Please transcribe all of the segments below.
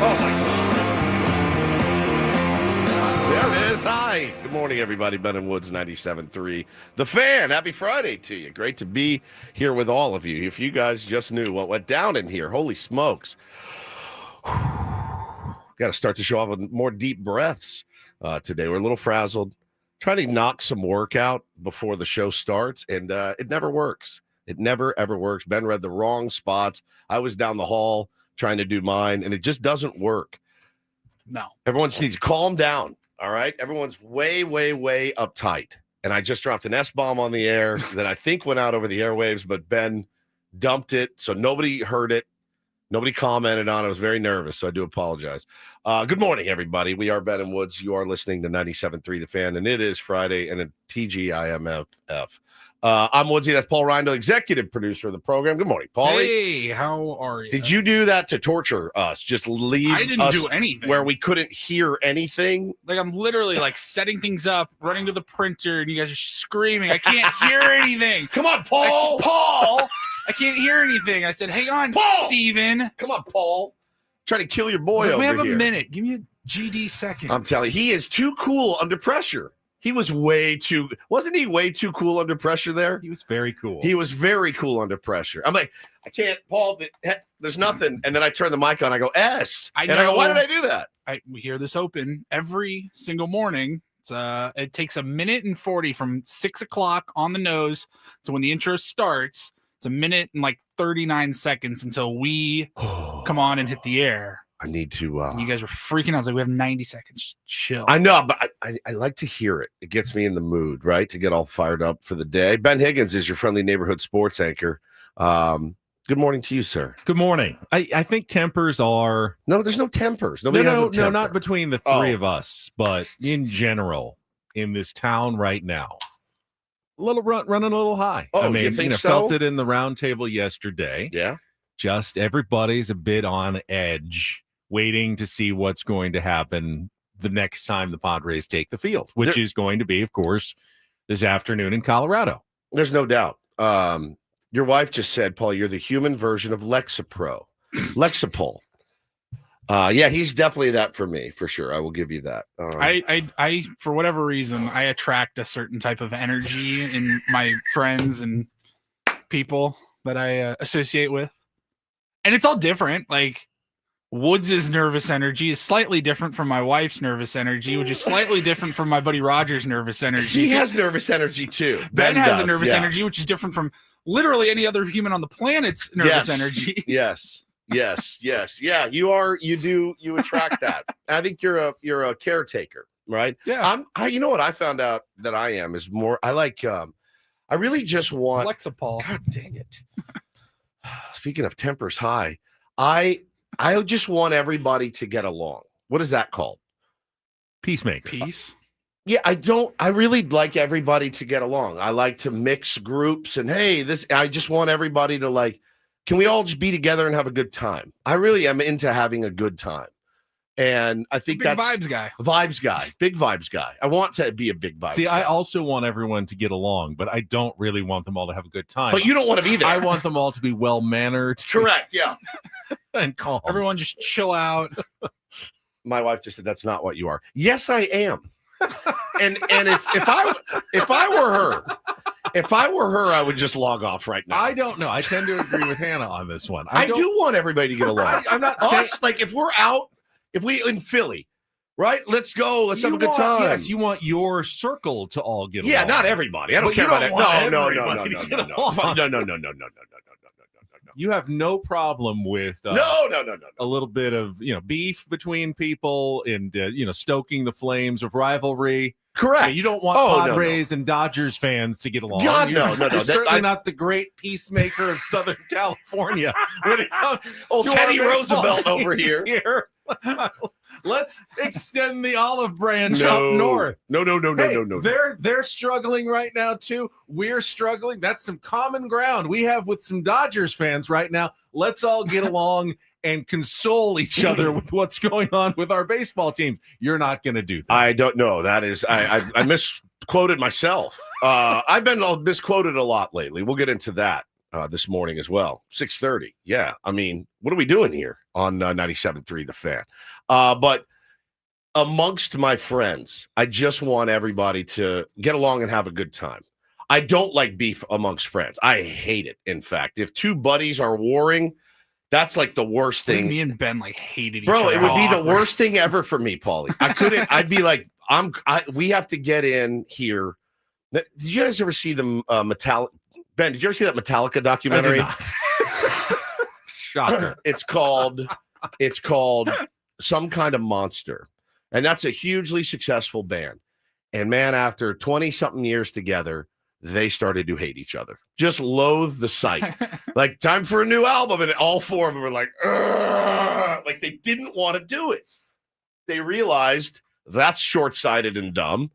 Oh, my God. There it is. Hi. Good morning, everybody. Ben and Woods 97.3. The Fan. Happy Friday to you. Great to be here with all of you. If you guys just knew what went down in here, holy smokes. Got to start the show off with more deep breaths today. We're a little frazzled. Trying to knock some work out before the show starts, and it never works. It never, ever works. Ben read the wrong spots. I was down the hall trying to do mine, and it just doesn't work. No. Everyone just needs to calm down, all right? Everyone's way, way, way uptight. And I just dropped an S-bomb on the air that I think went out over the airwaves, but Ben dumped it, so nobody heard it. Nobody commented on it. I was very nervous, so I do apologize. Good morning, everybody. We are Ben and Woods. You are listening to 97.3 The Fan, and it is Friday and a TGIMF. I'm Woodsy. That's Paul Reindl, executive producer of the program. Good morning, Paulie. Hey, how are you? Did you do that to torture us? Just leave I didn't us do anything. where we couldn't hear anything? Like, I'm literally, setting things up, running to the printer, and you guys are screaming. I can't hear anything. Come on, Paul. Paul! I can't hear anything. I said, hang on, Paul! Steven. Come on, Paul. Trying to kill your boy Like, over we have here. a minute. Give me a GD second. I'm telling you, he is too cool under pressure. He was wasn't he way too cool under pressure there? He was very cool. He was very cool under pressure. I'm like, I can't, Paul, there's nothing. And then I turn the mic on, I go, S. I And I go, know. why did I do that? We hear this open every single morning. It takes a minute and 40 from 6 o'clock on the nose to when the intro starts. It's a minute and 39 seconds until we come on and hit the air. I need to. And you guys were freaking out. I was like, we have 90 seconds. Just chill. I know, but I like to hear it. It gets me in the mood, right? To get all fired up for the day. Ben Higgins is your friendly neighborhood sports anchor. Good morning to you, sir. Good morning. I think tempers are... No, there's no tempers. Nobody has a temper. No, not between the three of us, but in general, in this town right now. Running a little high. Oh, I mean, you think so? Felt it in the round table yesterday. Yeah. Just everybody's a bit on edge, waiting to see what's going to happen the next time the Padres take the field, which is going to be, of course, this afternoon in Colorado. There's no doubt. Your wife just said, Paul, you're the human version of Lexapro. Lexapol. Yeah, he's definitely that for me, for sure. I will give you that. I for whatever reason, I attract a certain type of energy in my friends and people that I associate with. And it's all different. Like, Woods' nervous energy is slightly different from my wife's nervous energy, which is slightly different from my buddy Roger's nervous energy. He has nervous energy, too. Ben has a nervous energy, which is different from literally any other human on the planet's nervous energy. Yes. Yeah, you attract that. I think you're a caretaker, right? Yeah. You know what I found out that I am is more, I like, I really just want. Lexapol. God dang it. Speaking of tempers high, I just want everybody to get along. What is that called? Peacemaker. Peace. Yeah, I really like everybody to get along. I like to mix groups and I just want everybody to can we all just be together and have a good time? I really am into having a good time. And I think that's vibes guy. Big vibes guy. I want to be a big vibes guy. I also want everyone to get along, but I don't really want them all to have a good time. But you don't want to be there. I want them all to be well-mannered. Correct, yeah. And calm. Everyone just chill out. My wife just said that's not what you are. Yes, I am. and if I were her, I would just log off right now. I don't know. I tend to agree with Hannah on this one. I do want everybody to get along. I'm not saying if we're out, if we in Philly, right? Let's go. Let's have a good time. Yes, you want your circle to all get along. Yeah, not everybody. I don't care about it. No. You have no problem with no. A little bit of beef between people and stoking the flames of rivalry. Correct. You don't want Padres and Dodgers fans to get along. God, You're no. certainly not the great peacemaker of Southern California when it comes to Teddy Roosevelt over here. Let's extend the olive branch up north. No. They're struggling right now too. We're struggling. That's some common ground we have with some Dodgers fans right now. Let's all get along and console each other with what's going on with our baseball teams. You're not going to do that. I don't know. That is, I misquoted myself. I've been misquoted a lot lately. We'll get into that. this morning as well. 6:30. Yeah. I mean, what are we doing here on 97.3 The Fan? But amongst my friends, I just want everybody to get along and have a good time. I don't like beef amongst friends. I hate it. In fact, if two buddies are warring, that's like the worst thing. Me and Ben like hated each Bro, other. it would be the worst thing ever for me, Paulie. I couldn't. I'd be like, we have to get in here. Did you guys ever see the Metallica? Ben, did you ever see that Metallica documentary? I did not. Shocker. It's called Some Kind of Monster. And that's a hugely successful band. And man, after 20-something years together, they started to hate each other. Just loathe the sight. Like, time for a new album. And all four of them were like, ugh! Like they didn't want to do it. They realized that's short-sighted and dumb.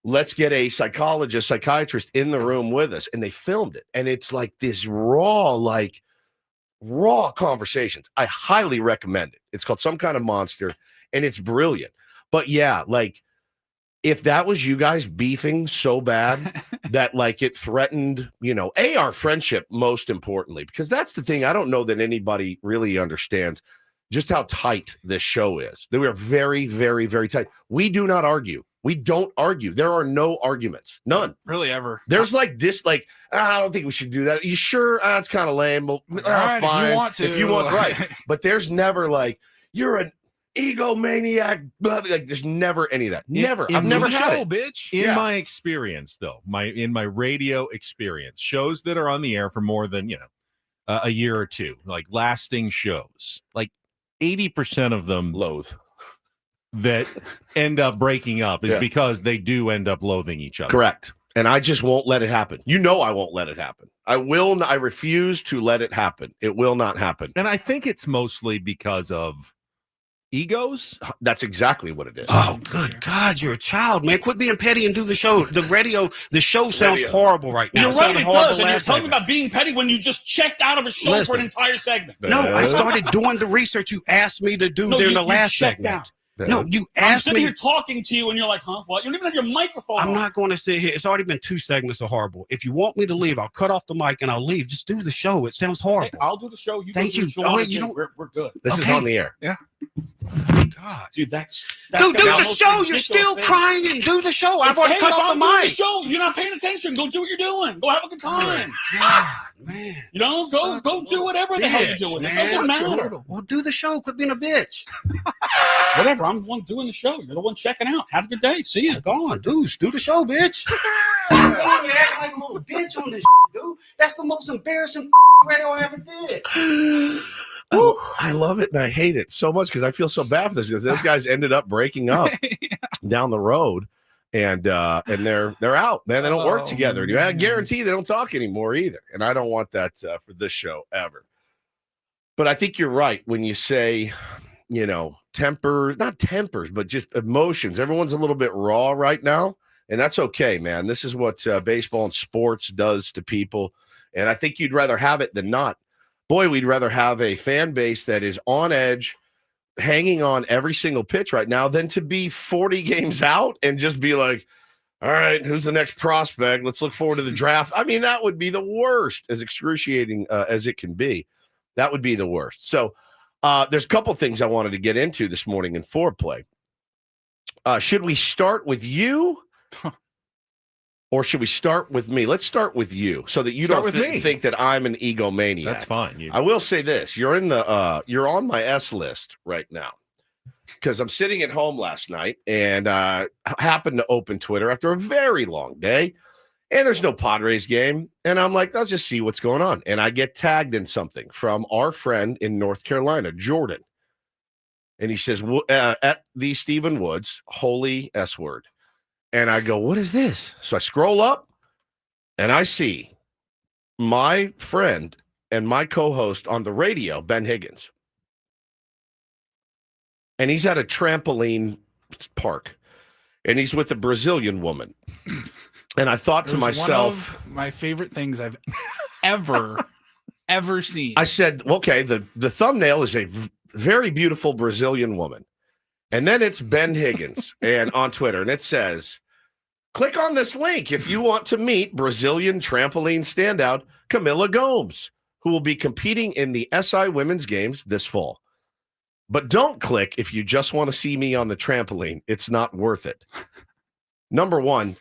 Let's get a psychiatrist in the room with us. And they filmed it. And it's like this raw conversations. I highly recommend it. It's called Some Kind of Monster, and it's brilliant. But yeah, like, if that was you guys beefing so bad that like it threatened, our friendship most importantly, because that's the thing. I don't know that anybody really understands just how tight this show is. That we are very, very, very tight. We do not argue. We don't argue. There are no arguments. None. Really ever. There's like this, like, I don't think we should do that. You sure? That's kind of lame. Well, right, fine. if you want to. If you want, right. But there's never like, you're an egomaniac. Blah, blah. Like, there's never any of that. Never. I've never said it. Bitch. In my experience, though, in my radio experience, shows that are on the air for more than, a year or two, like lasting shows, like 80% of them Loathe. that end up breaking up is because they do end up loathing each other. Correct. And I just won't let it happen. I won't let it happen. I refuse to let it happen. It will not happen. And I think it's mostly because of egos. That's exactly what it is. Oh, good God, you're a child, man. Quit being petty and do the show. The show sounds horrible right now. You're right, it does. And you're talking segment. about being petty when you just checked out of a show for an entire segment. No, I started doing the research you asked me to do during the last segment. Out. No, you I'm asked sitting me. here talking to you, and you're like, huh? What? You don't even have your microphone I'm on. not going to sit here. It's already been 2 segments of horrible. If you want me to leave, I'll cut off the mic and I'll leave. Just do the show. It sounds horrible. Hey, I'll do the show. Thank do you. what you Oh, want you to do. don't- We're good. This is on the air. Yeah. God. Dude, that's Dude, do got the most show. You're ridiculous still thing. crying. Do the show. I've already Hey, cut if off I'm the doing mic. show, you're not paying attention. Go do what you're doing. Go have a good time. God, man. Go do whatever the hell you're doing. It doesn't matter. Well, do the show. Quit being a bitch. Whatever. I'm the one doing the show. You're the one checking out. Have a good day. See ya. Go on, dude. Do the show, bitch. You act like a little bitch on this dude. That's the most embarrassing radio I ever did. I love it and I hate it so much because I feel so bad for this because those guys ended up breaking up down the road and they're out, man. They don't work together. I guarantee they don't talk anymore either. And I don't want that for this show ever. But I think you're right when you say, not tempers, but just emotions. Everyone's a little bit raw right now. And that's okay, man. This is what baseball and sports does to people. And I think you'd rather have it than not. Boy, we'd rather have a fan base that is on edge, hanging on every single pitch right now than to be 40 games out and just be like, all right, who's the next prospect? Let's look forward to the draft. I mean, that would be the worst, as excruciating as it can be. That would be the worst. So there's a couple things I wanted to get into this morning in Foreplay. Should we start with you? Or should we start with me? Let's start with you so that you don't think that I'm an egomaniac. That's fine. I will say this. You're you're on my S list right now because I'm sitting at home last night and happened to open Twitter after a very long day and there's no Padres game. And I'm like, let's just see what's going on. And I get tagged in something from our friend in North Carolina, Jordan. And he says, at the Stephen Woods, holy S word. And I go, what is this? So I scroll up and I see my friend and my co-host on the radio, Ben Higgins. And he's at a trampoline park. And he's with a Brazilian woman. And I thought to myself, one of my favorite things I've ever seen. I said, okay, the thumbnail is a very beautiful Brazilian woman. And then it's Ben Higgins and on Twitter. And it says, click on this link if you want to meet Brazilian trampoline standout Camilla Gomes, who will be competing in the SI Women's Games this fall. But don't click if you just want to see me on the trampoline. It's not worth it. Number one,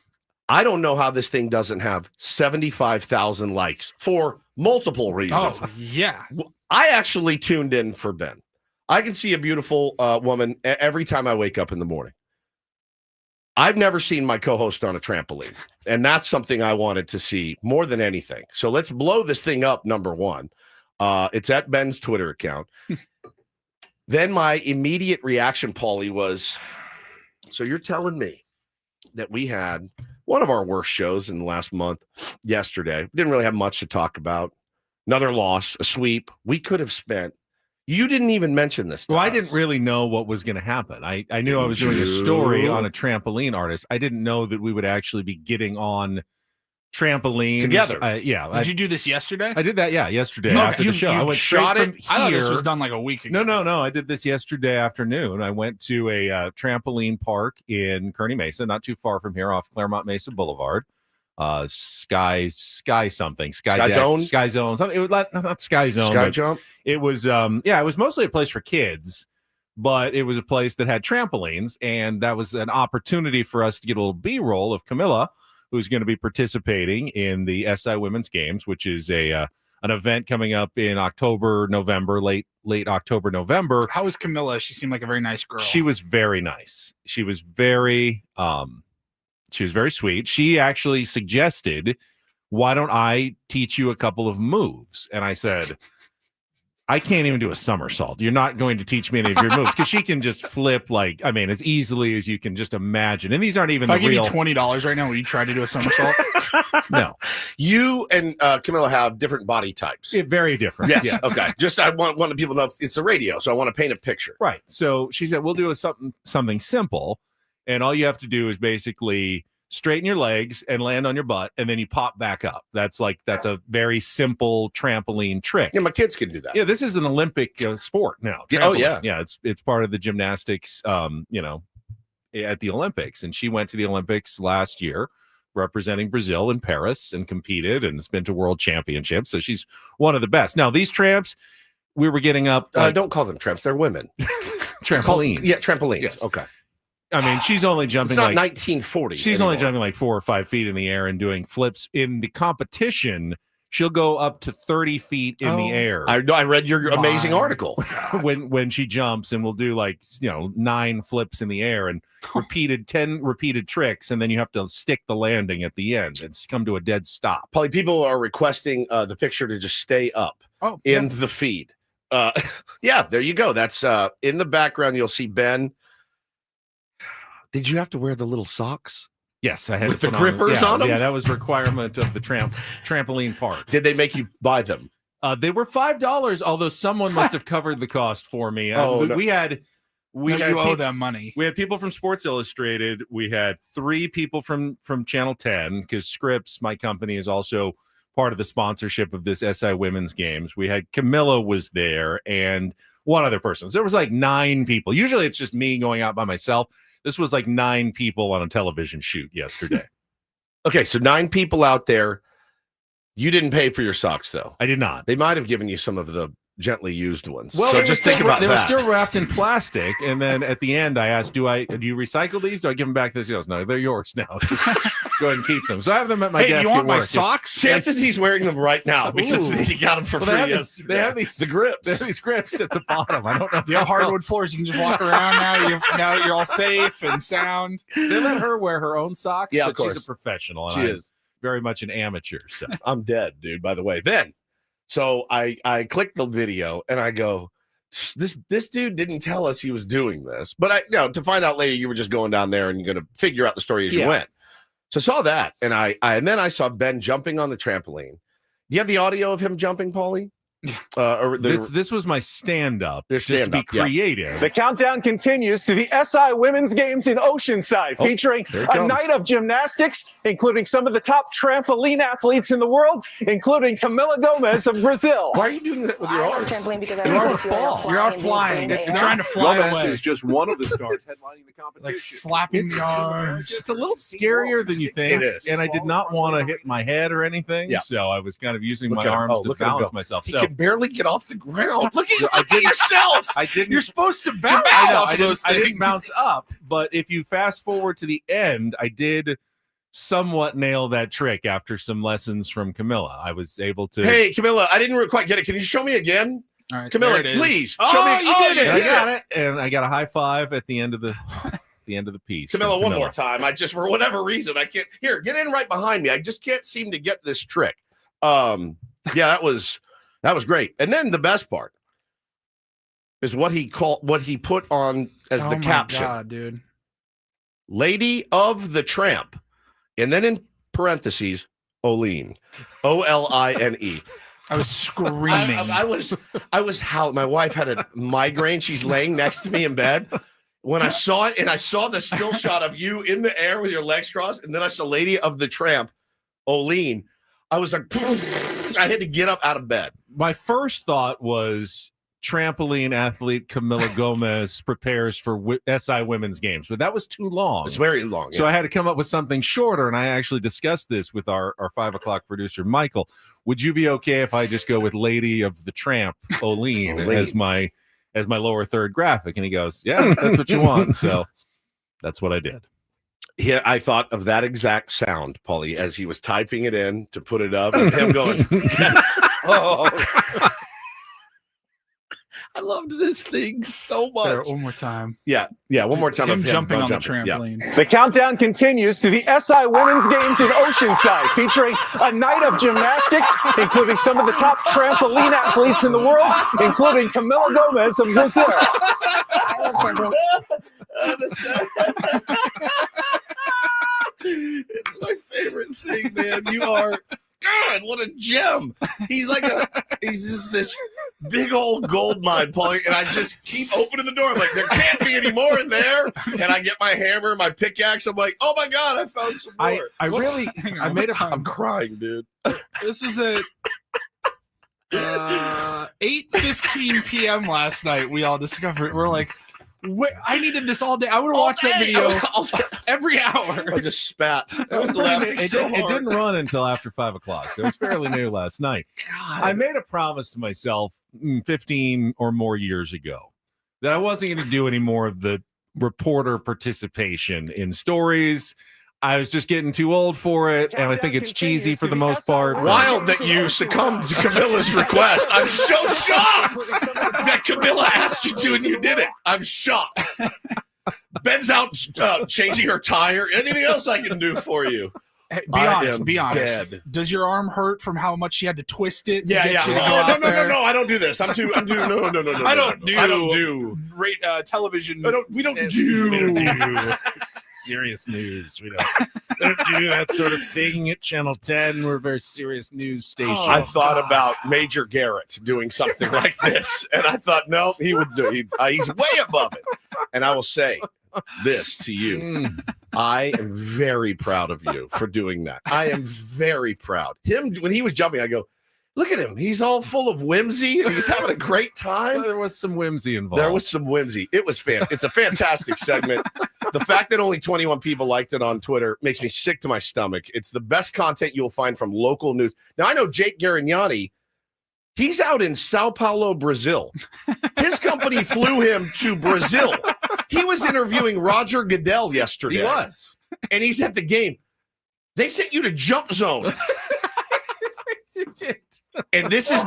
I don't know how this thing doesn't have 75,000 likes for multiple reasons. Oh, yeah. I actually tuned in for Ben. I can see a beautiful woman every time I wake up in the morning. I've never seen my co-host on a trampoline, and that's something I wanted to see more than anything. So let's blow this thing up, number one. It's at Ben's Twitter account. Then my immediate reaction, Paulie, was, so you're telling me that we had one of our worst shows in the last month yesterday. Didn't really have much to talk about. Another loss, a sweep. We could have spent. You didn't even mention this. Well, I didn't really know what was going to happen. I knew I was doing a story on a trampoline artist. I didn't know that we would actually be getting on trampolines together. Did you do this yesterday? I did that. Yeah, yesterday after the show. I went shot straight it. from I thought this here. was done like a week ago. No. I did this yesterday afternoon. I went to a trampoline park in Kearny Mesa, not too far from here, off Claremont Mesa Boulevard. Sky Zone. Something. It was not Sky Zone. Sky Jump. It was it was mostly a place for kids, but it was a place that had trampolines, and that was an opportunity for us to get a little B-roll of Camilla, who's going to be participating in the SI Women's Games, which is an event coming up in October, November, late October, November. How was Camilla? She seemed like a very nice girl. She was very nice. She was very sweet. She actually suggested, why don't I teach you a couple of moves? And I said, I can't even do a somersault. You're not going to teach me any of your moves, because she can just flip as easily as you can just imagine. And these aren't even if I give real. you $20 right now, will you try to do a somersault? No. You and Camilla have different body types. Yeah, very different. Yes. Okay. Just I want people to know it's the radio, so I want to paint a picture. Right. So she said, we'll do something simple, and all you have to do is basically straighten your legs and land on your butt, and then you pop back up. That's a very simple trampoline trick. Yeah, my kids can do that. Yeah, this is an Olympic sport now. Yeah, oh, yeah. Yeah, it's part of the gymnastics, at the Olympics. And she went to the Olympics last year, representing Brazil in Paris, and competed, and has been to world championships. So she's one of the best. Now, these tramps, we were getting up. Don't call them tramps. They're women. Trampolines. Trampolines. Yes. Okay. I mean, she's only jumping It's not like 1940. She's anymore. only jumping like 4 or 5 feet in the air and doing flips. In the competition, she'll go up to 30 feet in the air. I read your amazing article. when she jumps, and we'll do 9 flips in the air and 10 repeated tricks, and then you have to stick the landing at the end. It's come to a dead stop. Probably people are requesting the picture to just stay up in the feed. There you go. That's in the background. You'll see Ben. Did you have to wear the little socks? Yes, I had with to the put grippers on them. Yeah, that was a requirement of the trampoline park. Did they make you buy them? They were $5, although someone must have covered the cost for me. No. We had you owe them money. We had people from Sports Illustrated. We had 3 people from Channel 10, because Scripps, my company, is also part of the sponsorship of this SI Women's Games. We had Camilla was there, and one other person. So there was 9 people. Usually it's just me going out by myself. This was 9 people on a television shoot yesterday. Okay, so 9 people out there. You didn't pay for your socks, though. I did not. They might have given you some of the gently used ones. Well, so just think about they that. were still wrapped in plastic, and then at the end, I asked, "Do you recycle these? Do I give them back to the sales?" No, they're yours now. Go ahead and keep them. So I have them at my desk. You want at my work. socks? Chances he's wearing them right now because he got them for free. They have these the grips. They have these grips at the bottom. I don't know. You have hardwood floors. You can just walk around now. Now you're all safe and sound. They let her wear her own socks. Yeah, but of course. She's a professional. And She I'm is very much an amateur. So I'm dead, dude. By the way, so I clicked the video and I go, this dude didn't tell us he was doing this, but to find out later, you were just going down there and you're going to figure out the story as you went. So I saw that, and then I saw Ben jumping on the trampoline. Do you have the audio of him jumping, Paulie? This was my stand-up. Their Just to be stand-up, yeah. creative. The countdown continues to the SI Women's Games in Oceanside, featuring there it a comes. night of gymnastics, including some of the top trampoline athletes in the world, including Camila Gomez of Brazil. Why are you doing that with your arms? Trampoline because I You really are feel like fall. You're out being flying. free in the You're air. trying to fly Gomez away. is just one of the stars headlining the competition. Like flapping the arms. It's a little scarier than you think. It is. And I did not want to hit my head or anything. Yeah. So I was kind of using Look my at him. arms Oh, to look at him balance go. myself. He So can barely get off the ground. Look So at yourself. I didn't. You're supposed to bounce I know, off I those didn't things. bounce up, but if you fast forward to the end, I did somewhat nail that trick after some lessons from Camilla. I was able to. Hey, Camilla, I didn't quite get it. Can you show me again? All right, Camilla, there it is. please. Oh, show me. you did it. And I Yeah. got it, and I got a high five at the end of the piece. from Camilla, one more time. I just, for whatever reason, I can't. Here, get in right behind me. I just can't seem to get this trick. Yeah, that was great. And then the best part is what he put on as Oh the my caption. God, dude. Lady of the Tramp. And then in parentheses, Oline. Oline. I was screaming. I was howling. My wife had a migraine. She's laying next to me in bed. When I saw it, and I saw the still shot of you in the air with your legs crossed, and then I saw Lady of the Tramp, Oline, I was like, I had to get up out of bed. My first thought was trampoline athlete Camila Gomez prepares for SI Women's Games, but that was too long. It's very long. So I had to come up with something shorter, and I actually discussed this with our 5 o'clock producer, Michael. Would you be okay if I just go with Lady of the Tramp, Oline, as my lower third graphic? And he goes, yeah, that's what you want. So that's what I did. Yeah, I thought of that exact sound, Paulie, as he was typing it in to put it up, and him going, oh. I loved this thing so There, much. one more time. Yeah, one more time. Him of jumping on the jumping. Yeah. trampoline. The countdown continues to the SI Women's Games in Oceanside, featuring a night of gymnastics, including some of the top trampoline athletes in the world, including Camila Gomez of Brazil. I love trampoline. It's my favorite thing, man. You are, God, what a gem. He's just this big old gold mine, Paulie, and I just keep opening the door. I'm like, there can't be any more in there. And I get my hammer, my pickaxe. I'm like, oh my God, I found some more. I'm crying, dude. This is at 8:15 p.m. last night. We all discovered. We're like, I needed this all day. I would have watched that video every hour. I just spat. I was laughing It so hard. didn't run until after 5 o'clock. So it was fairly new last night. I made a promise to myself 15 or more years ago that I wasn't going to do any more of the reporter participation in stories. I was just getting too old for it, and I think it's cheesy for the most part. Wild that you succumbed to Camilla's request. I'm so shocked that Camilla asked you to and you did it. I'm shocked. Ben's out changing her tire. Anything else I can do for you? Hey, I am be honest. dead. Does your arm hurt from how much she had to twist it? To Yeah. get you to go out there? No. I don't do this. No. I don't do. Rate television. We don't do. Serious news. We don't do that sort of thing at Channel 10. We're a very serious news station. I thought about Major Garrett doing something like this, and I thought, no, he would do it. He's way above it. And I will say this to you. I am very proud of you for doing that. I am very proud. When he was jumping, I go, look at him. He's all full of whimsy, and he's having a great time. There was some whimsy involved. There was some whimsy. It was it's a fantastic segment. The fact that only 21 people liked it on Twitter makes me sick to my stomach. It's the best content you'll find from local news. Now, I know Jake Garignani. He's out in Sao Paulo, Brazil. His company flew him to Brazil. He was interviewing Roger Goodell yesterday. He was. And he's at the game. They sent you to Jump Zone. And this is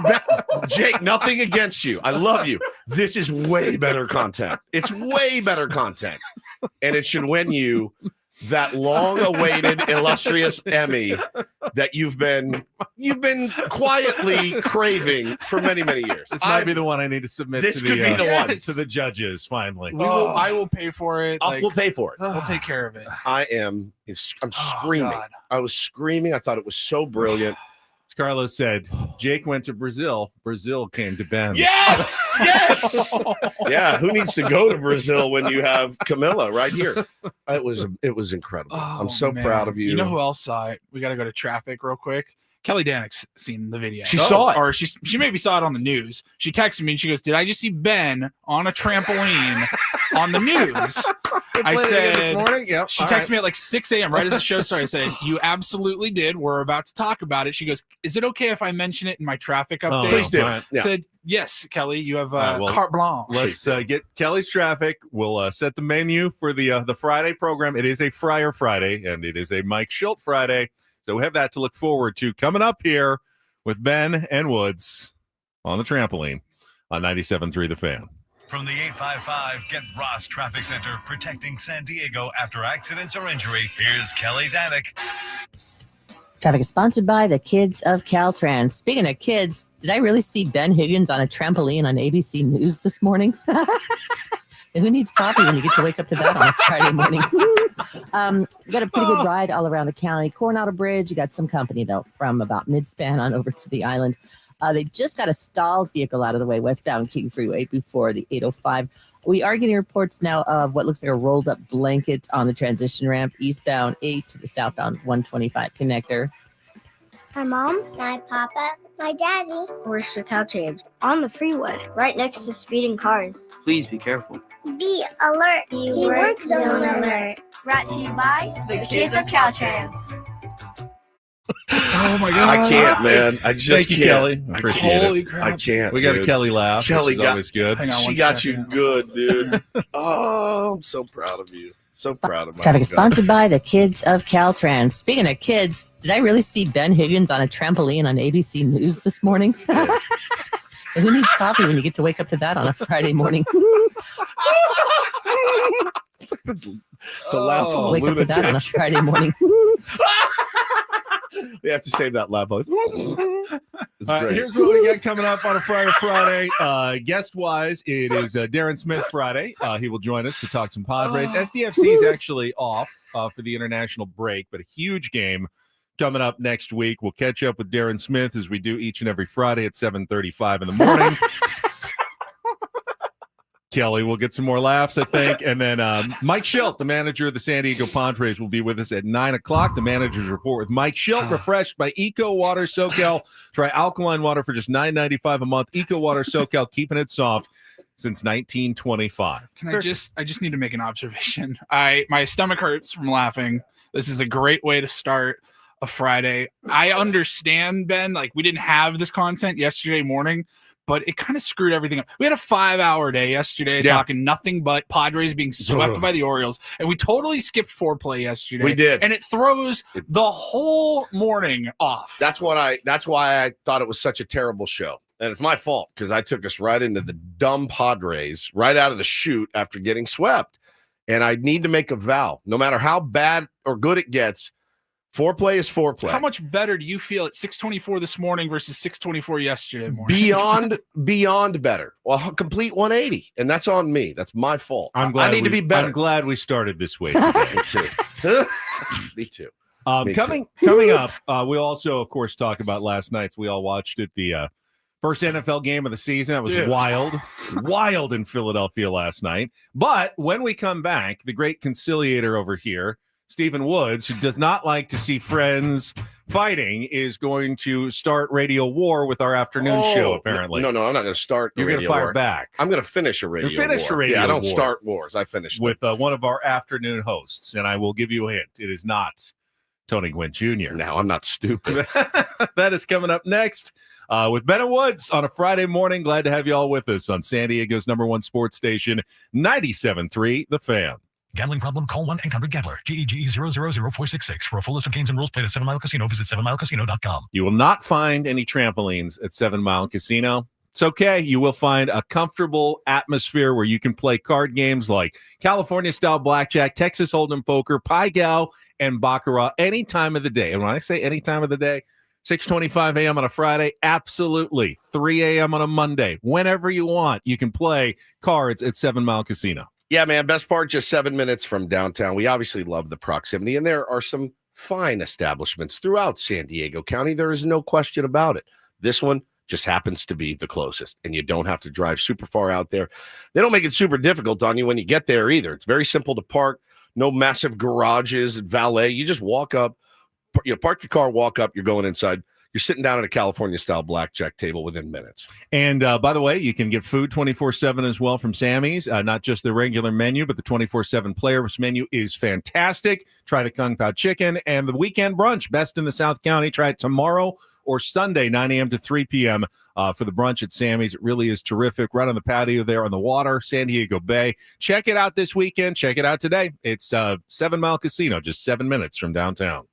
Jake, nothing against you. I love you. This is way better content. It's way better content. And it should win you that long-awaited illustrious Emmy that you've been quietly craving for many, many years. This might be the one I need to submit This to could be the one. to the judges finally. I will pay for it. We'll pay for it. We'll take care of it. I'm screaming. God. I was screaming. I thought it was so brilliant. Carlos said, Jake went to Brazil. Brazil came to Ben. Yes, yes. Yeah, who needs to go to Brazil when you have Camilla right here? It was incredible. I'm so proud of you. You know who else saw it? We got to go to traffic real quick. Kelly Danick's seen the video. She saw it. Or she maybe saw it on the news. She texted me and she goes, did I just see Ben on a trampoline on the news? I said, this morning? Yep. She texted me at like 6 a.m. right as the show started. I said, you absolutely did. We're about to talk about it. She goes, is it okay if I mention it in my traffic update? Please do. Right. Yeah. I said, yes, Kelly, you have well, carte blanche. Let's get Kelly's traffic. We'll set the menu for the Friday program. It is a Fryer Friday, and it is a Mike Shildt Friday. So we have that to look forward to coming up here with Ben and Woods on the trampoline on 97.3 The Fan. From the 855 Get Ross Traffic Center, protecting San Diego after accidents or injury, here's Kelly Danick. Traffic is sponsored by the kids of Caltrans. Speaking of kids, did I really see Ben Higgins on a trampoline on ABC News this morning? Who needs coffee when you get to wake up to that on a Friday morning? We got a pretty good ride all around the county. Coronado Bridge, you got some company, though, from about mid-span on over to the island. They just got a stalled vehicle out of the way westbound King Freeway before the 805. We are getting reports now of what looks like a rolled-up blanket on the transition ramp eastbound 8 to the southbound 125 connector. My mom, my papa, my daddy. Where's your Caltrans? On the freeway, right next to speeding cars. Please be careful. Be alert. Be work zone alert. Brought to you by the kids of Caltrans. Oh my God. I can't, man. I just Thank you, can't. Kelly. I Appreciate can't. Holy it. crap. I can't. We got dude. a Kelly laugh. Kelly which is always good. Hang on She one got second. you good, dude. Oh, I'm so proud of you. So proud of my Traffic is sponsored by the kids of Caltrans. Speaking of kids, did I really see Ben Higgins on a trampoline on ABC News this morning? Who needs coffee when you get to wake up to that on a Friday morning? the laugh of a Wake up to that on a lunatic. Friday morning. We have to save that laugh. It's great. Here's what we got coming up on a Friday. Guest-wise, it is Darren Smith Friday. He will join us to talk some Padres. SDFC is actually off for the international break, but a huge game coming up next week. We'll catch up with Darren Smith as we do each and every Friday at 7:35 in the morning. Kelly will get some more laughs, I think. And then Mike Shildt, the manager of the San Diego Padres, will be with us at 9 o'clock. The manager's report with Mike Shildt, refreshed by Eco Water SoCal. Try alkaline water for just $9.95 a month. Eco Water SoCal, keeping it soft since 1925. Can I just need to make an observation. My stomach hurts from laughing. This is a great way to start a Friday. I understand, Ben, like we didn't have this content yesterday morning, but it kind of screwed everything up. We had a 5-hour day yesterday talking nothing but Padres being swept by the Orioles, and we totally skipped Foreplay yesterday. We did. And it throws the whole morning off. That's why I thought it was such a terrible show. And it's my fault because I took us right into the dumb Padres right out of the chute after getting swept. And I need to make a vow. No matter how bad or good it gets, Foreplay is Foreplay. How much better do you feel at 6:24 this morning versus 6:24 yesterday morning? Beyond better. Well, complete 180, and that's on me. That's my fault. I need to be better. I'm glad we started this way Me today. too. Me too. Coming up, we'll also, of course, talk about last night's. We all watched it, the first NFL game of the season. That was wild in Philadelphia last night. But when we come back, the great conciliator over here, Stephen Woods, who does not like to see friends fighting, is going to start radio war with our afternoon show, apparently. No, I'm not going to start You're going to fire back. I'm going to finish a radio war. Yeah, I don't war start wars. I finish with one of our afternoon hosts, and I will give you a hint. It is not Tony Gwynn Jr. No, I'm not stupid. That is coming up next with Ben and Woods on a Friday morning. Glad to have you all with us on San Diego's #1 sports station, 97.3 The Fan. Gambling problem? Call 1-800-GAMBLER. GEGE 0000466. For a full list of games and rules, play at 7 Mile Casino. Visit 7milecasino.com. You will not find any trampolines at 7 Mile Casino. It's okay. You will find a comfortable atmosphere where you can play card games like California-style blackjack, Texas Hold'em poker, Pai Gow, and Baccarat any time of the day. And when I say any time of the day, 6:25 a.m. on a Friday, absolutely. 3 a.m. on a Monday. Whenever you want, you can play cards at 7 Mile Casino. Yeah, man. Best part, just 7 minutes from downtown. We obviously love the proximity, and there are some fine establishments throughout San Diego County. There is no question about it. This one just happens to be the closest, and you don't have to drive super far out there. They don't make it super difficult on you when you get there either. It's very simple to park, no massive garages and valet. You just walk up, park your car, walk up, you're going inside. You're sitting down at a California-style blackjack table within minutes. And by the way, you can get food 24/7 as well from Sammy's. Not just the regular menu, but the 24/7 players menu is fantastic. Try the Kung Pao chicken and the weekend brunch, best in the South County. Try it tomorrow or Sunday, 9 a.m. to 3 p.m. For the brunch at Sammy's. It really is terrific. Right on the patio there on the water, San Diego Bay. Check it out this weekend. Check it out today. It's 7 Mile Casino, just 7 minutes from downtown.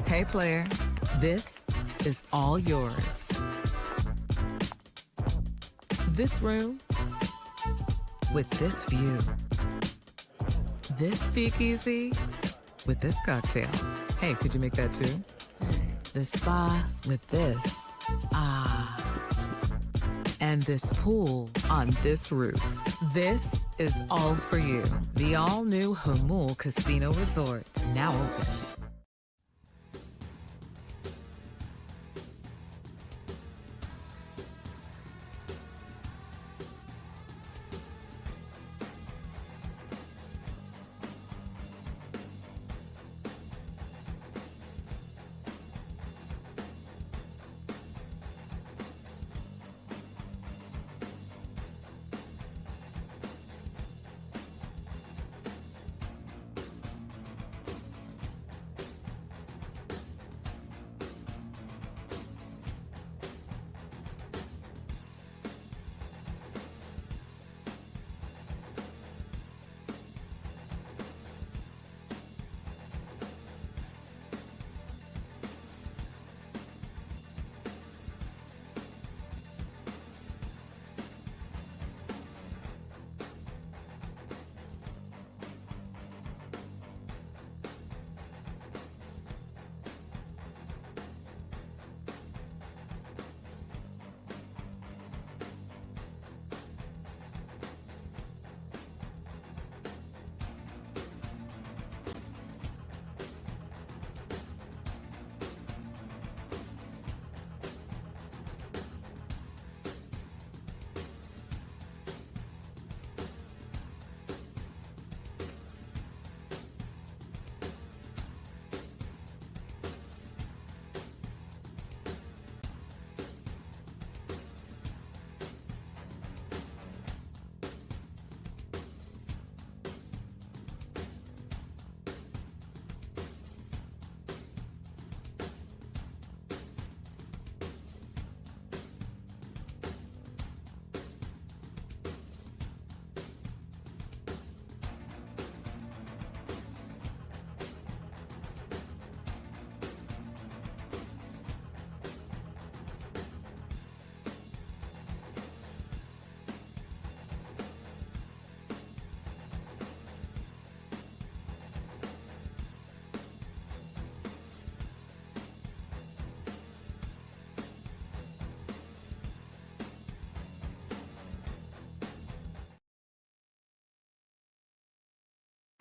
Hey player, this is all yours. This room with this view. This speakeasy with this cocktail. Hey, could you make that too? This spa with this. Ah. and this pool on this roof. This is all for you. The all-new Hamul Casino Resort, now open.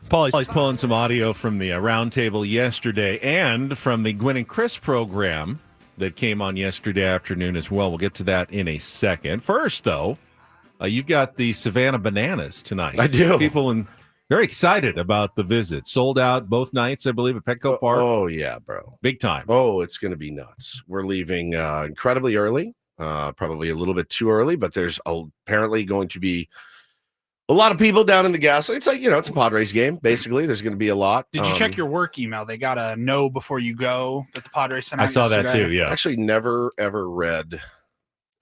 Paulie's pulling some audio from the roundtable yesterday and from the Gwen and Chris program that came on yesterday afternoon as well. We'll get to that in a second. First, though, you've got the Savannah Bananas tonight. I do. People very excited about the visit. Sold out both nights, I believe, at Petco Park. Oh, yeah, bro. Big time. Oh, it's going to be nuts. We're leaving incredibly early, probably a little bit too early, but there's apparently going to be a lot of people down in the gas. It's like, it's a Padres game, basically. There's going to be a lot. Did you check your work email? They got a know before you go that the Padres sent out. I saw yesterday. that too, yeah. Actually, never, ever read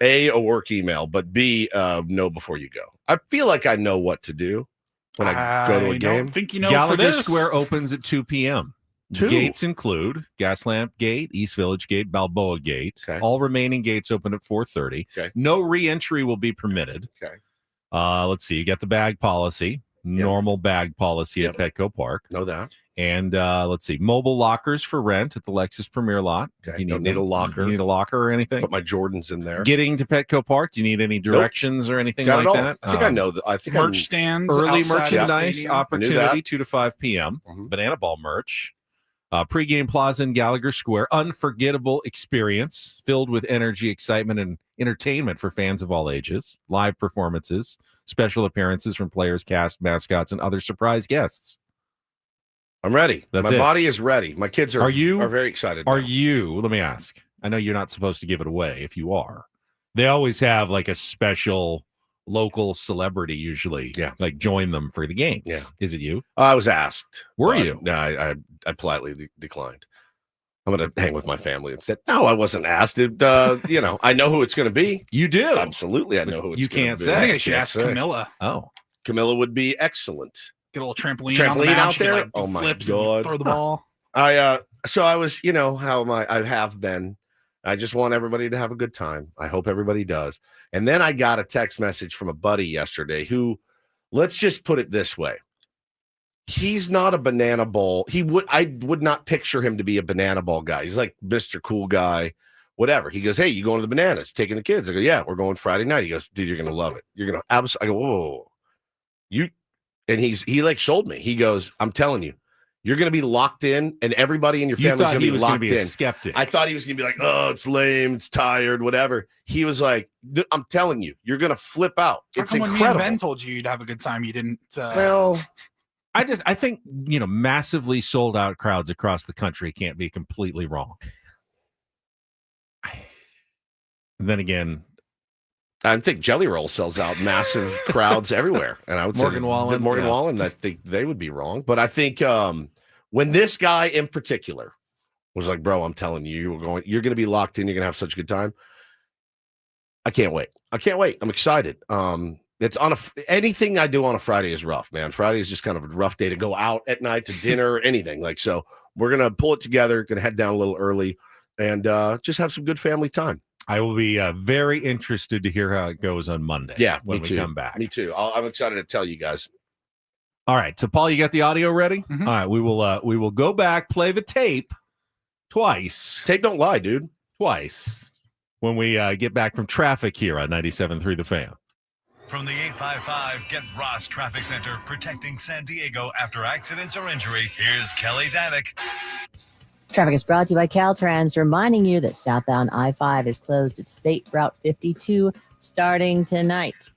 a work email, but B, know before you go. I feel like I know what to do when I go to a game. I think you know Gallagher for this. Square opens at 2 p.m. Gates include Gaslamp Gate, East Village Gate, Balboa Gate. Okay. All remaining gates open at 4:30. Okay. No re-entry will be permitted. Okay. Let's see. You got the bag policy, normal bag policy at Petco Park. Know that. And let's see, mobile lockers for rent at the Lexus Premier Lot. Okay. You Don't need a locker. You need a locker or anything? Put my Jordans in there. Getting to Petco Park, do you need any directions or anything Got like it all. that? I think I know that. I think merch stands, early outside of the merchandise stadium. opportunity 2 to 5 p.m. Banana Ball merch. Pre-game plaza in Gallagher Square. Unforgettable experience filled with energy, excitement, and entertainment for fans of all ages. Live performances, special appearances from players, cast, mascots, and other surprise guests. I'm ready. That's my it. body is ready. My kids are very excited. Are now. you, let me ask, I know you're not supposed to give it away if you are. They always have like a special local celebrity usually, like join them for the games. Yeah. Is it you? I was asked. Were you? No, I politely declined. I'm going to hang with my family and said, no, I wasn't asked. It, I know who it's going to be. You do? Absolutely. I know who it's You going can't to say. be. I think I should ask Camilla. Oh. Camilla would be excellent. Get a little trampoline on the Trampoline mound. out She could, there? like, do Oh, my flips and God. throw the ball. So I was, I have been. I just want everybody to have a good time. I hope everybody does. And then I got a text message from a buddy yesterday who, let's just put it this way. He's not a banana ball. I would not picture him to be a banana ball guy. He's like Mr. Cool Guy, whatever. He goes, hey, you going to the Bananas, taking the kids? I go, yeah, we're going Friday night. He goes, dude, you're going to love it. You're going to absolutely. I go, whoa. And he like sold me. He goes, I'm telling you, you're going to be locked in, and everybody in your family's going to be locked in. Skeptic. I thought he was going to be like, oh, it's lame, it's tired, whatever. He was like, I'm telling you, you're going to flip out. It's How come incredible. when me and Ben told you you'd have a good time, you didn't? Well, I think, massively sold out crowds across the country can't be completely wrong. Then again, I think Jelly Roll sells out massive crowds everywhere, and I would Morgan say Wallen, Morgan Wallen. I think they would be wrong, but I think when this guy in particular was like, "Bro, I'm telling you, you're going to be locked in. You're going to have such a good time." I can't wait. I'm excited. It's anything I do on a Friday is rough, man. Friday is just kind of a rough day to go out at night to dinner or anything like. So we're gonna pull it together. Gonna head down a little early and just have some good family time. I will be very interested to hear how it goes on Monday. Yeah, when me we too. come back. Me too. I'm excited to tell you guys. All right, so Paul, you got the audio ready? Mhm. All right, we will go back, play the tape twice. Tape don't lie, dude. Twice when we get back from traffic here on 97.3 The Fan. From the 855 Get Ross Traffic Center, protecting San Diego after accidents or injury, here's Kelly Danick. Traffic is brought to you by Caltrans, reminding you that southbound I-5 is closed at State Route 52 starting tonight.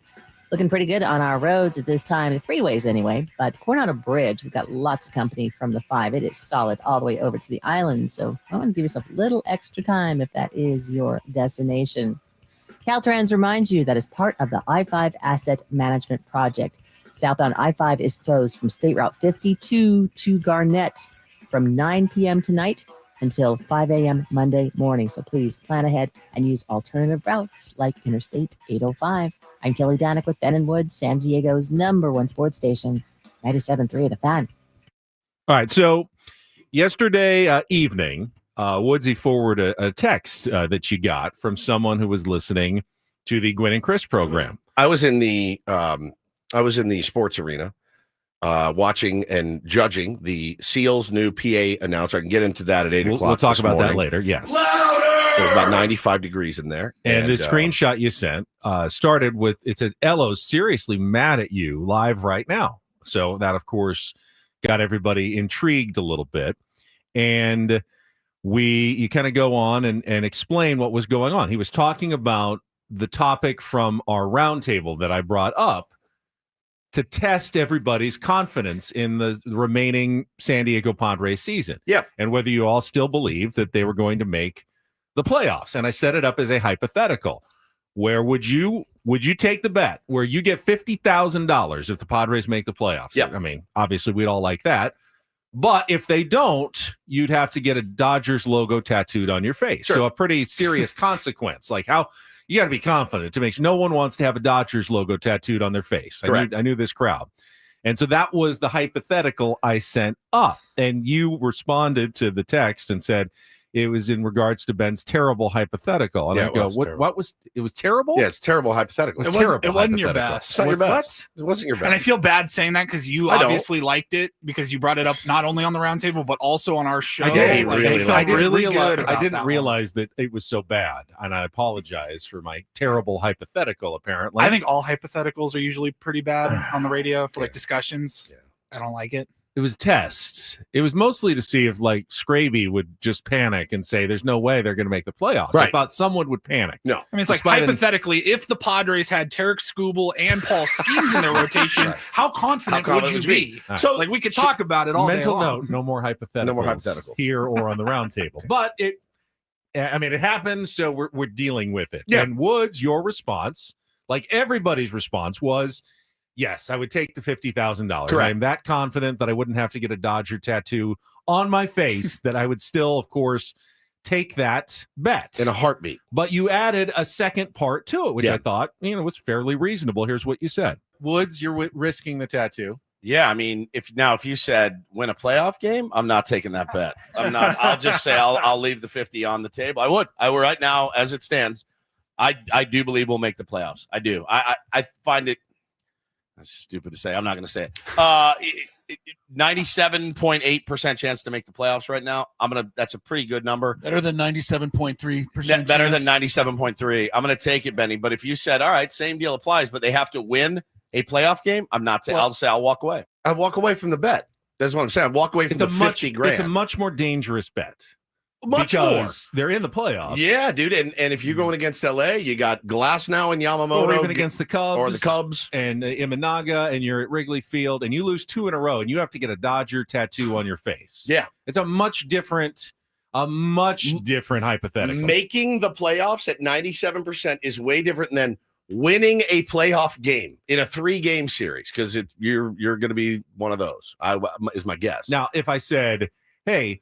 Looking pretty good on our roads at this time, the freeways anyway, but Coronado Bridge, we've got lots of company from the 5. It is solid all the way over to the island, so I want to give yourself a little extra time if that is your destination. Caltrans reminds you that as part of the I-5 Asset Management Project, southbound I-5 is closed from State Route 52 to Garnett from 9 p.m. tonight until 5 a.m. Monday morning. So please plan ahead and use alternative routes like Interstate 805. I'm Kelly Danick with Ben and Woods, San Diego's #1 sports station, 97.3 The Fan. All right, so yesterday evening, Woodsy forwarded a text that you got from someone who was listening to the Gwynn and Chris program. I was in the sports arena watching and judging the Seals new PA announcer. I can get into that at 8 o'clock. We'll talk this about morning. that later. Yes. It was about 95 degrees in there. And the screenshot you sent started with, it said, Ello's seriously mad at you live right now. So that, of course, got everybody intrigued a little bit. And you kind of go on and explain what was going on. He was talking about the topic from our roundtable that I brought up to test everybody's confidence in the remaining San Diego Padres season. Yeah. And whether you all still believe that they were going to make the playoffs. And I set it up as a hypothetical. Where would you take the bet where you get $50,000 if the Padres make the playoffs? Yeah. I mean, obviously we'd all like that. But if they don't, you'd have to get a Dodgers logo tattooed on your face. Sure. So a pretty serious consequence. Like how you got to be confident to make sure no one wants to have a Dodgers logo tattooed on their face. Correct. I knew this crowd. And so that was the hypothetical I sent up. And you responded to the text and said it was in regards to Ben's terrible hypothetical. And Yeah, I go, it was terrible. what was it was terrible? Yeah, it's terrible hypothetical. It's terrible. It wasn't your hypothetical. best. It's not your What? best. It wasn't your best. And I feel bad saying that because you I don't. obviously liked it because you brought it up not only on the roundtable but also on our show. I did. Like, really I felt really good. I about didn't that realize that it was so bad, and I apologize for my terrible hypothetical. Apparently, one. I think all hypotheticals are usually pretty bad on the radio for like discussions. Yeah. I don't like it. it was tests. It was mostly to see if like Scraby would just panic and say, "There's no way they're going to make the playoffs." Right. I thought someone would panic. No, I mean, it's like Despite hypothetically, if the Padres had Tarek Skubal and Paul Skeens in their rotation, Right. how confident would you be? All right. So Like we could talk about it all Mental day long. note: no more hypotheticals. No more hypotheticals. Here or on the round table. But it, I mean, it happened, so we're dealing with it. Yeah. And Woods, your response, like everybody's response, was, yes, I would take the $50,000. Correct. I'm that confident that I wouldn't have to get a Dodger tattoo on my face that I would still, of course, take that bet in a heartbeat. But you added a second part to it, which Yeah. I thought, was fairly reasonable. Here's what you said. Woods, you're risking the tattoo. Yeah, I mean, if you said win a playoff game, I'm not taking that bet. I'm not. I'll just say I'll leave the 50 on the table. I would right now as it stands. I do believe we'll make the playoffs. I do. I find it. That's stupid to say. I'm not going to say it. 97.8% chance to make the playoffs right now. That's a pretty good number. Better than 97.3%. Better than 97.3. I'm going to take it, Benny. But if you said, all right, same deal applies, but they have to win a playoff game, I'm not saying. I'll say I'll walk away. I walk away from the bet. That's what I'm saying. I walk away from the 50 grand. It's a much more dangerous bet. Much because they're in the playoffs. Yeah, dude. And if you're going against LA, you got Glass now and Yamamoto. Or even against the Cubs. Or the Cubs. And Imanaga, and you're at Wrigley Field, and you lose 2 in a row, and you have to get a Dodger tattoo on your face. Yeah. It's a much different hypothetical. Making the playoffs at 97% is way different than winning a playoff game in a 3-game series, because you're going to be one of those, is my guess. Now, if I said, hey,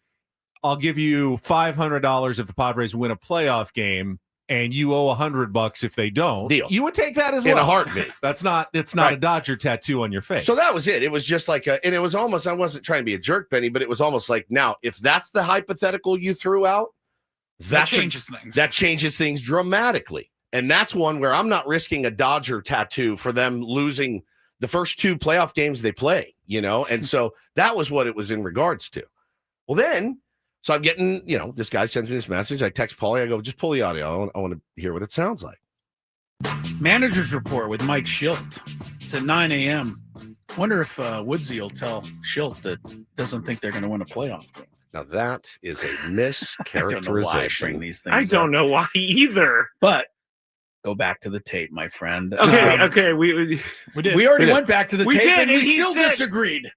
I'll give you $500 if the Padres win a playoff game, and you owe $100 if they don't. Deal. You would take that as well. In a heartbeat. It's not right. a Dodger tattoo on your face. So that was it. It was just like and it was almost, I wasn't trying to be a jerk, Benny, but it was almost like, now, if that's the hypothetical you threw out, that changes things. That changes things dramatically. And that's one where I'm not risking a Dodger tattoo for them losing the first 2 playoff games they play, And so that was what it was in regards to. Well, then, so I'm getting, this guy sends me this message. I text Paulie. I go, just pull the audio. I want to hear what it sounds like. Manager's report with Mike Shildt. It's at 9 a.m. Wonder if Woodsy will tell Shildt that doesn't think they're going to win a playoff game. Now, that is a mischaracterization. I don't know why either. But go back to the tape, my friend. Okay. We did. We already went back to the tape, did, and we still said, disagreed.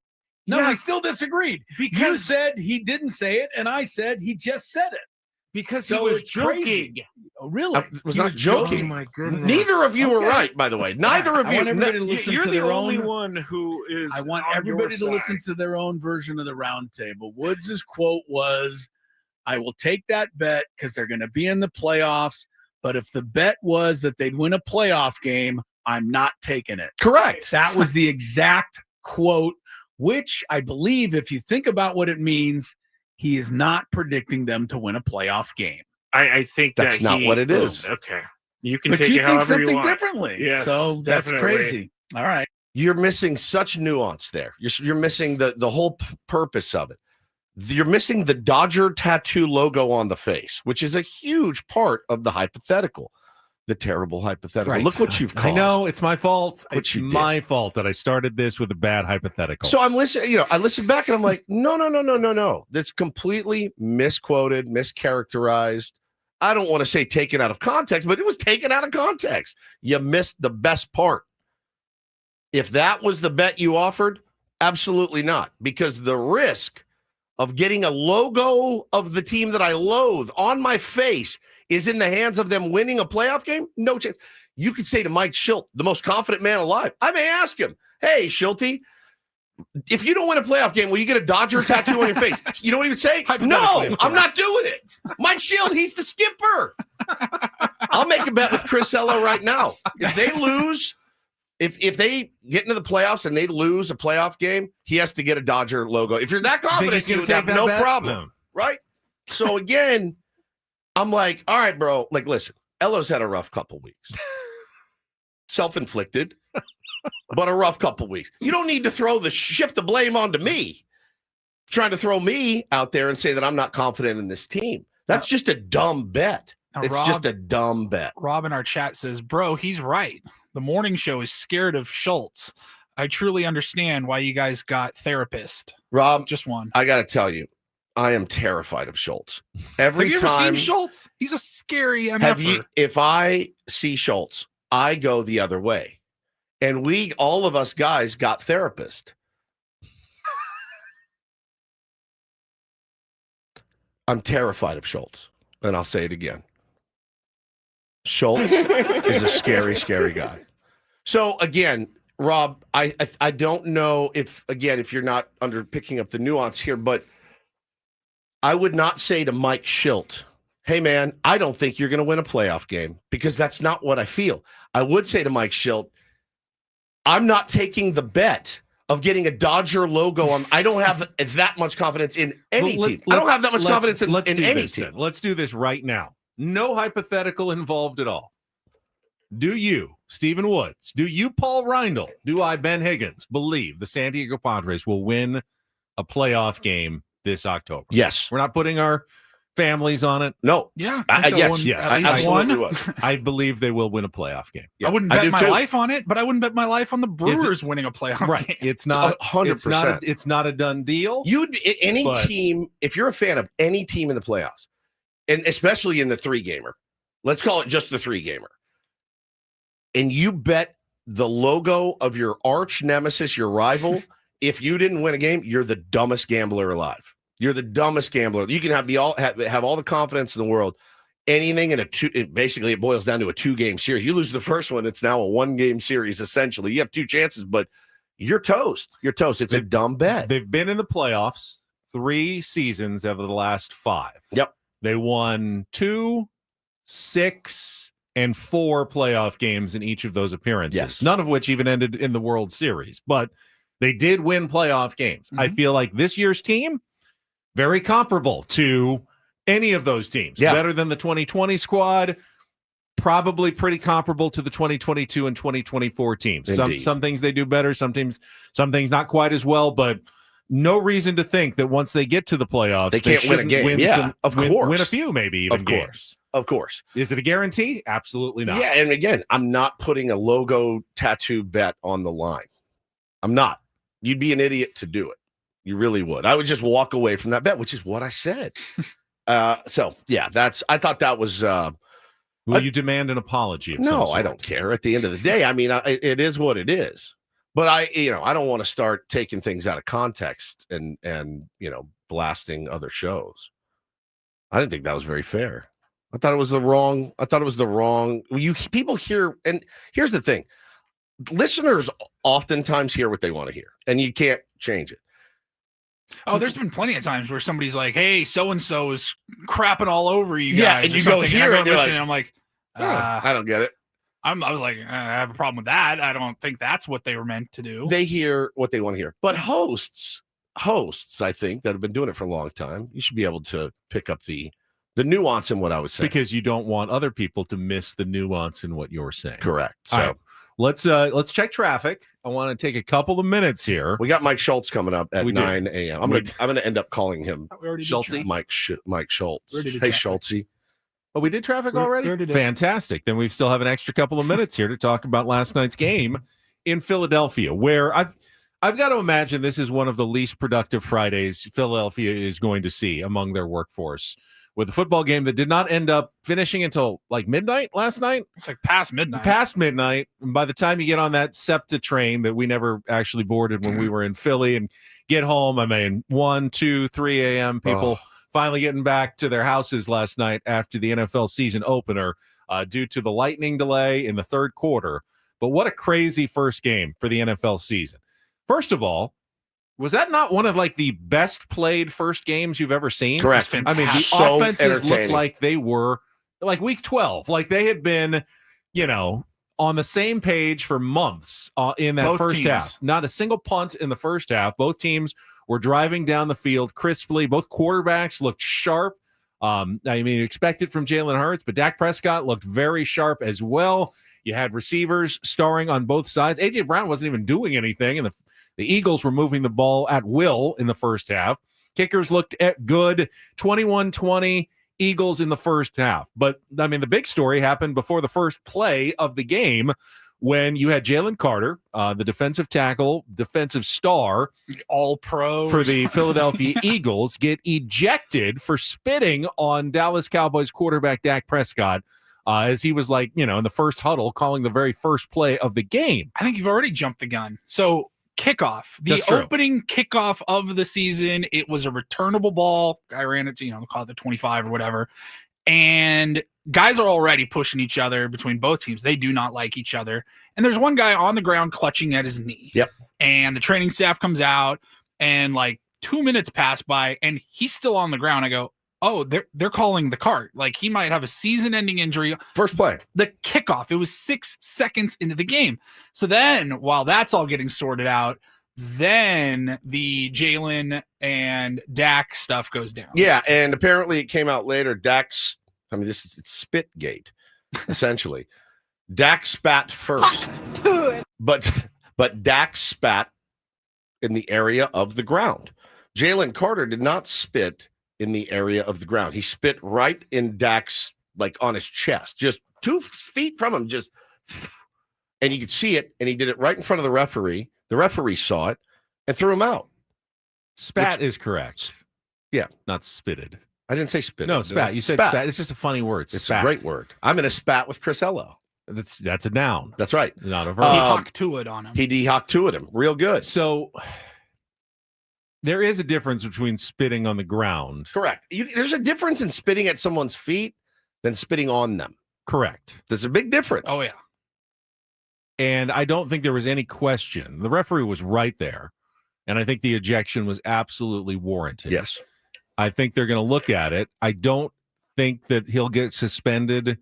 No, yeah, we still disagreed. Because you said he didn't say it, and I said he just said it. Because so he was joking. Crazy. Oh, really? I was not joking. Oh, my goodness. Neither of you were right, by the way. Neither of you. You're the only one who is. I want everybody to listen to their own version of the round table. Woods' quote was, I will take that bet because they're going to be in the playoffs. But if the bet was that they'd win a playoff game, I'm not taking it. Correct. That was the exact quote, which I believe, if you think about what it means, he is not predicting them to win a playoff game. I think that's not what it is. Okay. You can but take you it think however you something want. differently. Yes, so that's definitely. crazy. All right. You're missing such nuance there. You're missing the whole purpose of it. You're missing the Dodger tattoo logo on the face, which is a huge part of the hypothetical. The terrible hypothetical. Right. Look what you've caused. I know it's my fault. It's you did. my fault that I started this with a bad hypothetical. So I'm listening, I listen back and I'm like, no. That's completely misquoted, mischaracterized. I don't want to say taken out of context, but it was taken out of context. You missed the best part. If that was the bet you offered, absolutely not. Because the risk of getting a logo of the team that I loathe on my face is in the hands of them winning a playoff game? No chance. You could say to Mike Shildt, the most confident man alive, I may ask him, hey, Shilty, if you don't win a playoff game, will you get a Dodger tattoo on your face? You know what he would say? No, I'm not doing it. Mike Shildt, he's the skipper. I'll make a bet with Chris Ello right now. If they lose, if they get into the playoffs and they lose a playoff game, he has to get a Dodger logo. If you're that confident, you would have no problem. Right? So again, I'm like, all right, bro. Like, listen, Ello's had a rough couple weeks. Self-inflicted, but a rough couple weeks. You don't need to shift the blame onto me. Trying to throw me out there and say that I'm not confident in this team. That's just a dumb bet. It's just a dumb bet. Rob in our chat says, bro, he's right. The morning show is scared of Schultz. I truly understand why you guys got therapist. Rob, just one. I got to tell you, I am terrified of Schultz. Every Have you time, ever seen Schultz? He's a scary MFer. If I see Schultz, I go the other way. And all of us guys got therapist. I'm terrified of Schultz. And I'll say it again. Schultz is a scary, scary guy. So again, Rob, I don't know if you're not picking up the nuance here, but I would not say to Mike Shildt, hey, man, I don't think you're going to win a playoff game, because that's not what I feel. I would say to Mike Shildt, I'm not taking the bet of getting a Dodger logo on. I don't have that much confidence in any team. I don't have that much confidence in any team. Let's do this right now. No hypothetical involved at all. Do you, Stephen Woods, do you, Paul Reindl, do I, Ben Higgins, believe the San Diego Padres will win a playoff game this October? Yes. We're not putting our families on it. No. Yeah. Yes. At least absolutely one. would. I believe they will win a playoff game. Yeah, I wouldn't bet my too. life on it, but I wouldn't bet my life on the Brewers winning a playoff Right. game. It's not 100%. It's not a done deal. Any but- team, if you're a fan of any team in the playoffs, and especially in the 3-gamer, let's call it just the 3-gamer, and you bet the logo of your arch nemesis, your rival, if you didn't win a game, you're the dumbest gambler alive. You're the dumbest gambler. You can have all the confidence in the world. Anything in basically it boils down to a 2-game series. You lose the first one, it's now a 1-game series essentially. You have 2 chances, but you're toast. You're toast. It's a dumb bet. They've been in the playoffs 3 seasons out of the last 5. Yep. They won 2, 6, and 4 playoff games in each of those appearances. Yes. None of which even ended in the World Series, but they did win playoff games. I feel like this year's team, very comparable to any of those teams. Yeah. Better than the 2020 squad, probably pretty comparable to the 2022 and 2024 teams. Indeed. Some things they do better, some things not quite as well, but no reason to think that once they get to the playoffs, They can't win a shouldn't game. Of course. Win a few, maybe even Of course. games. Of course. Is it a guarantee? Absolutely not. Yeah, and again, I'm not putting a logo tattoo bet on the line. I'm not. You'd be an idiot to do it. You really would. I would just walk away from that bet, which is what I said. So yeah, I thought that was. Will you demand an apology? Of some No, sort? I don't care. At the end of the day, I mean, it is what it is. But I don't want to start taking things out of context and blasting other shows. I didn't think that was very fair. I thought it was the wrong. People hear, and here's the thing: listeners oftentimes hear what they want to hear, and you can't change it. Oh, there's been plenty of times where somebody's like, "Hey, so and so is crapping all over you guys." Yeah, and or you go something, here, and I and go you're listen, like, and I'm like, I don't get it. I was like, I have a problem with that. I don't think that's what they were meant to do. They hear what they want to hear. But hosts, I think, that have been doing it for a long time, you should be able to pick up the nuance in what I was saying. Because you don't want other people to miss the nuance in what you're saying. Correct. All So right. Let's check traffic. I want to take a couple of minutes here. we got Mike Schultz coming up at We do. 9 a.m. I'm gonna end up calling him We already did Schultz? traffic. Mike Schultz. We already did Hey, traffic. Schultzy. Oh, we did traffic We already? already did. Fantastic. Then we still have an extra couple of minutes here to talk about last night's game in Philadelphia, where I've got to imagine this is one of the least productive Fridays Philadelphia is going to see among their workforce, with a football game that did not end up finishing until like midnight last night. It's like past midnight. Past midnight. And by the time you get on that SEPTA train that we never actually boarded when we were in Philly and get home, I mean, 1, 2, 3 a.m. people finally getting back to their houses last night after the NFL season opener due to the lightning delay in the third quarter. But what a crazy first game for the NFL season. First of all, was that not one of like the best played first games you've ever seen? Correct. I mean, the So offenses looked entertaining. like they were like week 12, like they had been, on the same page for months in that Both first teams. half. Not a single punt in the first half. Both teams were driving down the field crisply. Both quarterbacks looked sharp. I mean, you expect it from Jalen Hurts, but Dak Prescott looked very sharp as well. You had receivers starring on both sides. A.J. Brown wasn't even doing anything, and the Eagles were moving the ball at will in the first half. Kickers looked good, 21-20 Eagles in the first half. But, I mean, the big story happened before the first play of the game when you had Jalen Carter, the defensive tackle, defensive star, All-Pro for the Philadelphia Eagles, get ejected for spitting on Dallas Cowboys quarterback Dak Prescott as he was like, in the first huddle calling the very first play of the game. I think you've already jumped the gun. So kickoff, the That's true. opening kickoff of the season, it was a returnable ball. Guy ran it to, call it the 25 or whatever. And guys are already pushing each other between both teams. They do not like each other. And there's one guy on the ground clutching at his knee. Yep. And the training staff comes out and like 2 minutes pass by and he's still on the ground. I go, oh, they're calling the cart. Like he might have a season-ending injury. First play. The kickoff. It was 6 seconds into the game. So then while that's all getting sorted out, then the Jalen and Dak stuff goes down. Yeah, and apparently it came out later. It's Spitgate, essentially. Dak spat first. But Dak spat in the area of the ground. Jalen Carter did not spit in the area of the ground. He spit right in Dak's, like on his chest, just 2 feet from him, just, and you could see it, and he did it right in front of the referee. The referee saw it and threw him out. Spat is correct. Yeah. Not spitted. I didn't say spit. No, spat. You said spat. It's just a funny word. It's spat. a great word. I'm going to spat with Chris Ello. That's a noun. That's right. Not a He verb. hocked to it on him. He hocked to it him. Real good. So there is a difference between spitting on the ground. Correct. There's a difference in spitting at someone's feet than spitting on them. Correct. There's a big difference. Oh, yeah. And I don't think there was any question. The referee was right there. And I think the ejection was absolutely warranted. Yes. I think they're going to look at it. I don't think that he'll get suspended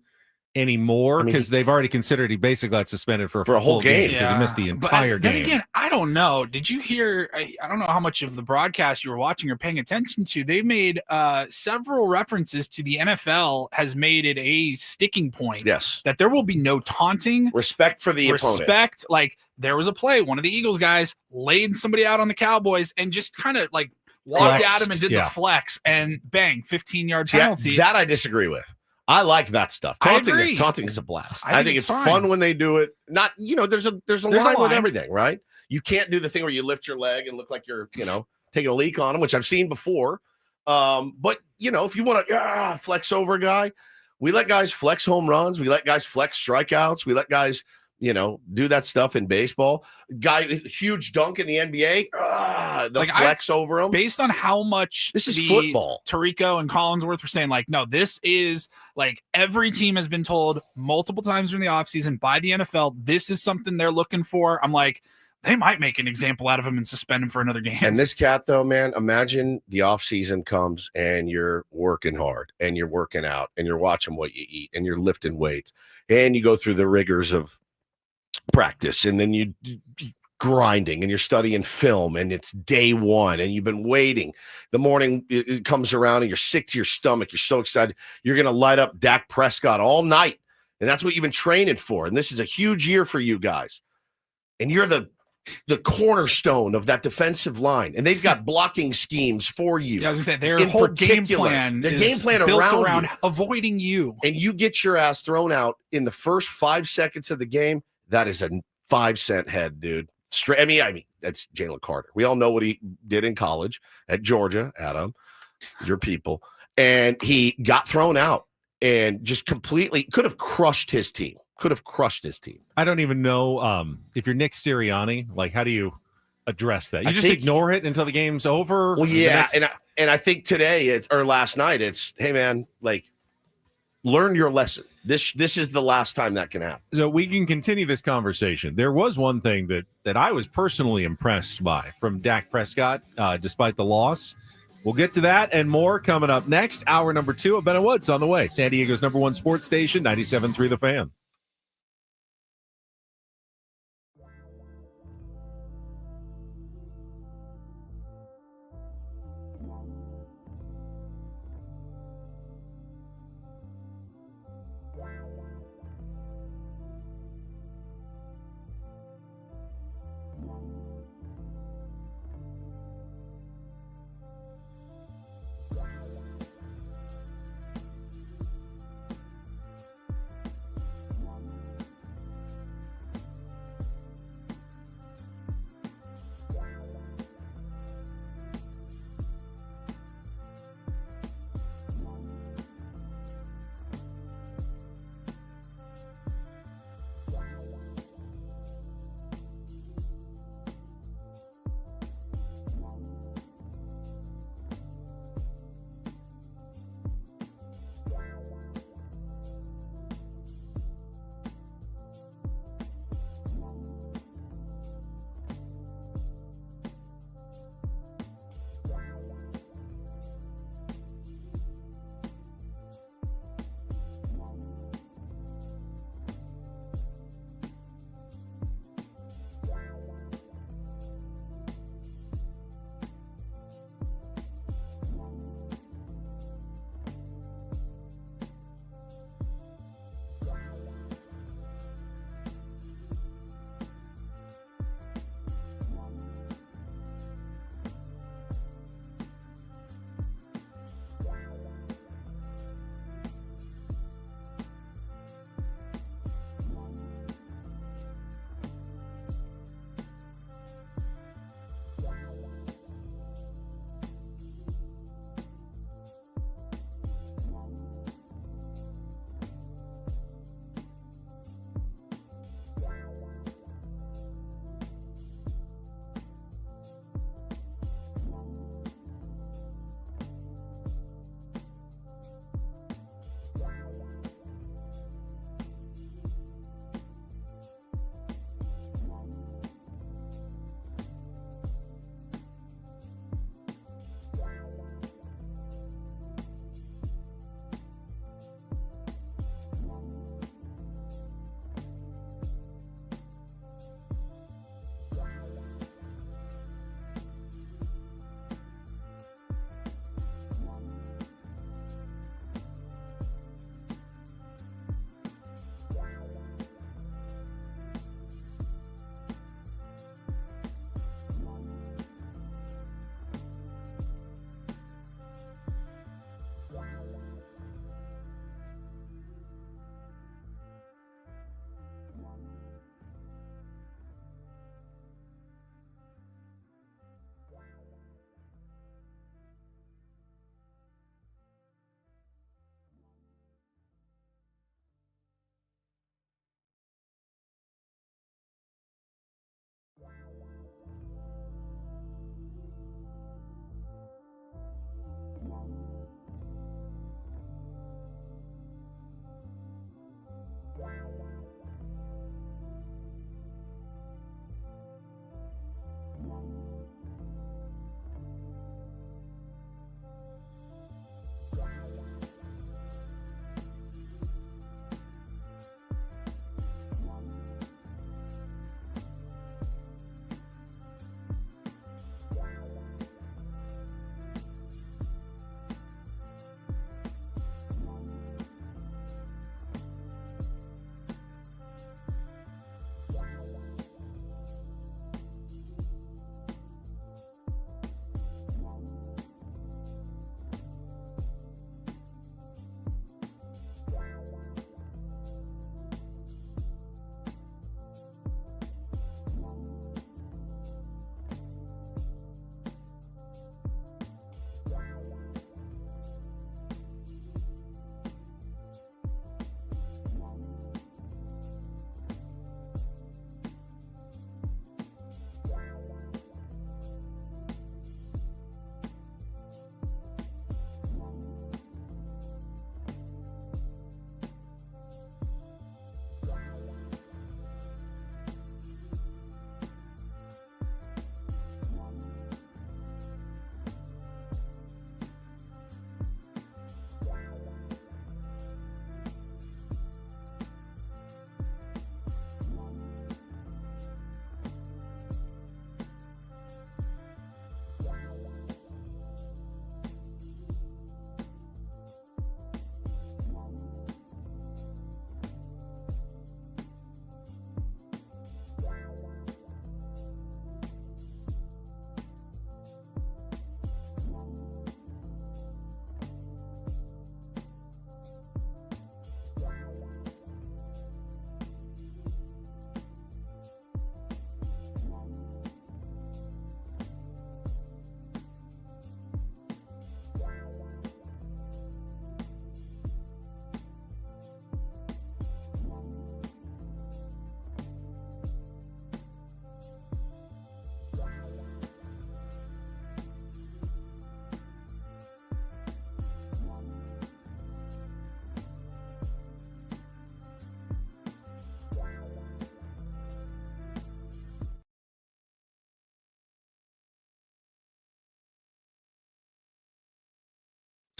anymore because they've already considered he basically got suspended for a whole game because he missed the entire But then game. again, I don't know. Did you hear? I don't know how much of the broadcast you were watching or paying attention to. They made several references to the NFL has made it a sticking point. Yes. That there will be no taunting. Respect for the opponent. Respect. Like there was a play. One of the Eagles guys laid somebody out on the Cowboys and just kind of like walked at him and did the flex and bang, 15-yard penalty. That I disagree with. I like that stuff. Taunting is a blast. I think it's fun when they do it. Not, there's a line with everything, right? You can't do the thing where you lift your leg and look like you're, taking a leak on them, which I've seen before. But if you want to flex over a guy, we let guys flex home runs. We let guys flex strikeouts. We let guys, do that stuff in baseball. Guy, huge dunk in the NBA. They'll flex over him. Based on how much this is football. Tirico and Collinsworth were saying, like, no, this is like every team has been told multiple times during the offseason by the NFL, this is something they're looking for. I'm like, they might make an example out of him and suspend him for another game. And this cat, though, man, imagine the offseason comes and you're working hard and you're working out and you're watching what you eat and you're lifting weights and you go through the rigors of practice and then you grinding and you're studying film and it's day one and you've been waiting. The morning it comes around and you're sick to your stomach. You're so excited. You're going to light up Dak Prescott all night. And that's what you've been training for. And this is a huge year for you guys. And you're the cornerstone of that defensive line. And they've got blocking schemes for you. Yeah, I was going to say, their whole game plan is built around avoiding you. And you get your ass thrown out in the first 5 seconds of the game. That is a 5-cent head, dude. Straight. I mean, that's Jalen Carter. We all know what he did in college at Georgia, Adam, your people. And he got thrown out and just completely could have crushed his team. I don't even know if you're Nick Sirianni, like, how do you address that? You just ignore it until the game's over? Well, yeah. And I think today or last night, it's, hey, man, like, learn your lesson. This is the last time that can happen. So we can continue this conversation. There was one thing that I was personally impressed by from Dak Prescott, despite the loss. We'll get to that and more coming up next. Hour number 2 of Ben and Woods on the way. San Diego's #1 sports station, 97.3 The Fan.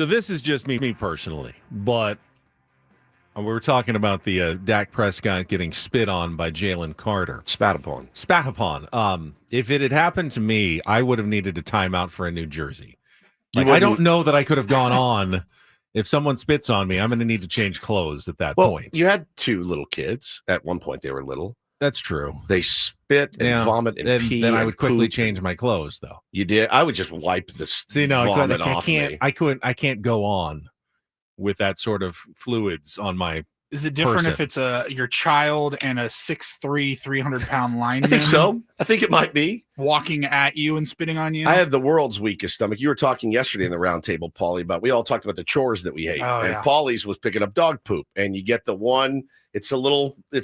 So this is just me personally, but we were talking about the Dak Prescott getting spit on by Jalen Carter. Spat upon. If it had happened to me, I would have needed a timeout for a new jersey. Like, I don't know that I could have gone on. If someone spits on me, I'm going to need to change clothes at that point. You had 2 little kids. At one point, they were little. That's true. They spit and vomit and pee. Then I would quickly poop. change my clothes, though. You did? I would just wipe the vomit off me. I can't go on with that sort of fluids on my. Is it different person. if it's your child and a 6'3", 300-pound lineman? I think so. I think it might be. Walking at you and spitting on you? I have the world's weakest stomach. You were talking yesterday in the round table, Paulie, about we all talked about the chores that we hate. And Paulie's was picking up dog poop. And you get the one, it's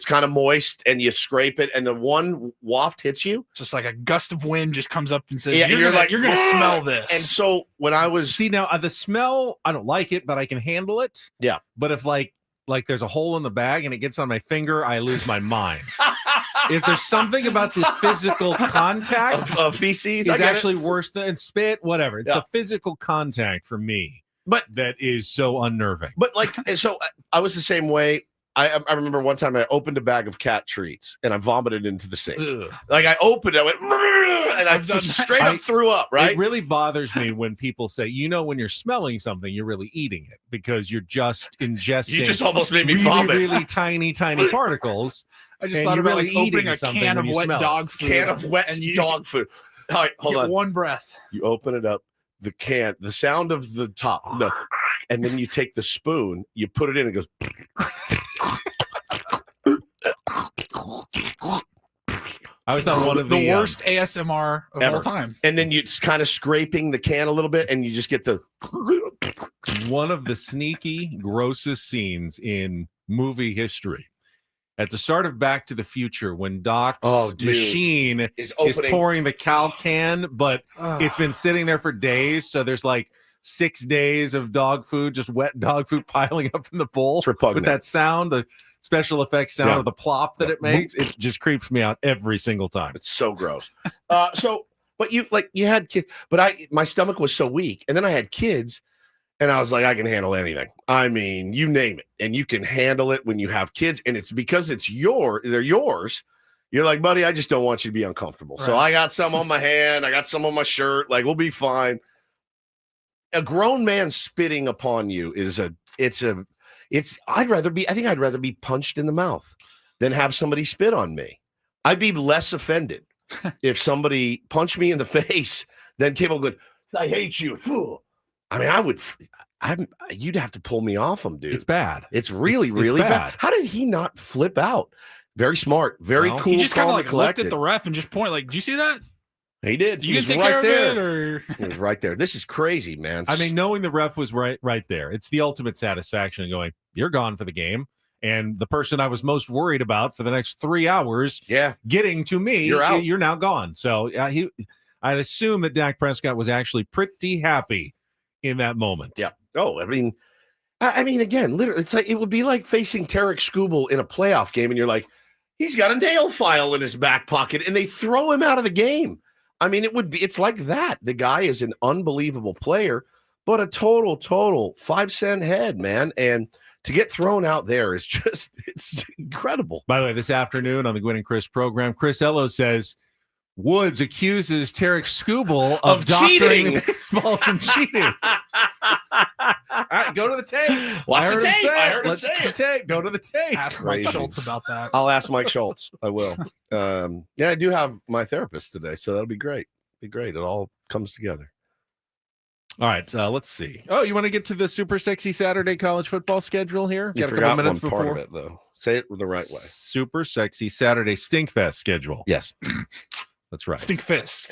kind of moist, and you scrape it, and the one waft hits you. It's just like a gust of wind just comes up and says, Yeah, you're going to smell this. And so when I was... See, now, the smell, I don't like it, but I can handle it. Yeah. But if, like there's a hole in the bag and it gets on my finger, I lose my mind. If there's something about the physical contact of feces, is actually worse than spit, whatever. It's Yeah. the physical contact for me, but that is so unnerving. But so I was the same way. I remember one time I opened a bag of cat treats and I vomited into the sink. Ugh. Like I opened it, I went, and I straight up threw up. Right? It really bothers me when people say, when you're smelling something, you're really eating it because you're just ingesting. You just almost made me really, vomit. really tiny particles. I just thought about really opening a can of wet dog food. Can of wet dog food. All right, hold on. One breath. You open it up, the can, the sound of the top, and then you take the spoon, you put it in, and it goes. I was on one of the worst ASMR of ever. all time. And then it's kind of scraping the can a little bit, and you just get the one of the sneaky, grossest scenes in movie history. At the start of Back to the Future, when Doc's machine is pouring the cow can, but it's been sitting there for days, so there's like 6 days of dog food, just wet dog food piling up in the bowl. It's repugnant. With that sound, the special effects sound of the plop that it makes, it just creeps me out every single time. It's so gross. But you had kids, but my stomach was so weak, and then I had kids, and I was like, I can handle anything. I mean, you name it, and you can handle it when you have kids, and it's because they're yours. You're like, buddy, I just don't want you to be uncomfortable. Right. So I got some on my hand, I got some on my shirt, like we'll be fine. A grown man spitting upon you I'd rather be punched in the mouth than have somebody spit on me. I'd be less offended if somebody punched me in the face than came up going, I hate you. I mean, you'd have to pull me off him, dude. It's bad. It's really bad. How did he not flip out? Very smart, very cool. He just kind of like collected. looked at the ref and just pointed, like, "Do you see that?" He did. You can take care of it, or he was right there. This is crazy, man. I mean, knowing the ref was right there, it's the ultimate satisfaction of going, you're gone for the game. And the person I was most worried about for the next 3 hours getting to me, you're out. You're now gone. So I'd assume that Dak Prescott was actually pretty happy in that moment. Yeah. Oh, I mean, again, literally, it's like it would be like facing Tarek Skubal in a playoff game, and you're like, he's got a nail file in his back pocket, and they throw him out of the game. I mean, it's like that. The guy is an unbelievable player, but a total 5-cent head, man. And to get thrown out there is it's incredible. By the way, this afternoon on the Gwynn and Chris program, Chris Ello says Woods accuses Tarek Skubal of cheating. Smalls and cheating. All right, go to the tape. Watch the tape. I heard him Let's say the tape. Go to the tape. Ask Mike Schultz about that. I'll ask Mike Schultz. I will. I do have my therapist today, so that'll be great. It all comes together. All right, let's see. Oh, you want to get to the super sexy Saturday college football schedule here? You forgot one part of it, though. Say it the right way. Super sexy Saturday Stinkfest schedule. Yes. That's right. Stinkfest.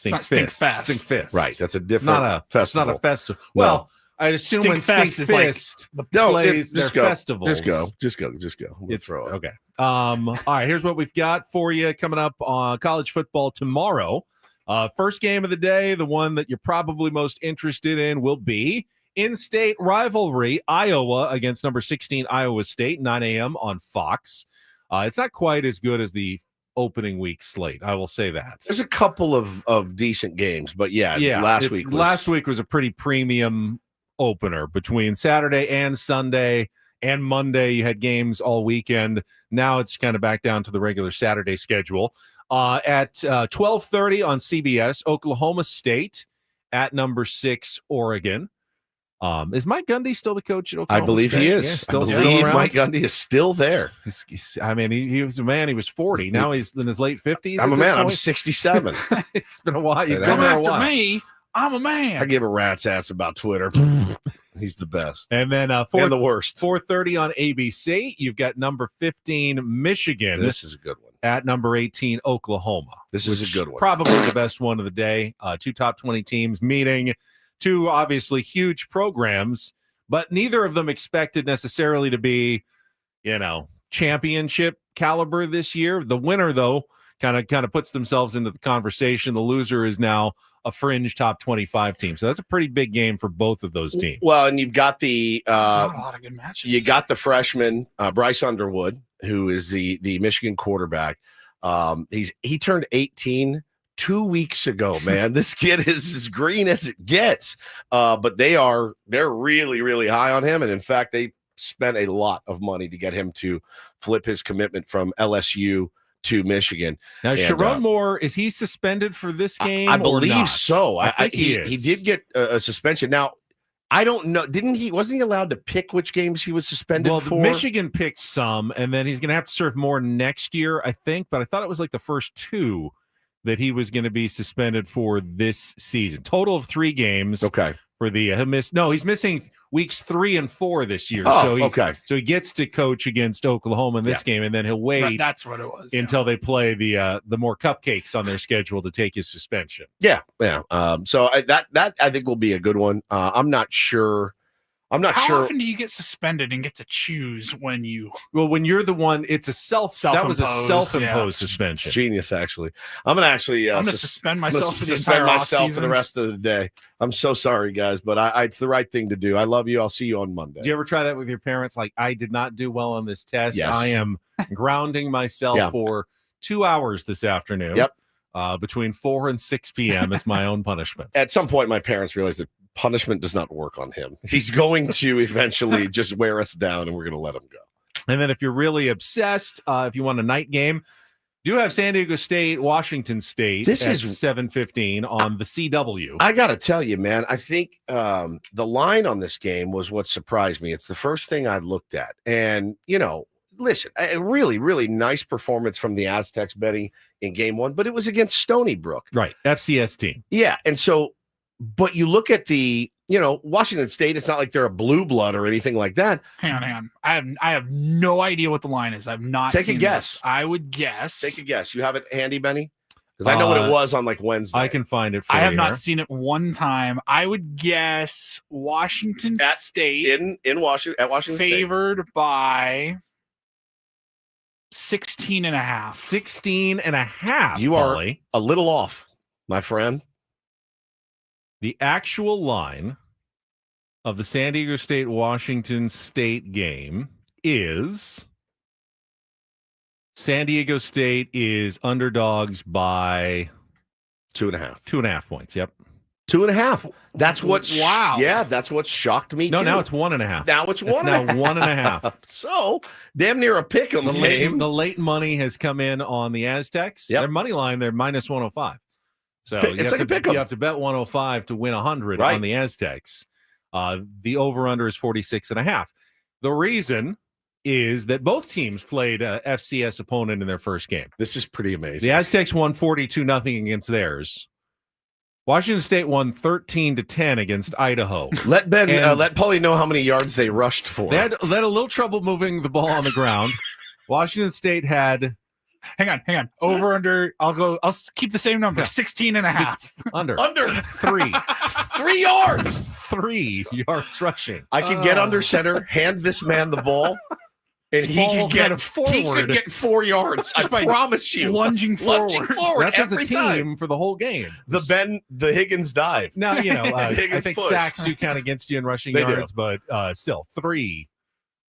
Stinkfest. Right. That's a different festival. It's not a festival. Well, I'd assume when Stinkfest plays their festivals. Just go. We'll throw it. Okay. All right, here's what we've got for you coming up on college football tomorrow. First game of the day, the one that you're probably most interested in, will be in-state rivalry, Iowa against number 16 Iowa State, 9 a.m. on Fox. It's not quite as good as the opening week slate, I will say that. There's a couple of decent games, but last week was a pretty premium opener between Saturday and Sunday and Monday. You had games all weekend. Now it's kind of back down to the regular Saturday schedule. At 12:30 on CBS, Oklahoma State at number 6, Oregon. Is Mike Gundy still the coach at Oklahoma I believe State? he is. Yeah, still around. Mike Gundy is still there. I mean, he was a man. He was 40. Now he's in his late 50s. I'm a man. I'm 67. It's been a while. You've Come been there a After while. me, I'm a man. I give a rat's ass about Twitter. He's the best. And then And the worst. 4:30 on ABC. You've got number 15 Michigan. This is a good one. At number 18 Oklahoma. This is a good one. Probably the best one of the day. 2 top 20 teams meeting. 2 obviously huge programs, but neither of them expected necessarily to be, championship caliber this year. The winner, though, kind of puts themselves into the conversation. The loser is now a fringe top 25 team. So that's a pretty big game for both of those teams. Well, and you've got the a lot of good matches. You got the freshman Bryce Underwood, who is the Michigan quarterback. He turned 18 2 weeks ago, man. This kid is as green as it gets. But they're really, really high on him. And in fact, they spent a lot of money to get him to flip his commitment from LSU to Michigan. Now, Sharon Moore, is he suspended for this game? I believe or not? so. I think he is. He did get a suspension. Now, I don't know. Wasn't he allowed to pick which games he was suspended for? Well, Michigan picked some, and then he's going to have to serve more next year, I think. But I thought it was like the first 2 that he was going to be suspended for this season. Total of 3 games. Okay. For the he's missing weeks 3 and 4 this year. Oh, So he gets to coach against Oklahoma in this game, and then he'll wait. That's what it was. Until they play the more cupcakes on their schedule to take his suspension. Yeah. So that I think will be a good one. I'm not sure. How often do you get suspended and get to choose when you? Well, when you're the one, it's a self-imposed suspension. Genius, actually. I'm gonna suspend myself for the suspend entire myself for the rest of the day. I'm so sorry, guys, but it's the right thing to do. I love you. I'll see you on Monday. Do you ever try that with your parents? Like, I did not do well on this test. Yes. I am grounding myself for 2 hours this afternoon. Yep. Between 4 and 6 p.m. is my own punishment. At some point, my parents realized that punishment does not work on him. He's going to eventually just wear us down, and we're going to let him go. And then if you're really obsessed, if you want a night game, do have San Diego State, Washington State. This at is 7:15 on the CW. I got to tell you, man, I think the line on this game was what surprised me. It's the first thing I looked at. And, listen, a really, really nice performance from the Aztecs, Benny, in game 1, but it was against Stony Brook. Right, FCS team. Yeah, and so, but you look at the, Washington State, it's not like they're a blue blood or anything like that. Hang on. I have no idea what the line is. I've not Take seen a guess. This. I would guess. Take a guess. You have it handy, Benny? Because I know what it was on like Wednesday. I can find it for I you have not here. seen it one time. I would guess Washington State in Washington at Washington favored by 16 and a half. 16 and a half. You are a little off, my friend. The actual line of the San Diego State Washington State game is San Diego State is underdogs by 2.5. 2.5 points. Yep. 2.5. That's what. Wow. Yeah, that's what shocked me. No, too. now it's 1.5. Now it's 1.5. Now 1.5. So damn near a pick 'em game. The late money has come in on the Aztecs. Yep. Their money line, they're minus 105. So It's like a pick 'em. you have to bet 105 to win 100 Right. on the Aztecs. The over-under is 46.5. The reason is that both teams played a FCS opponent in their first game. This is pretty amazing. The Aztecs won 42-0 against theirs. Washington State won 13-10 against Idaho. Let Paulie know how many yards they rushed for. They had a little trouble moving the ball on the ground. Washington State had... Hang on. Over under. I'll keep the same number. 16 and a half. Under 3 yards. 3 yards rushing. I can get under center, hand this man the ball, and he ball can kind get of he could get 4 yards. I by promise you. lunging forward. That's as a every team time. for the whole game. The Higgins dive. Now, I Higgins think push. sacks do count against you in rushing They do. yards, but still 3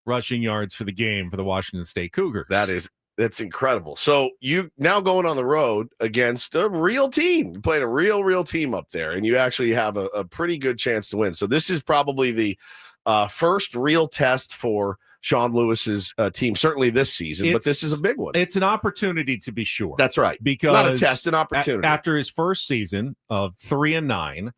rushing yards for the game for the Washington State Cougars. That is That's incredible. So you now going on the road against a real team, you're playing a real team up there, and you actually have a pretty good chance to win. So this is probably the first real test for Sean Lewis's team, certainly this season, but this is a big one. It's an opportunity to be sure. That's right. Because not a test, an opportunity. After his first season of 3-9,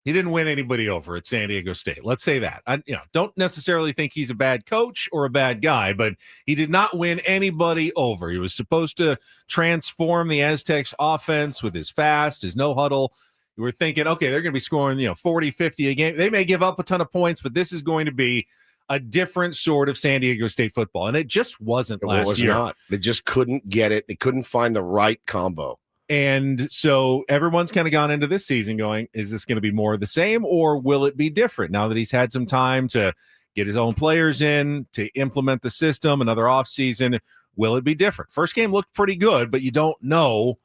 he didn't win anybody over at San Diego State. Let's say that. I don't necessarily think he's a bad coach or a bad guy, but he did not win anybody over. He was supposed to transform the Aztecs offense with his fast, his no huddle. You were thinking, okay, they're going to be scoring, 40, 50 a game. They may give up a ton of points, but this is going to be a different sort of San Diego State football. And it just wasn't last year. Not. They just couldn't get it. They couldn't find the right combo. And so everyone's kind of gone into this season going, is this going to be more of the same, or will it be different now that he's had some time to get his own players in, to implement the system, another offseason? Will it be different? First game looked pretty good, but you don't know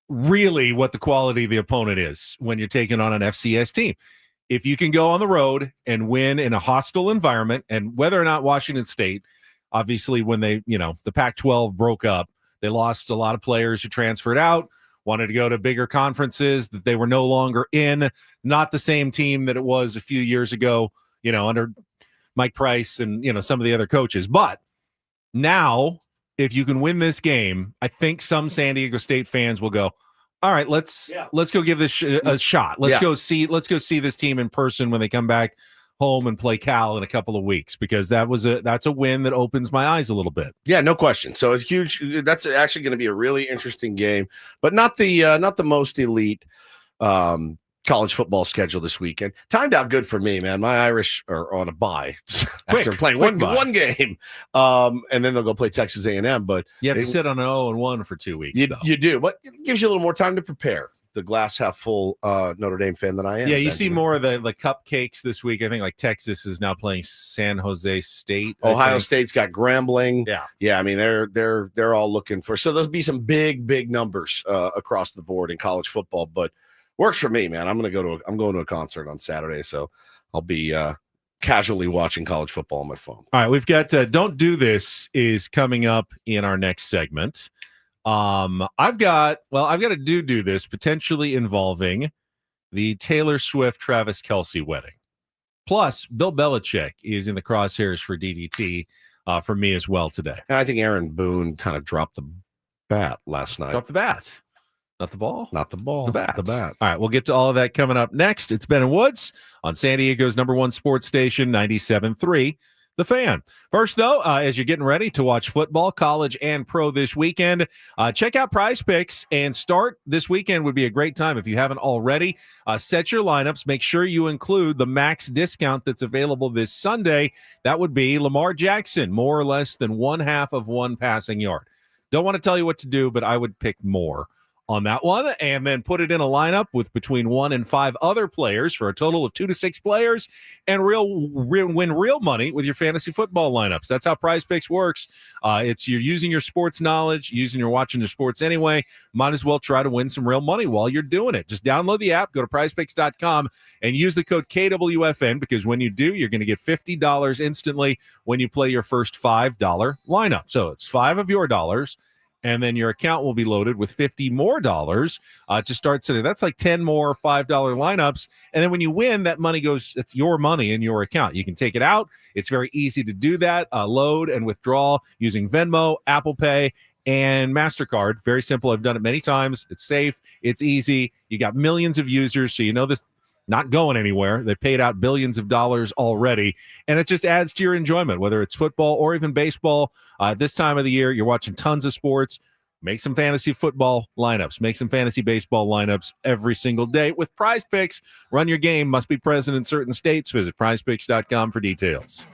really what the quality of the opponent is when you're taking on an FCS team. If you can go on the road and win in a hostile environment, and whether or not Washington State, obviously when they, the Pac-12 broke up, they lost a lot of players who transferred out, wanted to go to bigger conferences that they were no longer in. Not the same team that it was a few years ago, under Mike Price and, some of the other coaches. But now, if you can win this game, I think some San Diego State fans will go, all right, let's go give this a shot. Let's go see this team in person when they come back home and play Cal in a couple of weeks, because that's a win that opens my eyes a little bit. Yeah, no question. So it's huge. That's actually going to be a really interesting game, but not the most elite college football schedule this weekend. Timed out good for me, man. My Irish are on a bye after playing one game, and then they'll go play Texas A&M. But you have to sit on an 0-1 for 2 weeks. You do, but it gives you a little more time to prepare. The glass half full Notre Dame fan that I am. Yeah, you see more of the cupcakes this week. I think Texas is now playing San Jose State. Ohio State's got Grambling. Yeah. I mean they're all looking for. So there'll be some big numbers across the board in college football, but works for me, man. I'm going to a concert on Saturday, so I'll be casually watching college football on my phone. All right, we've got Don't Do This is coming up in our next segment. I've got a do this potentially involving the Taylor Swift Travis Kelce wedding. Plus, Bill Belichick is in the crosshairs for DDT for me as well today. And I think Aaron Boone kind of dropped the bat last night. Dropped the bat. Not the ball? Not the ball. The bat. The bat. All right, we'll get to all of that coming up next. It's Ben and Woods on San Diego's #1 sports station, 97.3. The Fan. First, though, as you're getting ready to watch football, college and pro this weekend, check out Prize Picks and start this weekend would be a great time. If you haven't already, set your lineups. Make sure you include the max discount that's available this Sunday. That would be Lamar Jackson, more or less than 1/2 of one passing yard. Don't want to tell you what to do, but I would pick more on that one, and then put it in a lineup with between 1 and 5 other players for a total of 2 to 6 players, and win real money with your fantasy football lineups. That's how Prize Picks works. It's you're using your sports knowledge, you're watching your sports anyway. Might as well try to win some real money while you're doing it. Just download the app, go to prizepicks.com, and use the code KWFN, because when you do, you're going to get $50 instantly when you play your first $5 lineup. So it's 5 of your dollars, and then your account will be loaded with $50 more to start sitting. That's like 10 more $5 lineups. And then when you win, that money goes, it's your money in your account. You can take it out. It's very easy to do that. Load and withdraw using Venmo, Apple Pay, and MasterCard. Very simple. I've done it many times. It's safe. It's easy. You got millions of users, so you know this not going anywhere. They paid out billions of dollars already, and it just adds to your enjoyment, whether it's football or even baseball. This time of the year, you're watching tons of sports. Make some fantasy football lineups. Make some fantasy baseball lineups every single day with Prize Picks. Run your game. Must be present in certain states. Visit prizepicks.com for details.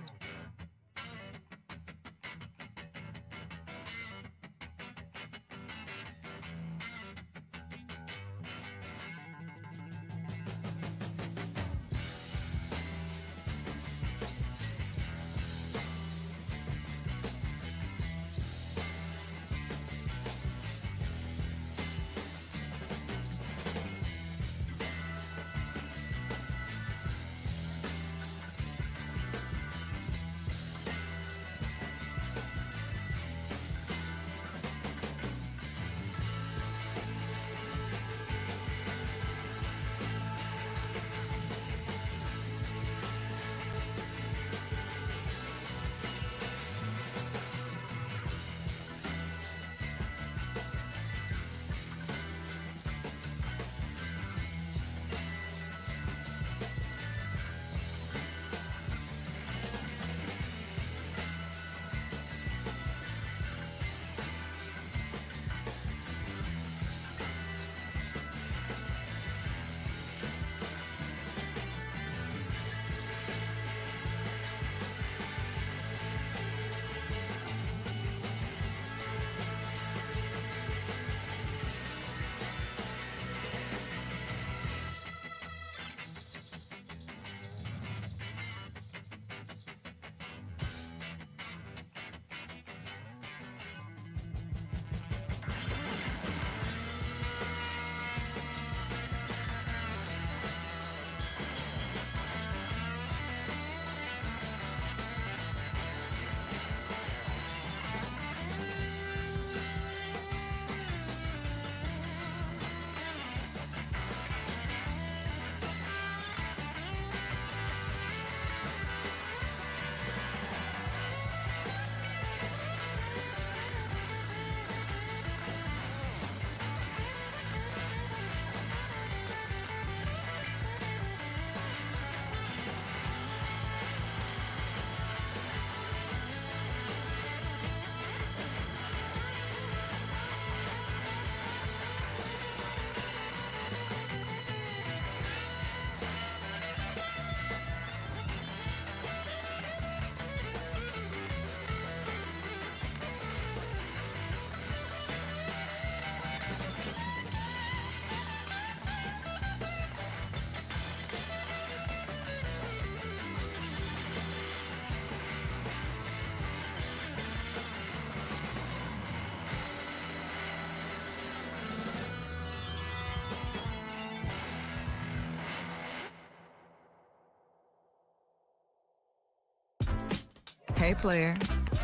Hey, player,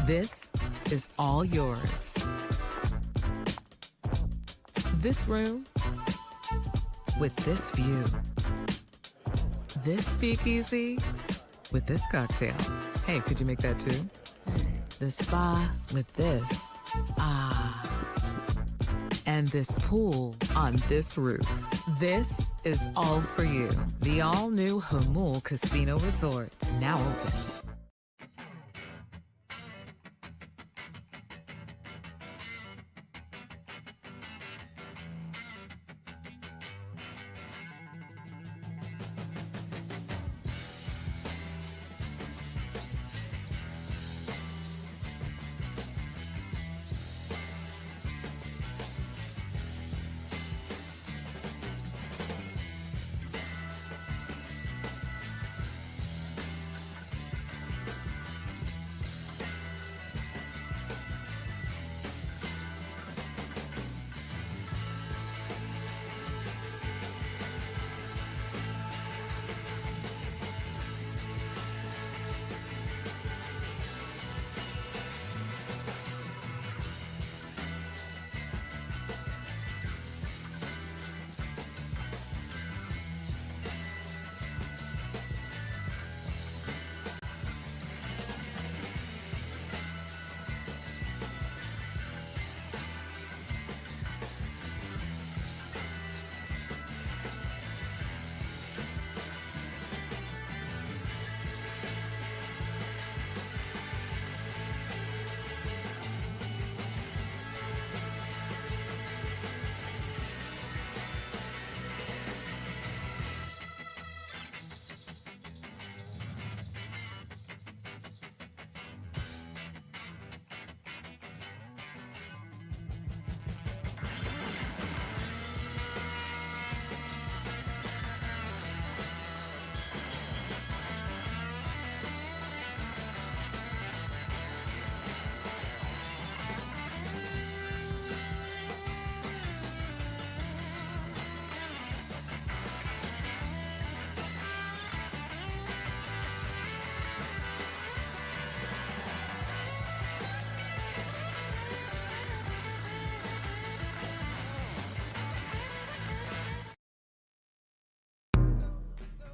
this is all yours. This room with this view. This speakeasy with this cocktail. Hey, could you make that too? The spa with this. Ah. And this pool on this roof. This is all for you. The all-new Hummel Casino Resort, now open.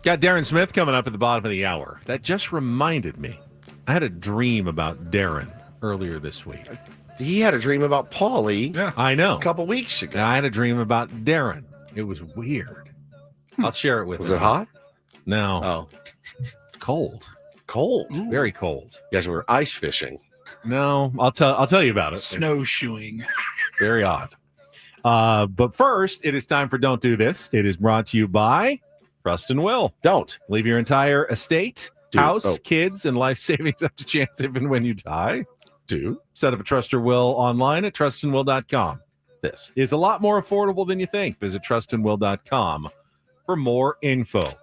Got Darren Smith coming up at the bottom of the hour. That just reminded me. I had a dream about Darren earlier this week. He had a dream about Paulie. Yeah, I know. A couple weeks ago. I had a dream about Darren. It was weird. I'll share it with you. Was it hot? No. Oh. Cold. Cold. Very cold. You guys were ice fishing. No, I'll tell you about it. Snowshoeing. Very odd. But first, it is time for Don't Do This. It is brought to you by Trust and Will. Don't leave your entire estate, house, kids, and life savings up to chance even when you die. Do set up a trust or will online at trustandwill.com. This is a lot more affordable than you think. Visit trustandwill.com for more info.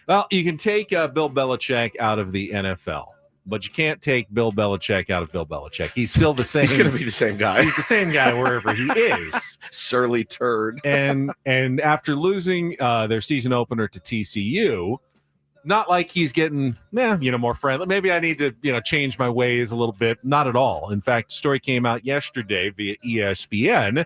Well, you can take Bill Belichick out of the NFL, but you can't take Bill Belichick out of Bill Belichick. He's still the same. He's going to be the same guy. He's the same guy wherever he is. Surly turd. And after losing their season opener to TCU, not like he's getting, more friendly. Maybe I need to, change my ways a little bit. Not at all. In fact, a story came out yesterday via ESPN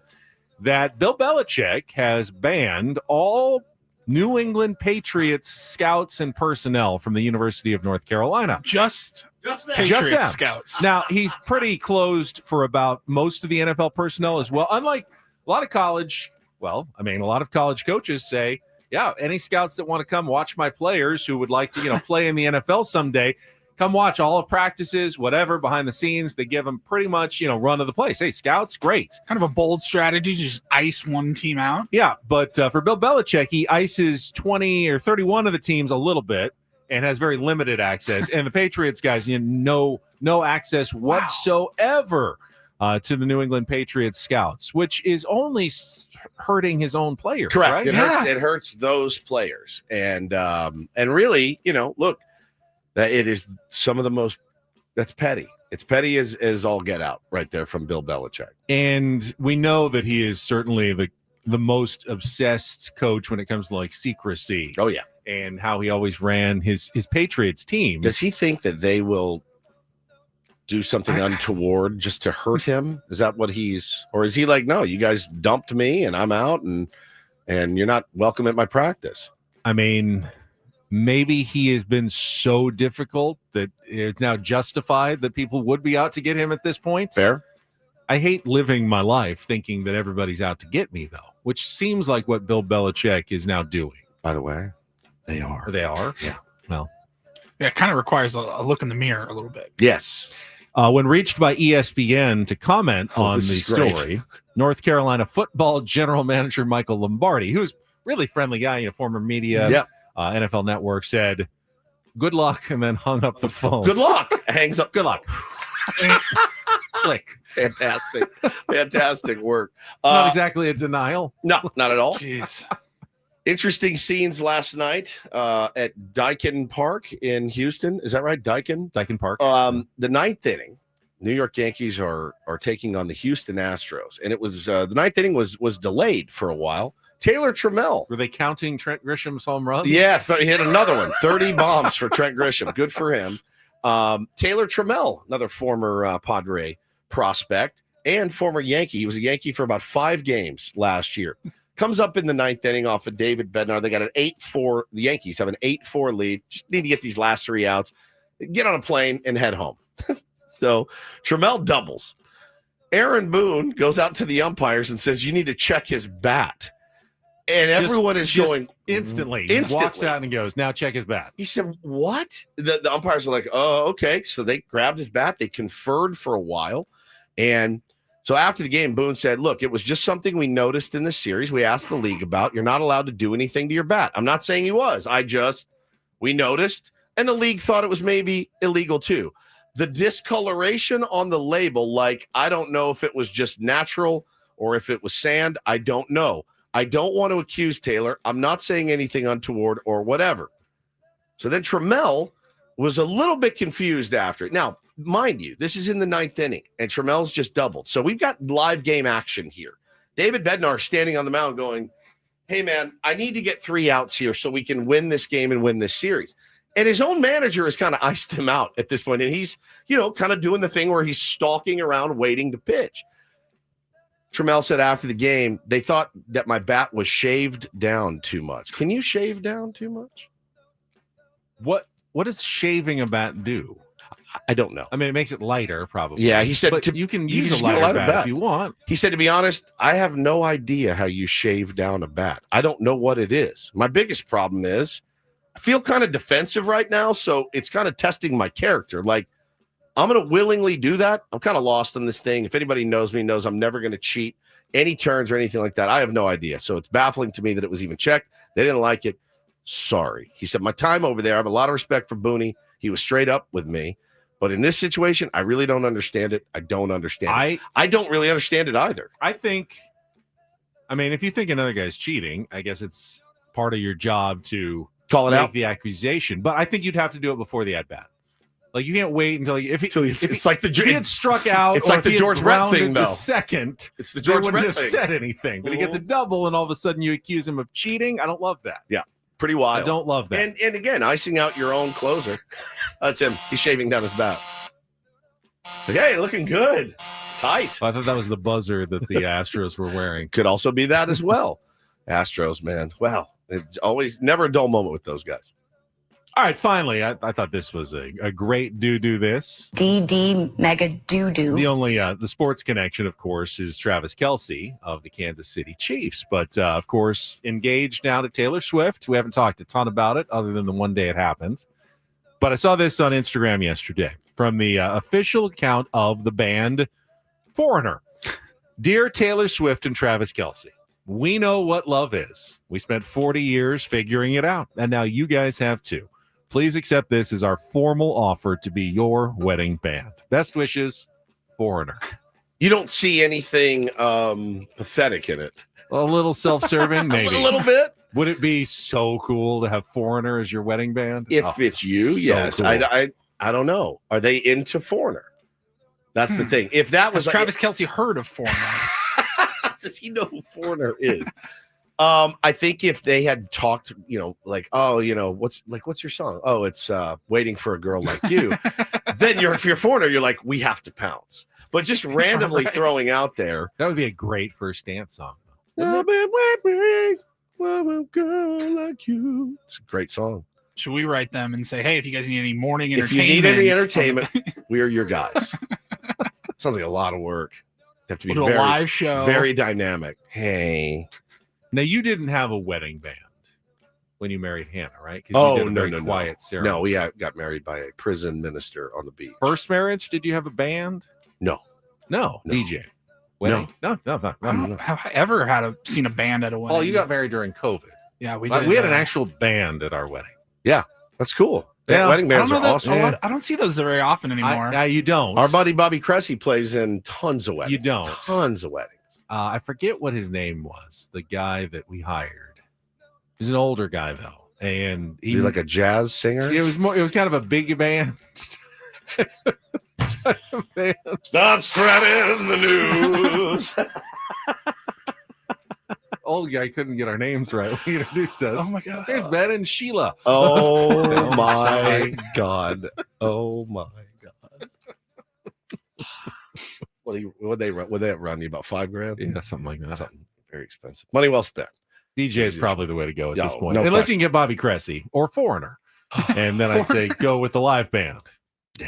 that Bill Belichick has banned all New England Patriots scouts and personnel from the University of North Carolina. Just Patriots them. Scouts. Now, he's pretty closed for about most of the NFL personnel as well. Unlike a lot of college coaches say, yeah, any scouts that want to come watch my players who would like to, play in the NFL someday, come watch all of practices, whatever, behind the scenes. They give them pretty much, run of the place. Hey, scouts, great. Kind of a bold strategy, just ice one team out. Yeah, but for Bill Belichick, he ices 20 or 31 of the teams a little bit and has very limited access. And the Patriots guys, no access whatsoever to the New England Patriots scouts, which is only hurting his own players. Correct. Right? It hurts those players. And really, look, that it is some of the most, that's petty. It's petty as all get out right there from Bill Belichick. And we know that he is certainly the most obsessed coach when it comes to secrecy. Oh, yeah. And how he always ran his Patriots team. Does he think that they will do something untoward just to hurt him? Is that what or is he like, no, you guys dumped me and I'm out and you're not welcome at my practice? I mean, maybe he has been so difficult that it's now justified that people would be out to get him at this point. Fair. I hate living my life thinking that everybody's out to get me, though, which seems like what Bill Belichick is now doing. By the way, they are. They are? Yeah. Well. Yeah, it kind of requires a look in the mirror a little bit. Yes. When reached by ESPN to comment on the is great. story, North Carolina football general manager Michael Lombardi, who's really friendly guy, former media, NFL Network, said, "Good luck," and then hung up the phone. Good luck. Hangs up. Good luck. Click. Fantastic. Fantastic work. Not exactly a denial. No, not at all. Jeez. Interesting scenes last night at Daikin Park in Houston. Is that right? Daikin Park. The ninth inning, New York Yankees are taking on the Houston Astros, and it was the ninth inning was delayed for a while. Taylor Trammell. Were they counting Trent Grisham's home runs? Yeah, he hit another one. 30 bombs for Trent Grisham. Good for him. Taylor Trammell, another former Padre prospect and former Yankee. He was a Yankee for about 5 games last year. Comes up in the ninth inning off of David Bednar. They got an 8-4. The Yankees have an 8-4 lead. Just need to get these last 3 outs, get on a plane, and head home. So Trammell doubles. Aaron Boone goes out to the umpires and says, "You need to check his bat." And everyone is going instantly. Instantly. Walks out and goes, "Now check his bat." He said, "What?" The umpires are like, "Oh, okay." So they grabbed his bat. They conferred for a while. And so after the game, Boone said, "Look, it was just something we noticed in the series. We asked the league about. You're not allowed to do anything to your bat. I'm not saying he was. We noticed, and the league thought it was maybe illegal too. The discoloration on the label, I don't know if it was just natural or if it was sand. I don't know. I don't want to accuse Taylor. I'm not saying anything untoward or whatever." So then Trammell was a little bit confused after it. Now, mind you, this is in the ninth inning, and Trammell's just doubled. So we've got live game action here. David Bednar standing on the mound going, "Hey, man, I need to get 3 outs here so we can win this game and win this series." And his own manager has kind of iced him out at this point, and he's, kind of doing the thing where he's stalking around waiting to pitch. Trammell said after the game, they thought that my bat was shaved down too much. Can you shave down too much? What does shaving a bat do? I don't know. I mean, it makes it lighter, probably. Yeah, he said, but you can use just a get lighter bat if you want. He said, to be honest, I have no idea how you shave down a bat. I don't know what it is. My biggest problem is I feel kind of defensive right now, so it's kind of testing my character. I'm going to willingly do that. I'm kind of lost on this thing. If anybody knows me, knows I'm never going to cheat any turns or anything like that. I have no idea. So it's baffling to me that it was even checked. They didn't like it. Sorry. He said, my time over there, I have a lot of respect for Booney. He was straight up with me. But in this situation, I really don't understand it. I don't understand it. I don't really understand it either. If you think another guy's cheating, I guess it's part of your job to call it make out, the accusation. But I think you'd have to do it before the at-bat. You can't wait until it's like if he had struck out. It's like the George Brett thing, though. Second, it's the George Brett Brett thing. Said anything, but he gets a double, and all of a sudden you accuse him of cheating. I don't love that. Yeah, pretty wild. I don't love that. And again, icing out your own closer. That's him. He's shaving down his bat. Hey, looking good. Tight. I thought that was the buzzer that the Astros were wearing. Could also be that as well. Astros, man. Wow. It's always never a dull moment with those guys. All right, finally, I thought this was a great do this. DD mega doo-doo. The only the sports connection, of course, is Travis Kelce of the Kansas City Chiefs. But, of course, engaged now to Taylor Swift. We haven't talked a ton about it other than the one day it happened. But I saw this on Instagram yesterday from the official account of the band Foreigner. Dear Taylor Swift and Travis Kelce, we know what love is. We spent 40 years figuring it out, and now you guys have too. Please accept this as our formal offer to be your wedding band. Best wishes, Foreigner. You don't see anything pathetic in it. A little self-serving, maybe. A little bit. Would it be so cool to have Foreigner as your wedding band? If it's you, so yes. Cool. I don't know. Are they into Foreigner? That's the thing. If that was Travis Kelce heard of Foreigner? Does he know who Foreigner is? I think if they had talked, like, oh, what's your song? Oh, it's Waiting for a Girl Like You. Then if you're a foreigner, you're like, we have to pounce. But just randomly throwing out there. That would be a great first dance song. I've been waiting for a girl like you. It's a great song. Should we write them and say, hey, if you guys need any morning If entertainment? you need any entertainment, we are your guys. Sounds like a lot of work. They have to be We'll do a live show. Very dynamic. Hey. Now, you didn't have a wedding band when you married Hannah, right? 'Cause Oh, you did a no, very no, quiet no. ceremony. No, we got married by a prison minister on the beach. First marriage, did you have a band? No. No. DJ. Wedding? No. Have I ever seen a band at a wedding? Oh, you got married during COVID. Yeah, we Like, did. we had an actual band at our wedding. Yeah, that's cool. Yeah. Wedding bands I are don't know awesome. I don't see those very often anymore. You don't. Our buddy Bobby Cressy plays in tons of weddings. You don't. Tons of weddings. I forget what his name was. The guy that we hired. He's an older guy though, and Is he like a jazz singer? It was more. It was kind of a big band. Stop spreading the news. Old guy couldn't get our names right when he introduced us. Oh my god! There's Ben and Sheila. Oh my god! Oh my god! Would they run you about $5,000? Yeah, something like that. Something very expensive. Money well spent. DJ is probably the way to go at this point, no unless question. you can get Bobby Cressy or Foreigner, and then I'd say go with the live band. Yeah.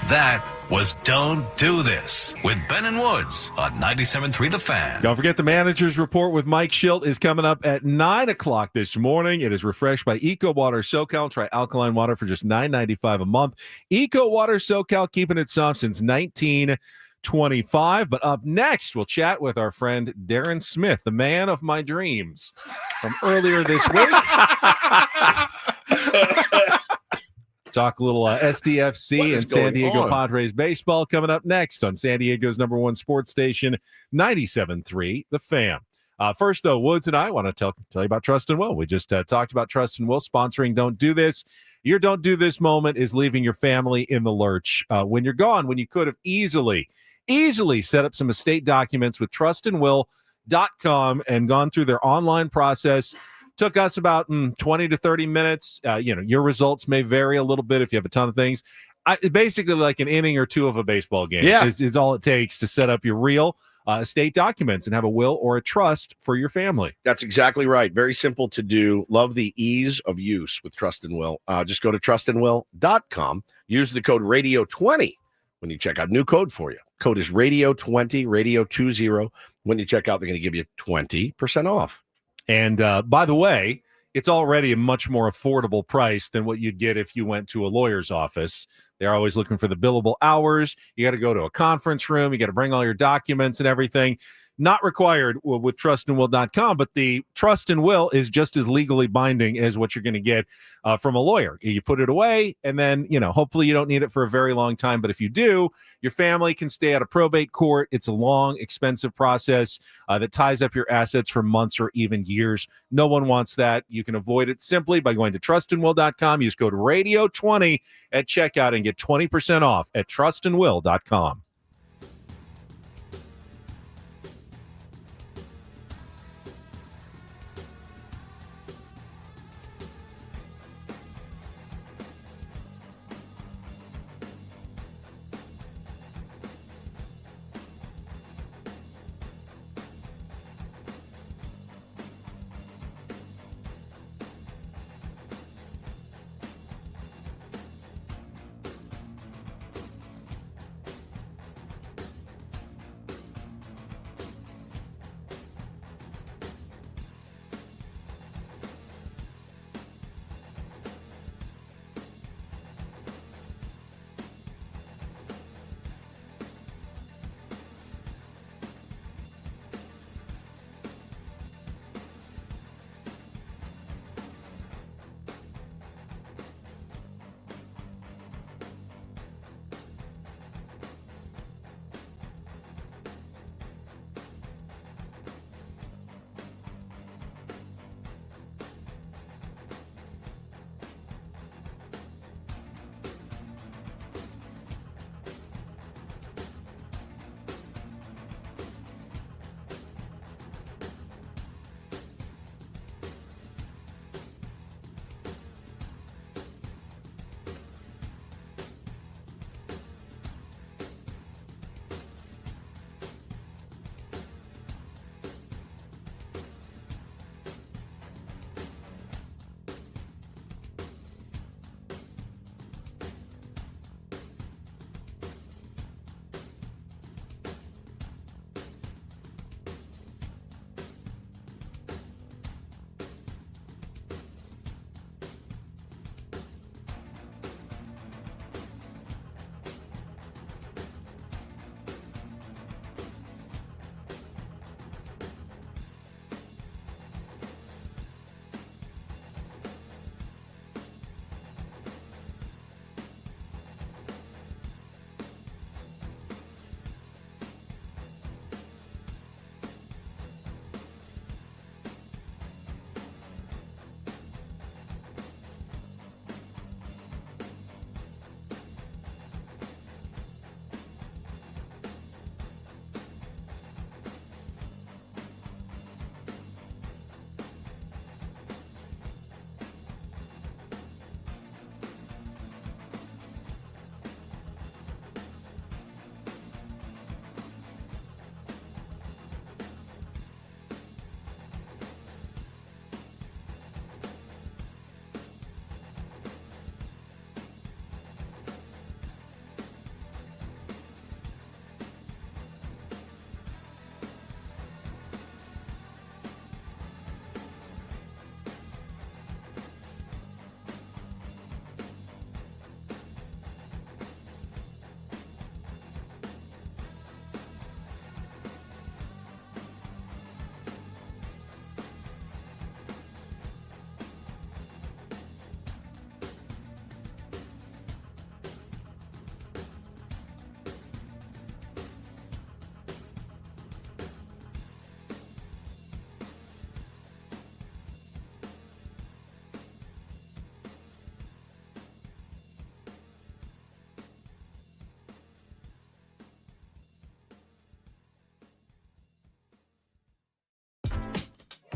That was Don't Do This with Ben and Woods on 97.3 The Fan. Don't forget the manager's report with Mike Shildt is coming up at 9 o'clock this morning. It is refreshed by Eco Water SoCal. Try alkaline water for just $9.95 a month. Eco Water SoCal, keeping it soft since 1925. But up next, we'll chat with our friend Darren Smith, the man of my dreams from earlier this week. Talk a little SDFC and San Diego Padres baseball coming up next on San Diego's #1 sports station, 97.3 The Fan. First, though, Woods and I want to tell you about Trust and Will. We just talked about Trust and Will sponsoring Don't Do This. Your Don't Do This moment is leaving your family in the lurch. When you're gone, when you could have easily set up some estate documents with trustandwill.com and gone through their online process. Took us about 20 to 30 minutes. Your results may vary a little bit if you have a ton of things. Basically like an inning or two of a baseball game is all it takes to set up your real estate documents and have a will or a trust for your family. That's exactly right. Very simple to do. Love the ease of use with Trust and Will. Just go to trustandwill.com. Use the code radio20 when you check out. New code for you. Code is radio20, radio20. When you check out, they're going to give you 20% off. And by the way, it's already a much more affordable price than what you'd get if you went to a lawyer's office. They're always looking for the billable hours. You got to go to a conference room. You got to bring all your documents and everything. Not required with trustandwill.com, but the Trust and Will is just as legally binding as what you're going to get from a lawyer. You put it away, and then, hopefully you don't need it for a very long time. But if you do, your family can stay out of probate court. It's a long, expensive process that ties up your assets for months or even years. No one wants that. You can avoid it simply by going to trustandwill.com. Use code radio20 at checkout and get 20% off at trustandwill.com.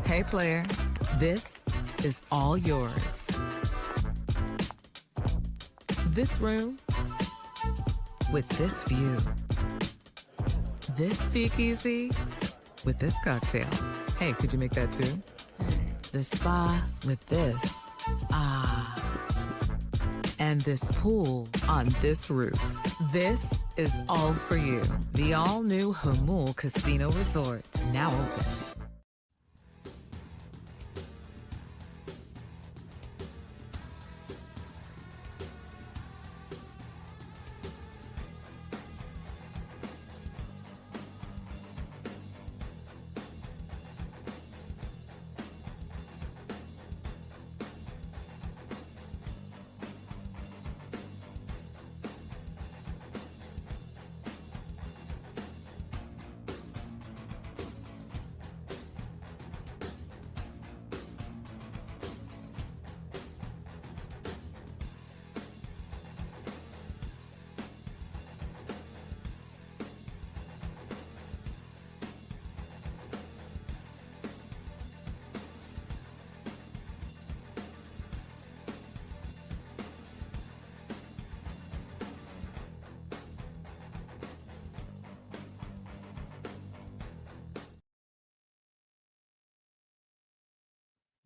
Hey, player, this is all yours. This room with this view. This speakeasy with this cocktail. Hey, could you make that too? The spa with this. Ah. And this pool on this roof. This is all for you. The all-new Hamul Casino Resort, now open.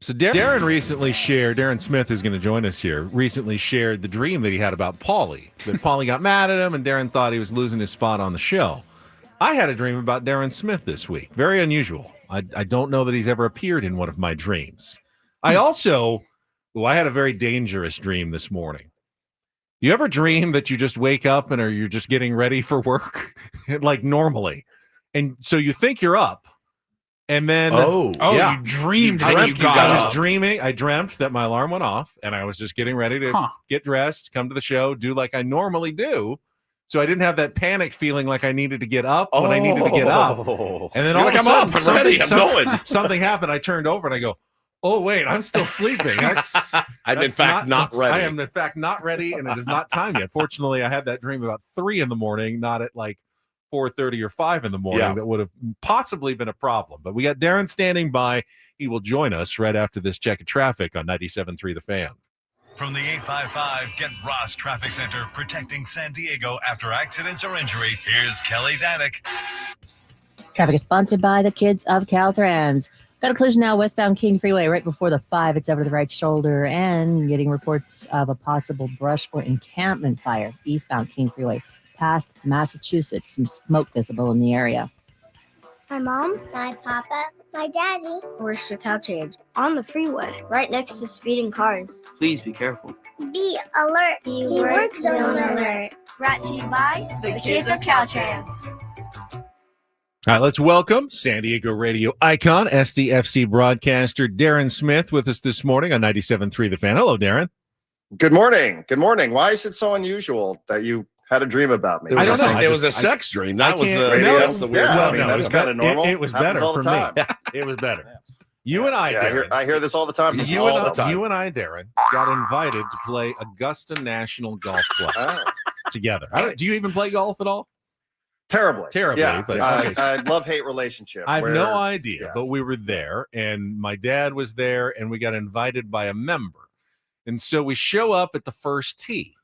So Darren recently shared, Darren Smith, who's going to join us here, recently shared the dream that he had about Paulie. That Paulie got mad at him and Darren thought he was losing his spot on the show. I had a dream about Darren Smith this week. Very unusual. I don't know that he's ever appeared in one of my dreams. I also, I had a very dangerous dream this morning. You ever dream that you just wake up and you're just getting ready for work like normally? And so you think you're up. And then, you dreamed that you got I up. was dreaming. I dreamt that my alarm went off, and I was just getting ready to get dressed, come to the show, do like I normally do. So I didn't have that panic feeling like I needed to get up when I needed to get up. And then all of a sudden, I'm ready. I'm going. Something happened. I turned over and I go, "Oh wait, I'm still sleeping." I'm in fact not ready. I am in fact not ready, and it is not time yet. Fortunately, I had that dream about 3 a.m, not at like 4:30 or 5 a.m. That would have possibly been a problem. But we got Darren standing by. He will join us right after this check of traffic on 97.3 The Fan. From the 855 Get Ross Traffic Center, protecting San Diego after accidents or injury, here's Kelly Danick. Traffic is sponsored by the kids of Caltrans. Got a collision now westbound King Freeway right before the 5. It's over to the right shoulder and getting reports of a possible brush or encampment fire eastbound King Freeway past Massachusetts. Some smoke visible in the area. My mom, my papa, my daddy. We're Chicago change on the freeway, right next to speeding cars. Please be careful. Be alert. Be work zone alert. Brought to you by the kids of Caltrans. All right, let's welcome San Diego radio icon, SDFC broadcaster Darren Smith with us this morning on 97.3 The Fan. Hello, Darren. Good morning. Good morning. Why is it so unusual that you had a dream about me? I don't know. It was a sex dream. That was the weird. Yeah, one. I mean, that was kind of normal. It was Happens better all the for time. me. You and I, Darren. I hear this all the time. From You all the time. and I, Darren, got invited to play Augusta National Golf Club together. Do you even play golf at all? Terribly. Yeah, But I love-hate relationship. I have no idea, but we were there, and my dad was there, and we got invited by a member. And so we show up at the first tee,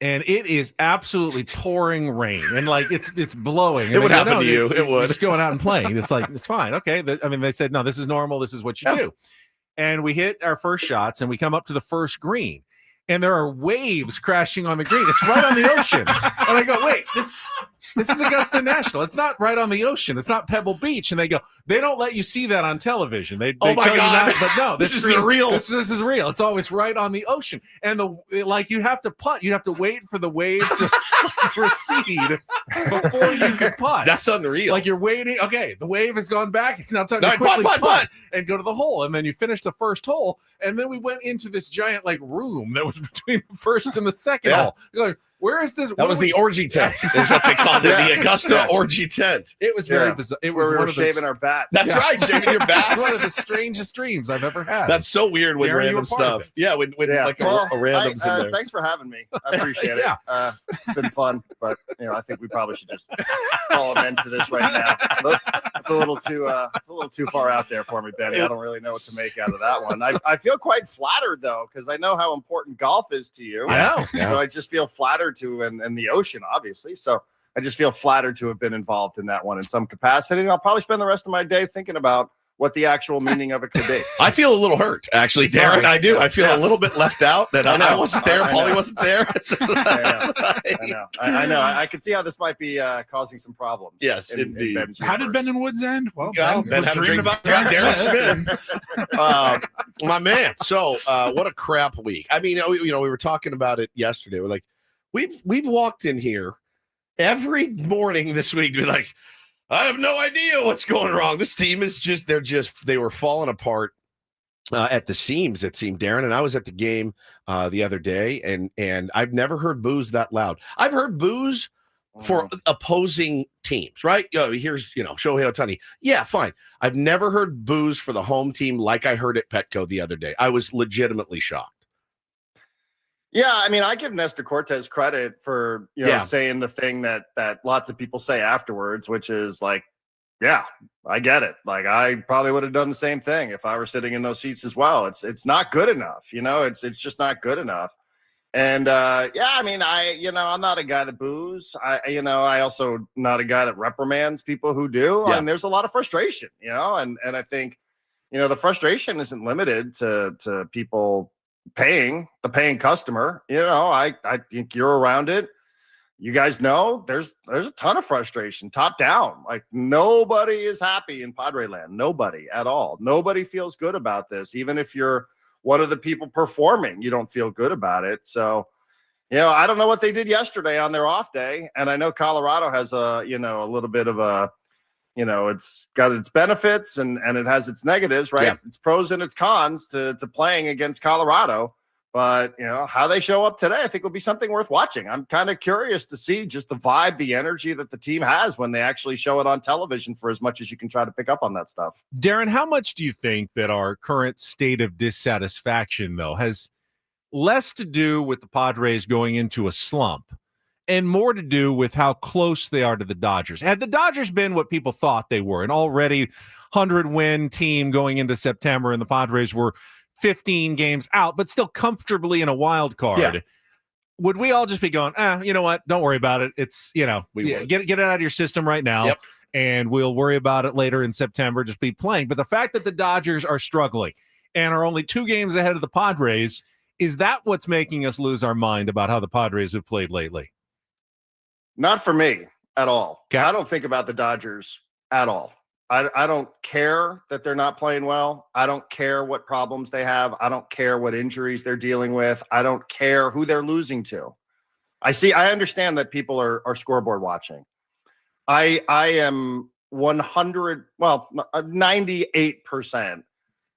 and it is absolutely pouring rain, and like it's blowing. It would happen to you. It would. Just going out and playing. It's like, it's fine. Okay. They said, no, this is normal. This is what you do. And we hit our first shots, and we come up to the first green, and there are waves crashing on the green. It's right on the ocean. And I go, wait, this is Augusta National. It's not right on the ocean. It's not Pebble Beach. And they go, they don't let you see that on television. They oh my tell God. you not, but no, this is the real. This is real. It's always right on the ocean. And you have to putt. You have to wait for the wave to recede before you can putt. That's unreal. Like you're waiting. Okay, the wave has gone back. It's now time to quickly putt and go to the hole. And then you finish the first hole. And then we went into this giant like room that was between the first and the second hole. Like, Where is this? That was the orgy tent, is what they called it. The Augusta orgy tent. It was very bizarre. It was where we one were of the- shaving our bats. That's right, shaving your It's one of bats. the strangest dreams I've ever had. That's so weird when Darren, you were random part of stuff. Yeah, when like a random's in there. Thanks for having me. I appreciate Yeah. it. It's been fun, but I think we probably should just call an end to this right now. It's a little too far out there for me, Benny. I don't really know what to make out of that one. I feel quite flattered though, because I know how important golf is to you. I know. So I just feel flattered to, and the ocean, obviously. So I just feel flattered to have been involved in that one in some capacity. And I'll probably spend the rest of my day thinking about what the actual meaning of it could be. I feel a little hurt, actually, Darren. I do. I feel a little bit left out that I wasn't there. Paulie wasn't there. I know. I can see how this might be causing some problems. Yes, indeed. Ben's How did universe. Ben and Woods end? Well, Yeah, Ben was had a dreaming drink. about Darren Darren Smith. My man. So, what a crap week. I mean, we were talking about it yesterday. We're like, we've walked in here every morning this week to be like, I have no idea what's going wrong. This team is they were falling apart at the seams, it seemed, Darren. And I was at the game the other day, and I've never heard boos that loud. I've heard boos for opposing teams, right? Here's, Shohei Ohtani. Yeah, fine. I've never heard boos for the home team like I heard at Petco the other day. I was legitimately shocked. Yeah, I mean, I give Nestor Cortez credit for saying the thing that lots of people say afterwards, which is like, yeah, I get it. Like, I probably would have done the same thing if I were sitting in those seats as well. It's not good enough, it's just not good enough. And I mean, I'm not a guy that boos. I also not a guy that reprimands people who do. Yeah. And there's a lot of frustration, and I think the frustration isn't limited to people paying customer. I think you're around it. You guys know there's a ton of frustration top down. Like, nobody is happy in Padre land. Nobody at all. Nobody feels good about this. Even if you're one of the people performing, you don't feel good about it. So, I don't know what they did yesterday on their off day. And I know Colorado has a little bit of a, it's got its benefits and it has its negatives, right? Yeah. It's pros and its cons to playing against Colorado. But, how they show up today, I think will be something worth watching. I'm kind of curious to see just the vibe, the energy that the team has when they actually show it on television, for as much as you can try to pick up on that stuff. Darren, how much do you think that our current state of dissatisfaction, though, has less to do with the Padres going into a slump and more to do with how close they are to the Dodgers? Had the Dodgers been what people thought they were, an already 100-win team going into September, and the Padres were 15 games out, but still comfortably in a wild card, would we all just be going, you know what? Don't worry about it. It's, get it out of your system right now. Yep. And we'll worry about it later in September. Just be playing. But the fact that the Dodgers are struggling and are only 2 games ahead of the Padres, is that what's making us lose our mind about how the Padres have played lately? Not for me at all. Okay. I don't think about the Dodgers at all. I don't care that they're not playing well. I don't care what problems they have. I don't care what injuries they're dealing with. I don't care who they're losing to. I understand that people are scoreboard watching. I am 98%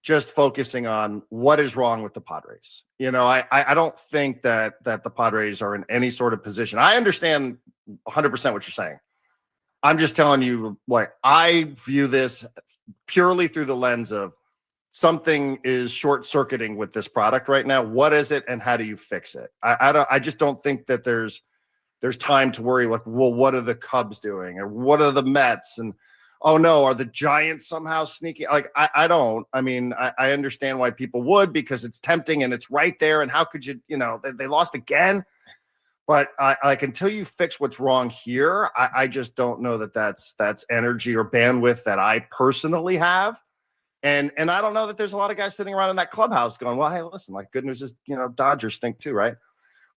just focusing on what is wrong with the Padres. I don't think that the Padres are in any sort of position. I understand 100% what you're saying. I'm just telling you, like, I view this purely through the lens of something is short-circuiting with this product right now. What is it, and how do you fix it? I just don't think that there's time to worry, like, well, what are the Cubs doing, or what are the Mets, and oh no, are the Giants somehow sneaking? Like, I don't. I mean, I understand why people would, because it's tempting and it's right there. And how could you, they lost again. But until you fix what's wrong here, I just don't know that's energy or bandwidth that I personally have. And I don't know that there's a lot of guys sitting around in that clubhouse going, well, hey, listen, like, good news is, Dodgers stink too, right?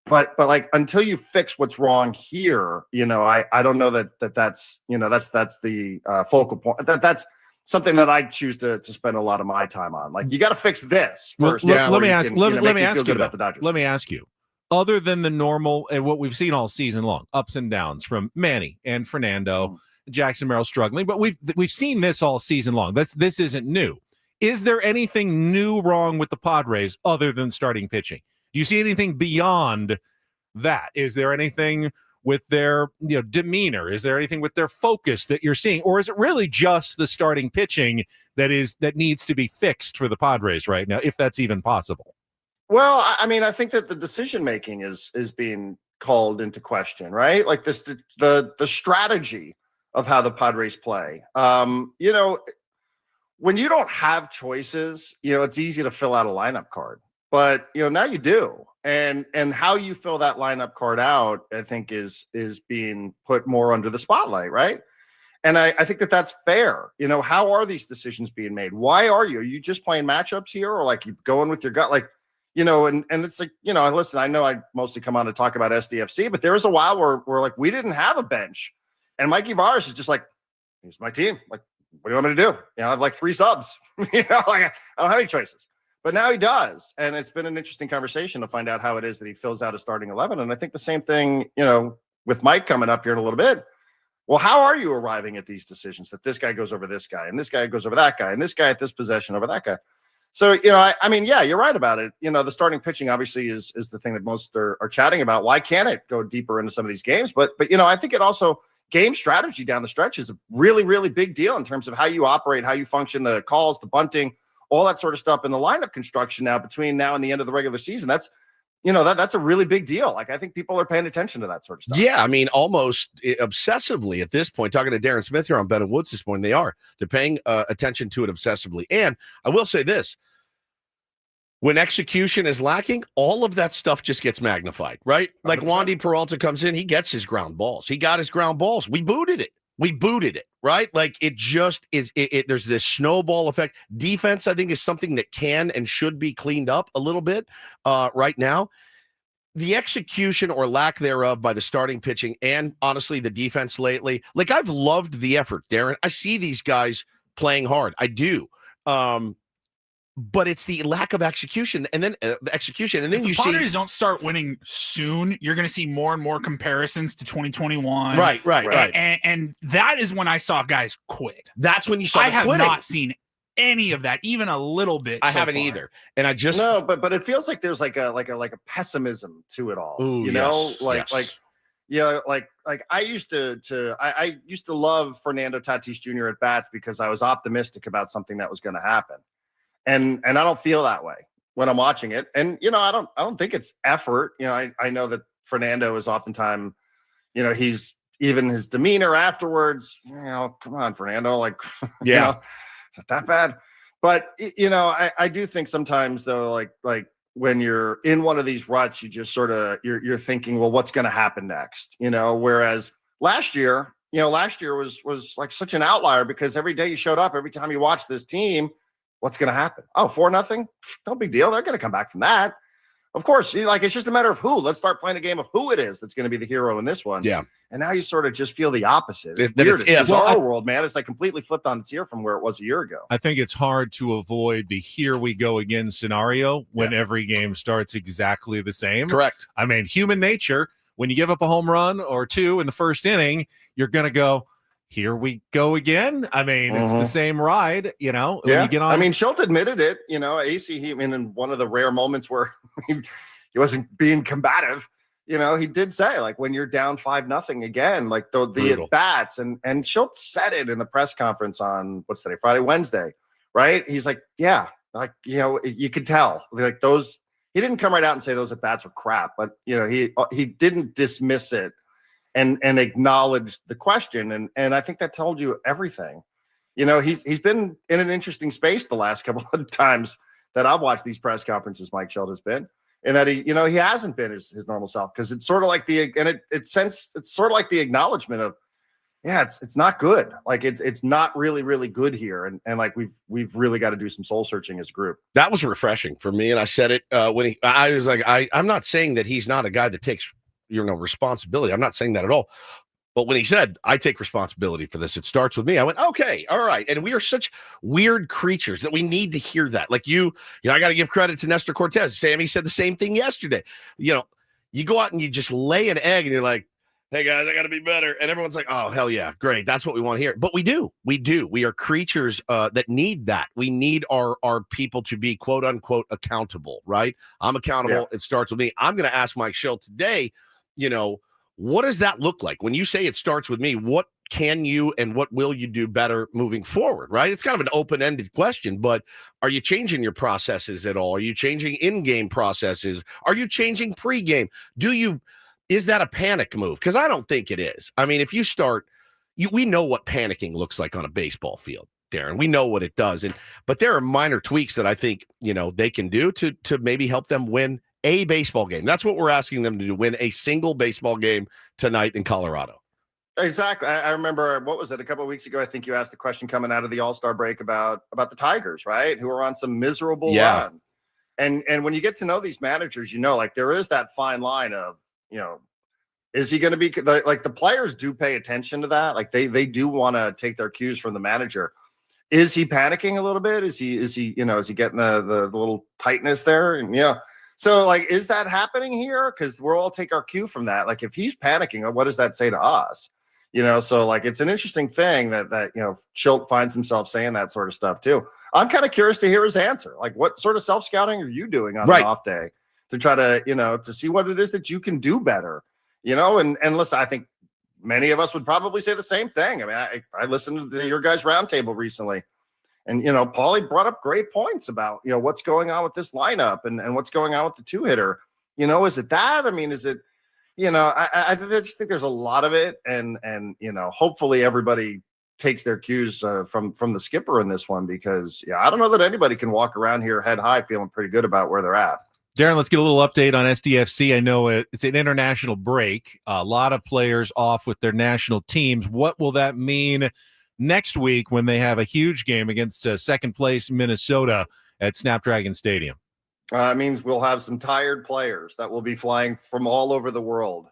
But like, until you fix what's wrong here, I don't know that's the focal point. That's something that I choose to spend a lot of my time on. Like, you got to fix this first. Let me ask you. Other than the normal and what we've seen all season long, ups and downs from Manny and Fernando, Jackson Merrill struggling, but we've seen this all season long. This isn't new. Is there anything new wrong with the Padres other than starting pitching? Do you see anything beyond that? Is there anything with their demeanor? Is there anything with their focus that you're seeing? Or is it really just the starting pitching that needs to be fixed for the Padres right now, if that's even possible? Well, I mean, I think that the decision making is being called into question, right? Like the strategy of how the Padres play. When you don't have choices, it's easy to fill out a lineup card. But now you do, and how you fill that lineup card out, I think is being put more under the spotlight, right? And I think that's fair. How are these decisions being made? Why are you just playing matchups here, or like you going with your gut, like? And it's like, listen, I know I mostly come on to talk about SDFC, but there was a while where like we didn't have a bench, and Mikey Varas is just like, here's my team. Like, what do you want me to do? I have like 3 subs. Like I don't have any choices. But now he does, and it's been an interesting conversation to find out how it is that he fills out a starting 11. And I think the same thing, with Mike coming up here in a little bit. Well, how are you arriving at these decisions that this guy goes over this guy, and this guy goes over that guy, and this guy at this possession over that guy? So, I mean, yeah, you're right about it. The starting pitching obviously is the thing that most are chatting about. Why can't it go deeper into some of these games? But I think it also game strategy down the stretch is a really, really big deal in terms of how you operate, how you function, the calls, the bunting, all that sort of stuff in the lineup construction now between now and the end of the regular season. That's a really big deal. Like, I think people are paying attention to that sort of stuff. Yeah, I mean, almost obsessively at this point. Talking to Darren Smith here on Ben and Woods this morning, they're paying attention to it obsessively. And I will say this: when execution is lacking, all of that stuff just gets magnified, right? Like 100%. Wandy Peralta comes in, he gets his ground balls. He got his ground balls. We booted it, right? Like it just is. There's this snowball effect. Defense, I think, is something that can and should be cleaned up a little bit right now. The execution or lack thereof by the starting pitching and honestly the defense lately, like I've loved the effort, Darren. I see these guys playing hard. I do. But it's the lack of execution, and then the execution, and then if the Padres don't start winning soon, you're going to see more and more comparisons to 2021. Right. And that is when I saw guys quit. That's when you saw. I have not seen any of that, even a little bit. I haven't either, and I just but it feels like there's like a pessimism to it all. Ooh, I used to love Fernando Tatis Jr. at bats because I was optimistic about something that was going to happen. And I don't feel that way when I'm watching it. And, I don't think it's effort. I know that Fernando is oftentimes, he's even his demeanor afterwards, come on, Fernando, like, yeah, it's not that bad. But, I do think sometimes though, like when you're in one of these ruts, you just sort of, you're thinking, well, what's going to happen next? Whereas last year was like such an outlier because every day you showed up, every time you watched this team, what's going to happen? Oh, 4-0? No big deal. They're going to come back from that. Of course, it's just a matter of who. Let's start playing a game of who it is that's going to be the hero in this one. Yeah. And now you sort of just feel the opposite. It's weird. It's our world, man. It's like completely flipped on its ear from where it was a year ago. I think it's hard to avoid the here we go again scenario when every game starts exactly the same. Correct. I mean, human nature, when you give up a home run or two in the first inning, you're going to go, here we go again. I mean, it's the same ride, when you get on. I mean, Shildt admitted it, AC, in one of the rare moments where he wasn't being combative, he did say, like, when you're down 5-0 again, like the at-bats, and Shildt said it in the press conference on, what's today, Friday, Wednesday, right? He's like, yeah, like, you could tell. Like those, he didn't come right out and say those at-bats were crap, but, he didn't dismiss it. And acknowledged the question. And I think that told you everything. He's been in an interesting space the last couple of times that I've watched these press conferences Mike Shildt has been, and that he hasn't been his normal self, because it's sort of like it's sort of like the acknowledgement of, it's not good. Like it's not really, really good here. And like we've really got to do some soul searching as a group. That was refreshing for me. And I said it when I was like, I'm not saying that he's not a guy that takes responsibility. I'm not saying that at all. But when he said, I take responsibility for this, it starts with me, I went, okay, all right. And we are such weird creatures that we need to hear that. Like I got to give credit to Nestor Cortez. Sammy said the same thing yesterday. You go out and you just lay an egg and you're like, hey guys, I got to be better. And everyone's like, oh, hell yeah, great. That's what we want to hear. But we do. We are creatures that need that. We need our people to be quote unquote accountable, right? I'm accountable. It starts with me. I'm going to ask Mike Shildt today, what does that look like? When you say it starts with me, what can you and what will you do better moving forward, right? It's kind of an open-ended question, but are you changing your processes at all? Are you changing in-game processes? Are you changing pre-game? Is that a panic move? Because I don't think it is. I mean, if you start, we know what panicking looks like on a baseball field, Darren. We know what it does. But there are minor tweaks that I think, they can do to maybe help them win a baseball game. That's what we're asking them to do, win a single baseball game tonight in Colorado. Exactly. I remember, what was it, a couple of weeks ago, I think you asked the question coming out of the All-Star break about the Tigers, right? Who are on some miserable run. And when you get to know these managers, like there is that fine line of, is he going to be like, the players do pay attention to that. Like they do want to take their cues from the manager. Is he panicking a little bit? Is he getting the little tightness there? And so like, is that happening here? Because we'll all take our cue from that. Like if he's panicking, what does that say to us? So like, it's an interesting thing that Shildt finds himself saying that sort of stuff too. I'm kind of curious to hear his answer. Like, what sort of self-scouting are you doing on an off day to try to, to see what it is that you can do better, and listen, I think many of us would probably say the same thing. I mean, I listened to your guys' roundtable recently, and, Paulie brought up great points about, what's going on with this lineup and what's going on with the two-hitter. Is it that? I mean, is it, I just think there's a lot of it. And hopefully everybody takes their cues from the skipper in this one, because, I don't know that anybody can walk around here head high feeling pretty good about where they're at. Darren, let's get a little update on SDFC. I know it's an international break. A lot of players off with their national teams. What will that mean next week when they have a huge game against second place Minnesota at Snapdragon Stadium? It means we'll have some tired players that will be flying from all over the world.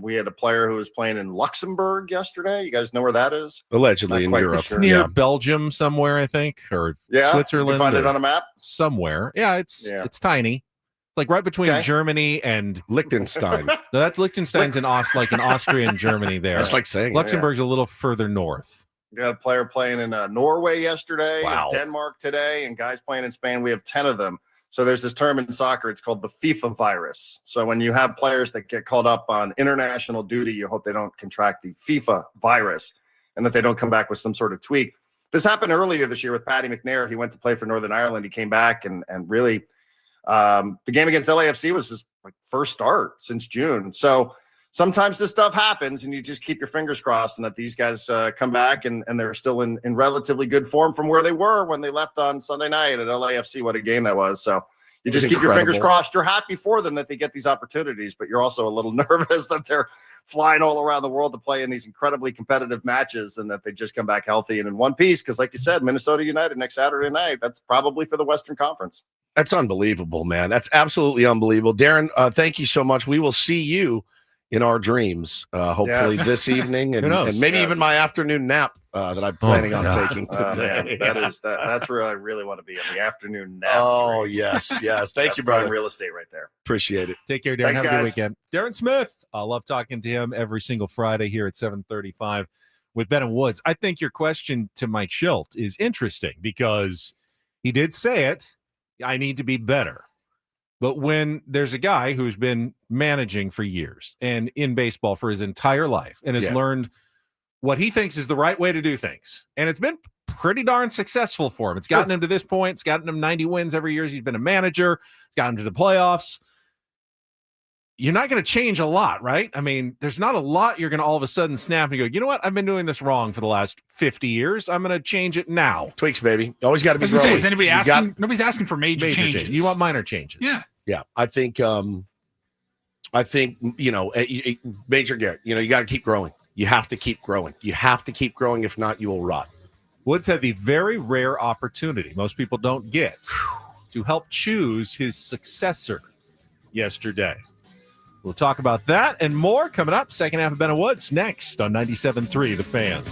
We had a player who was playing in Luxembourg yesterday. You guys know where that is? Allegedly in Europe. It's near Belgium somewhere, I think, or Switzerland. You find it on a map? Somewhere. Yeah, it's tiny. Like right between Germany and Liechtenstein. No, that's Liechtenstein's in Austria and Germany there. That's like saying Luxembourg's a little further north. We got a player playing in Norway yesterday, Wow. Denmark today, and guys playing in Spain. We have 10 of them. So there's this term in soccer. It's called the FIFA virus. So when you have players that get called up on international duty, you hope they don't contract the FIFA virus and that they don't come back with some sort of tweak. This happened earlier this year with Paddy McNair. He went to play for Northern Ireland. He came back and really the game against LAFC was his first start since June. So sometimes this stuff happens and you just keep your fingers crossed and that these guys come back and they're still in relatively good form from where they were when they left on Sunday night at LAFC. What a game that was. So you just keep your fingers crossed. You're happy for them that they get these opportunities, but you're also a little nervous that they're flying all around the world to play in these incredibly competitive matches and that they just come back healthy and in one piece. Because like you said, Minnesota United next Saturday night, that's probably for the Western Conference. That's unbelievable, man. That's absolutely unbelievable. Darren, thank you so much. We will see you in our dreams, hopefully this evening and maybe even my afternoon nap that I'm planning on taking today. Man, that's where I really want to be, in the afternoon nap. Oh, dream. yes. Thank you, prime brother. real estate right there. Appreciate it. Take care, Darren. Thanks, Have a guys. good weekend. Darren Smith. I love talking to him every single Friday here at 7:35 with Ben and Woods. I think your question to Mike Shildt is interesting because he did say it. I need to be better. But when there's a guy who's been managing for years and in baseball for his entire life and has learned what he thinks is the right way to do things, and it's been pretty darn successful for him. It's gotten him to this point. It's gotten him 90 wins every year he's been a manager. It's gotten him to the playoffs. You're not going to change a lot, right? I mean, there's not a lot you're going to all of a sudden snap and go, you know what? I've been doing this wrong for the last 50 years. I'm going to change it now. Tweaks, baby. Always got to be growing. Is anybody asking? Nobody's asking for major changes. You want minor changes. Yeah. I think, Major Garrett, you got to keep growing. You have to keep growing. You have to keep growing. If not, you will rot. Woods had the very rare opportunity most people don't get to help choose his successor yesterday. We'll talk about that and more coming up. Second half of Ben and Woods next on 97.3 The Fan.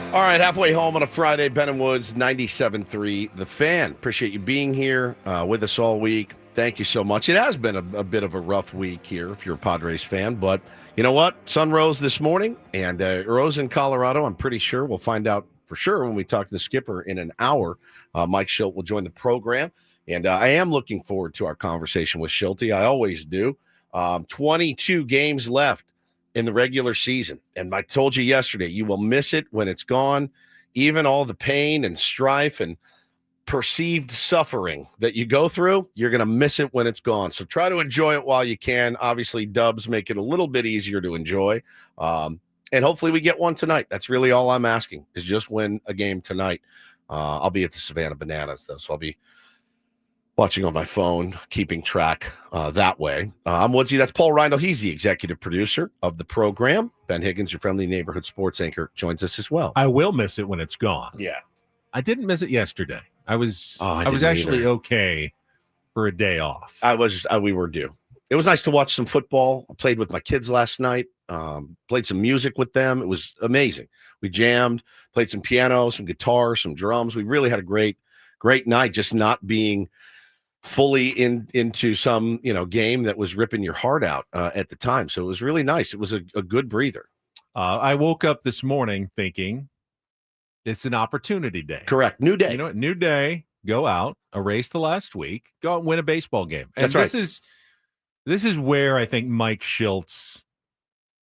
All right, halfway home on a Friday, Ben and Woods, 97.3 The Fan. Appreciate you being here with us all week. Thank you so much. It has been a bit of a rough week here if you're a Padres fan, but you know what? Sun rose this morning, and rose in Colorado. I'm pretty sure we'll find out for sure when we talk to the skipper in an hour. Mike Shildt will join the program, and I am looking forward to our conversation with Shildt. I always do. 22 games left in the regular season. And I told you yesterday, you will miss it when it's gone. Even all the pain and strife and perceived suffering that you go through, you're going to miss it when it's gone. So try to enjoy it while you can. Obviously, dubs make it a little bit easier to enjoy. And hopefully we get one tonight. That's really all I'm asking, is just win a game tonight. I'll be at the Savannah Bananas, though, so I'll be watching on my phone, keeping track that way. I'm Woodsy. That's Paul Reindl. He's the executive producer of the program. Ben Higgins, your friendly neighborhood sports anchor, joins us as well. I will miss it when it's gone. Yeah. I didn't miss it yesterday. I was I was didn't actually either. okay for a day off. We were due. It was nice to watch some football. I played with my kids last night, played some music with them. It was amazing. We jammed, played some piano, some guitar, some drums. We really had a great night, just not being fully into some game that was ripping your heart out at the time. So it was really nice. It was a good breather. I woke up this morning thinking it's an opportunity day. Correct. New day. You know what? New day. Go out, erase the last week, go out and win a baseball game. And That's right. This is where I think Mike Shilt's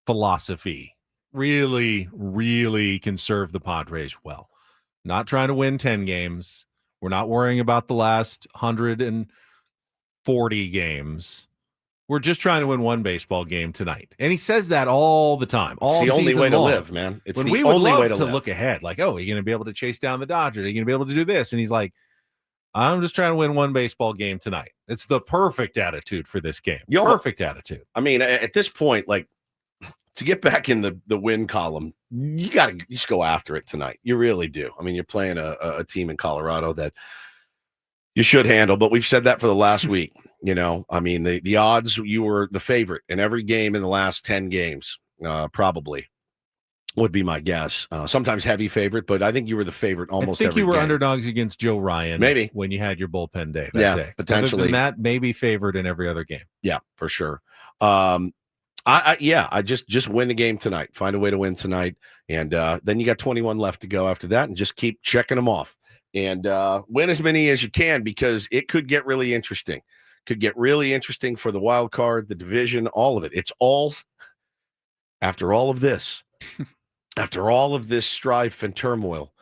philosophy really, really can serve the Padres well. Not trying to win 10 games. We're not worrying about the last 140 games. We're just trying to win one baseball game tonight. And he says that all the time. It's the only way to live, man. It's when the we would only love way to to live. look ahead, like, oh, are you going to be able to chase down the Dodgers? Are you going to be able to do this? And he's like, I'm just trying to win one baseball game tonight. It's the perfect attitude for this game. Perfect attitude. I mean, at this point, like, to get back in the win column, you just go after it tonight. You really do. I mean, you're playing a team in Colorado that you should handle, but we've said that for the last week. I mean, the odds, you were the favorite in every game in the last 10 games, probably would be my guess. Sometimes heavy favorite, but I think you were the favorite almost every game. I think you were underdogs against Joe Ryan. Maybe. When you had your bullpen day that day. Potentially. Other than that, maybe favored in every other game. Yeah, for sure. I just win the game tonight. Find a way to win tonight. And then you got 21 left to go after that, and just keep checking them off. And win as many as you can, because it could get really interesting. Could get really interesting for the wild card, the division, all of it. It's all, after all of this, after all of this strife and turmoil,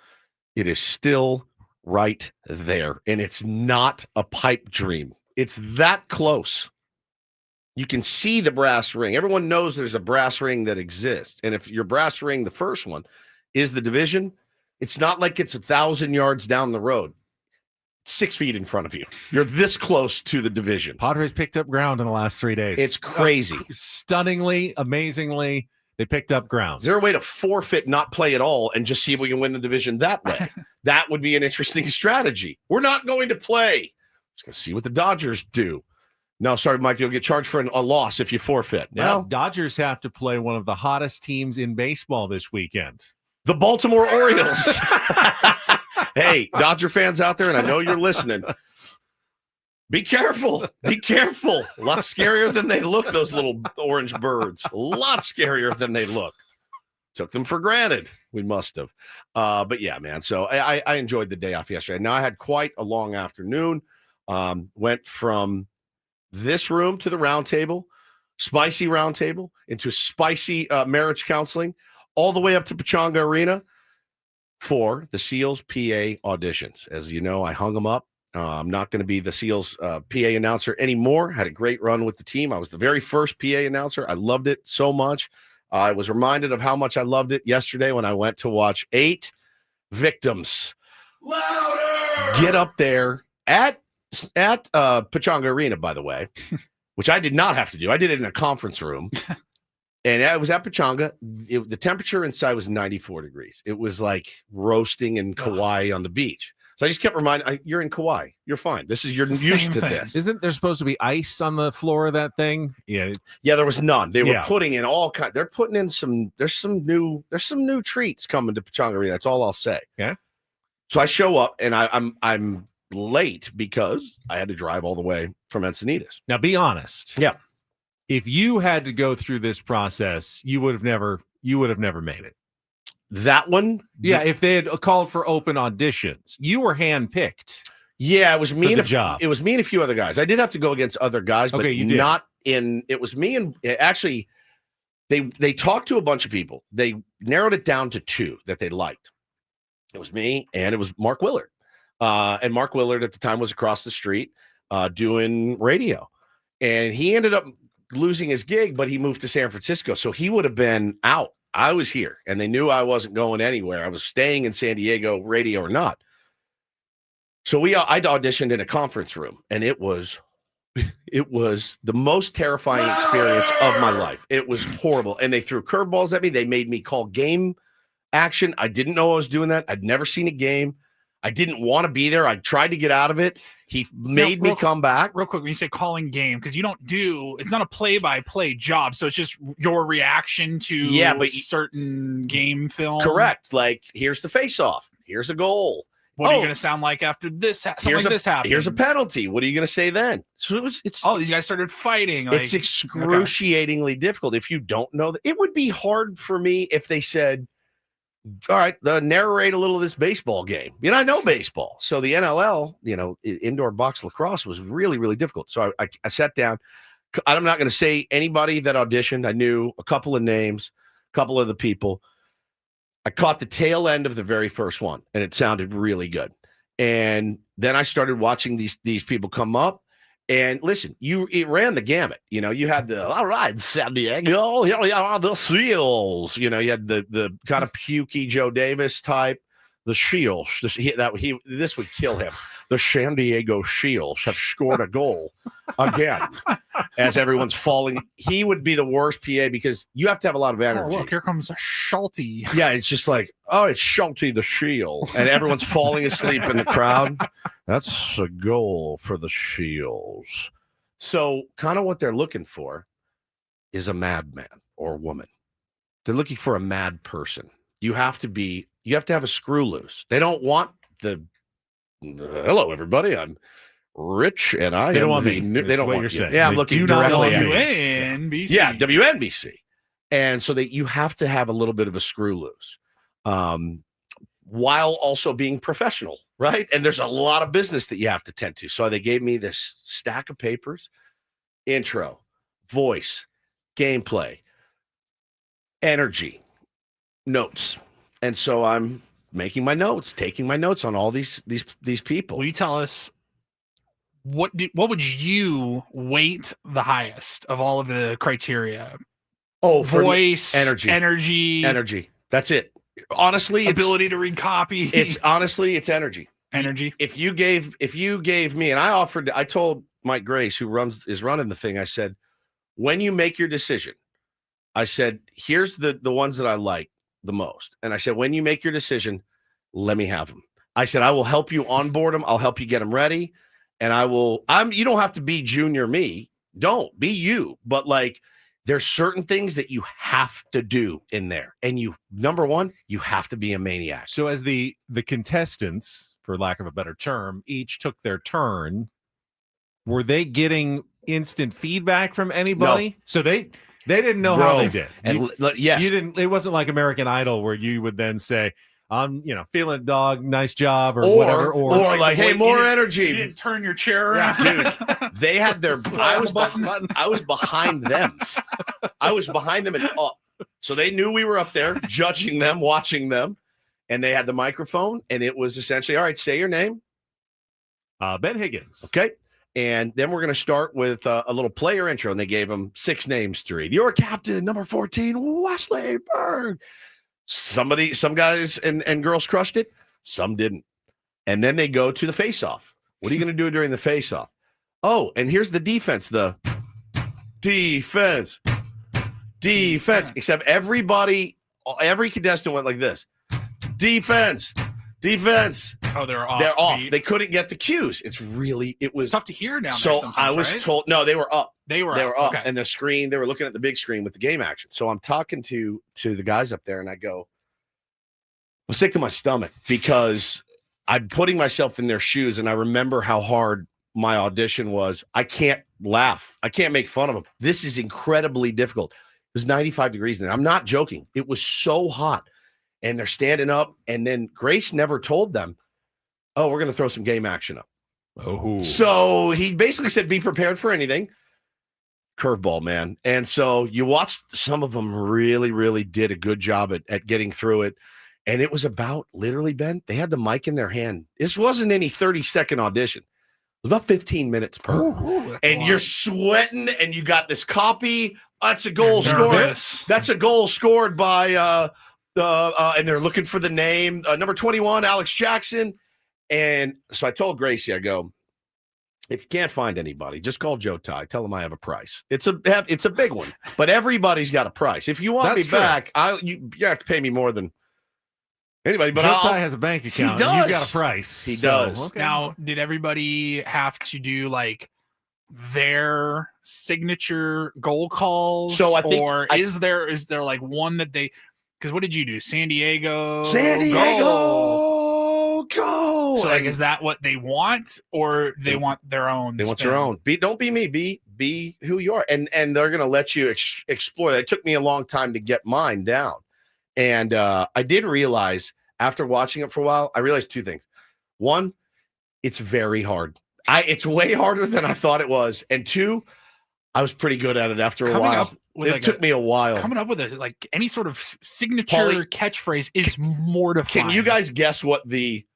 it is still right there. And it's not a pipe dream. It's that close. You can see the brass ring. Everyone knows there's a brass ring that exists. And if your brass ring, the first one, is the division, it's not like it's 1,000 yards down the road. It's 6 feet in front of you. You're this close to the division. Padres picked up ground in the last 3 days. It's crazy. Stunningly, amazingly, they picked up ground. Is there a way to forfeit, not play at all, and just see if we can win the division that way? That would be an interesting strategy. We're not going to play. Just going to see what the Dodgers do. No, sorry, Mike, you'll get charged for a loss if you forfeit. Now, Well, Dodgers have to play one of the hottest teams in baseball this weekend. the Baltimore Orioles. Hey, Dodger fans out there, and I know you're listening. Be careful. Be careful. A lot scarier than they look, those little orange birds. A lot scarier than they look. Took them for granted. We must have. But yeah, man. So I enjoyed the day off yesterday. Now I had quite a long afternoon. Went from this room to the round table, spicy round table, into spicy marriage counseling, all the way up to Pechanga Arena for the Seals PA auditions. As you know, I hung them up. I'm not going to be the Seals PA announcer anymore. Had a great run with the team. I was the very first PA announcer. I loved it so much. I was reminded of how much I loved it yesterday when I went to watch 8 victims get up there at Pechanga Arena, by the way, which I did not have to do. I did it in a conference room. And it was at Pechanga. The temperature inside was 94 degrees. It was like roasting in Kauai on the beach. So I just kept reminding, you're in Kauai. You're fine. You're used to this. Isn't there supposed to be ice on the floor of that thing? Yeah. Yeah, there was none. They were putting in all kinds. They're putting in there's some new treats coming to Pechanga Arena. That's all I'll say. Yeah. So I show up and I'm late because I had to drive all the way from Encinitas. Now be honest. Yeah. If you had to go through this process, you would have never made it. That one? Yeah, if they had called for open auditions, you were handpicked. Yeah, it was me for and the job. It was me and a few other guys. I did have to go against other guys, but you did. not in. It was me and actually, they talked to a bunch of people. They narrowed it down to 2 that they liked. It was me and it was Mark Willard. And Mark Willard at the time was across the street doing radio, and he ended up losing his gig, but he moved to San Francisco, so he would have been out. I was here, and they knew I wasn't going anywhere. I was staying in San Diego, radio or not. So I auditioned in a conference room, and it was the most terrifying experience of my life. It was horrible, and they threw curveballs at me. They made me call game action. I didn't know I was doing that. I'd never seen a game. I didn't want to be there. I tried to get out of it. He made me come back. Real quick, when you say calling game, because it's not a play-by-play job, so it's just your reaction to certain game film. Correct. Like, here's the face-off. Here's a goal. What are you going to sound like after this? Something like this happens. Here's a penalty. What are you going to say then? So these guys started fighting. It's excruciatingly difficult if you don't know that. It would be hard for me if they said, all right, narrate a little of this baseball game. I know baseball. So the NLL, indoor box lacrosse was really, really difficult. So I sat down. I'm not going to say anybody that auditioned. I knew a couple of names, a couple of the people. I caught the tail end of the very first one, and it sounded really good. And then I started watching these people come up. And listen, it ran the gamut. You had all right, San Diego, here are the Seals. You had the kind of pukey Joe Davis type, the Shields. This would kill him. The San Diego Shields have scored a goal again. As everyone's falling, he would be the worst PA because you have to have a lot of energy. Oh, look, here comes a Shildt. Yeah, it's just like, oh, it's Shildt the Shield, and everyone's falling asleep in the crowd. That's a goal for the Shields. So, kind of what they're looking for is a madman or woman. They're looking for a mad person. You have to have a screw loose. They don't want hello, everybody. I'm Rich, and I they don't am want the me. they don't what want you're you. saying. Yeah, I'm looking directly at WNBC. Yeah, WNBC. And so that you have to have a little bit of a screw loose, while also being professional, right? And there's a lot of business that you have to tend to. So they gave me this stack of papers: intro, voice, gameplay, energy, notes. And so I'm making my notes, taking my notes on all these people. Will you tell us what would you weight the highest of all of the criteria? Oh, voice, energy. That's it. Honestly, ability to read copy. It's energy. If you gave me, and I told Mike Grace, who is running the thing, I said, when you make your decision, I said, here's the ones that I like the most. And I said, when you make your decision, let me have them. I said, I will help you onboard them. I'll help you get them ready. And you don't have to be junior me. Don't be you. But there's certain things that you have to do in there. And number one, you have to be a maniac. So as the contestants, for lack of a better term, each took their turn, were they getting instant feedback from anybody? No. So they didn't know how they did. And yes, you didn't. It wasn't like American Idol where you would then say, "I'm, feeling it, dog. Nice job," or whatever. Or like, "Hey, more energy." You didn't turn your chair around, dude. They had their. I was behind them. I was behind them and up, so they knew we were up there, judging them, watching them, and they had the microphone, and it was essentially, "All right, say your name." Ben Higgins. Okay. And then we're going to start with a little player intro, and they gave him 6 names to read. Your captain, number 14, Wesley Berg. Some guys and girls crushed it. Some didn't. And then they go to the face-off. What are you going to do during the face-off? Oh, and here's the defense. The defense. Except every contestant went like this. Defense. Defense. Oh, they're off. They're off. They couldn't get the cues. It was It's tough to hear down there. So sometimes, I was right? told no, they were up. They were up. Okay. And the screen, they were looking at the big screen with the game action. So I'm talking to the guys up there, and I go, I'm sick to my stomach because I'm putting myself in their shoes, and I remember how hard my audition was. I can't laugh. I can't make fun of them. This is incredibly difficult. It was 95 degrees in there. I'm not joking. It was so hot. And they're standing up, and then Grace never told them, oh, we're going to throw some game action up. Oh. So he basically said, be prepared for anything. Curveball, man. And so you watched some of them really, really did a good job at getting through it. And it was about literally, Ben, they had the mic in their hand. This wasn't any 30-second audition. It was about 15 minutes per. And you're sweating, and you got this copy. That's a goal scored. That's a goal scored by and they're looking for the name. Number 21, Alex Jackson. And so I told Gracie, I go, if you can't find anybody, just call Joe Ty. Tell him I have a price. It's a big one, but everybody's got a price. If you want me back, you have to pay me more than anybody. But Joe Ty has a bank account. He does. And you've got a price. He does. Okay. Now, did everybody have to do like their signature goal calls? So I think, or is there like one that they? Because what did you do? San Diego. Go. So, like, is that what they want, or they want their own? They want spin? their own. Don't be me. Be who you are, and they're going to let you explore. It took me a long time to get mine down, and I did realize after watching it for a while, I realized two things. One, it's very hard. It's way harder than I thought it was, and two, I was pretty good at it after a while. It took me a while. Coming up with like any sort of signature catchphrase is mortifying. Can you guys guess what the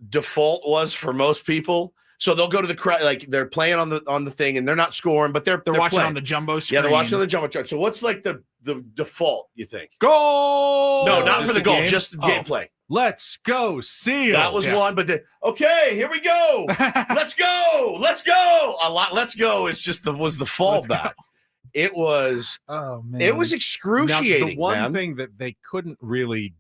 default was for most people? So they'll go to the crowd, like they're playing on the thing, and they're not scoring, but they're watching playing on the jumbo screen. Yeah, they're watching on the jumbo chart. So what's like the default? You think? Goal? No, not for the goal, game? just gameplay. Let's go, Seals. That was one, but okay, here we go. Let's go. A lot. Let's go is just was the fallback. It was. Oh man, it was excruciating. Now, the one thing that they couldn't really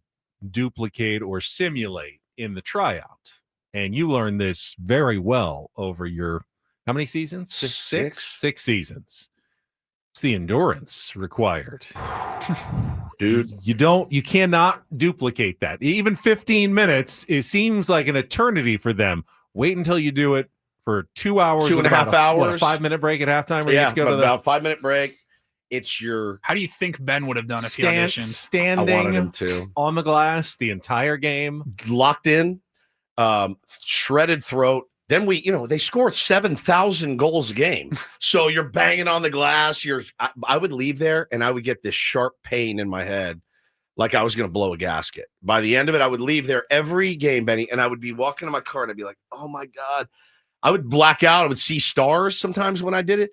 duplicate or simulate in the tryout, and you learned this very well over your how many seasons? Six seasons. It's the endurance required. Dude, you cannot duplicate that. Even 15 minutes, it seems like an eternity for them. Wait until you do it for 2 hours, 2.5 hours, a 5-minute break at halftime. Yeah, about 5-minute break. It's your. How do you think Ben would have done if he auditioned? Standing I wanted him to on the glass the entire game, locked in, shredded throat. Then they score 7,000 goals a game. So you're banging on the glass. I would leave there and I would get this sharp pain in my head, like I was going to blow a gasket. By the end of it, I would leave there every game, Benny, and I would be walking to my car and I'd be like, oh my God. I would black out. I would see stars sometimes when I did it.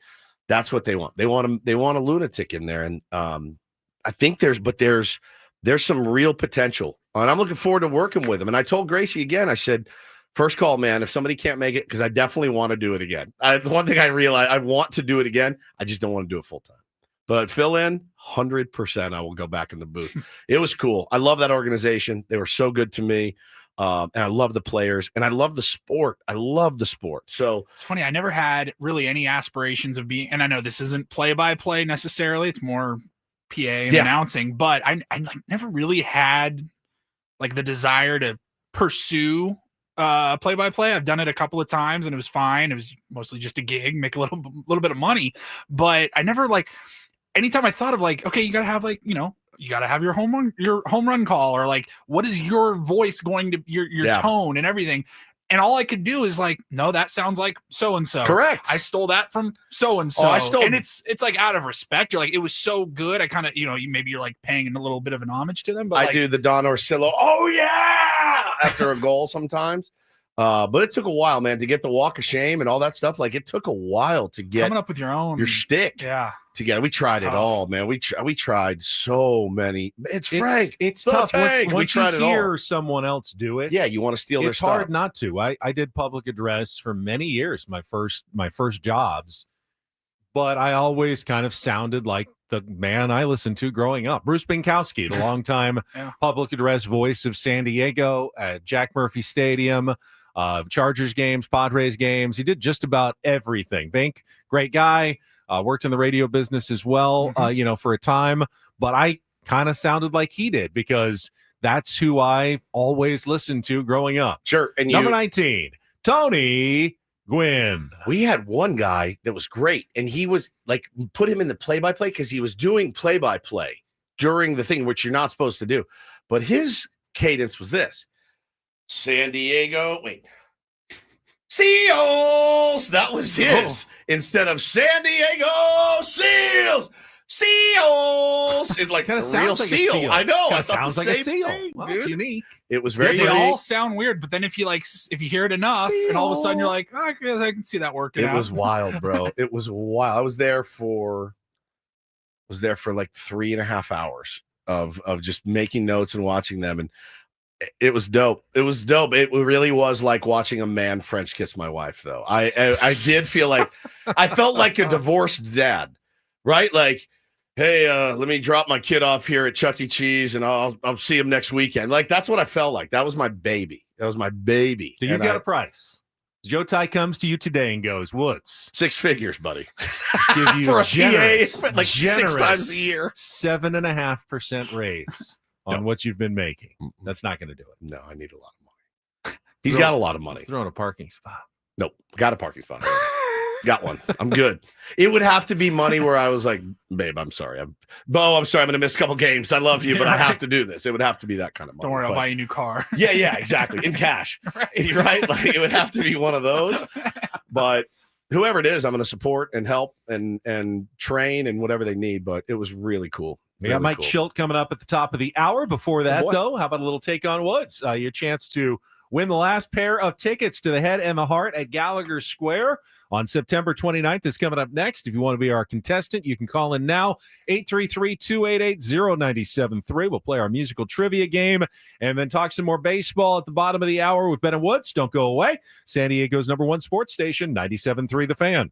That's what they want. They want a lunatic in there. And I think there's some real potential. And I'm looking forward to working with them. And I told Gracie again, I said, first call, man, if somebody can't make it, because I definitely want to do it again. It's one thing I realized. I want to do it again. I just don't want to do it full time. But fill in, 100% I will go back in the booth. It was cool. I love that organization. They were so good to me. And I love the players. And I love the sport. So it's funny. I never had really any aspirations of being, and I know this isn't play-by-play necessarily. It's more PA and announcing. But I never really had like the desire to pursue play-by-play. I've done it a couple of times and it was fine. It was mostly just a gig, make a little bit of money, but I never anytime I thought of okay, you gotta have you gotta have your home run call, or what is your voice going to your tone and everything. And all I could do is no, that sounds like so-and-so. Correct. I stole that from so-and-so. And it's out of respect. You're it was so good. I kind of, maybe you're paying a little bit of an homage to them. But I do the Don Orsillo. Oh yeah. After a goal sometimes. But it took a while, man, to get the walk of shame and all that stuff. It took a while to get coming up with your shtick. Yeah. Together. We tried it all, man. We tried so many. It's Frank. It's tough. Once you hear all. Someone else do it. Yeah, you want to steal their stuff. It's hard not to. I did public address for many years, my first jobs. but I always kind of sounded like the man I listened to growing up. Bruce Binkowski, the longtime public address voice of San Diego at Jack Murphy Stadium, Chargers games, Padres games. He did just about everything. Bink, great guy, worked in the radio business as well, for a time. But I kind of sounded like he did because that's who I always listened to growing up. Sure. And number 19, Tony Gwynn. We had one guy that was great, and he was like, put him in the play-by-play because he was doing play-by-play during the thing, which you're not supposed to do. But his cadence was this. San Diego, Seals. That was his. Instead of San Diego Seals. It's like kind a of real sounds like seal. a seal. I know. It sounds like a seal. Well, it's Dude. unique. It was very They unique. all sound weird, but then if you hear it enough, and all of a sudden you're like, I guess I can see that working out. It was wild, bro. It was wild. I was there for like 3.5 hours of just making notes and watching them, and it was dope. It was dope. It really was like watching a man French kiss my wife, though. I did feel like I felt like a divorced dad, right? Like, hey, let me drop my kid off here at Chuck E. Cheese, and I'll see him next weekend. Like, that's what I felt like. That was my baby. So you got a price. Joe Ty comes to you today and goes, Woods. 6 figures, buddy. Give you For a generous, PA, like 6 times a year. 7.5% raise on what you've been making. That's not going to do it. No, I need a lot of money. He's got a lot of money. Throwing a parking spot. Nope. Got a parking spot. Got one. I'm good. It would have to be money where I was like, babe, I'm sorry. I'm sorry. I'm going to miss a couple games. I love you, but I have to do this. It would have to be that kind of money. Don't worry, I'll buy you a new car. Yeah, exactly. In cash. right? Like, it would have to be one of those. But whoever it is, I'm going to support and help and train and whatever they need. But it was really cool. We got Mike Shildt coming up at the top of the hour. Before that, though, how about a little take on Woods? Your chance to win the last pair of tickets to the Head and the Heart at Gallagher Square on September 29th is coming up next. If you want to be our contestant, you can call in now, 833-288-0973. We'll play our musical trivia game and then talk some more baseball at the bottom of the hour with Ben and Woods. Don't go away. San Diego's #1 sports station, 97.3 The Fan.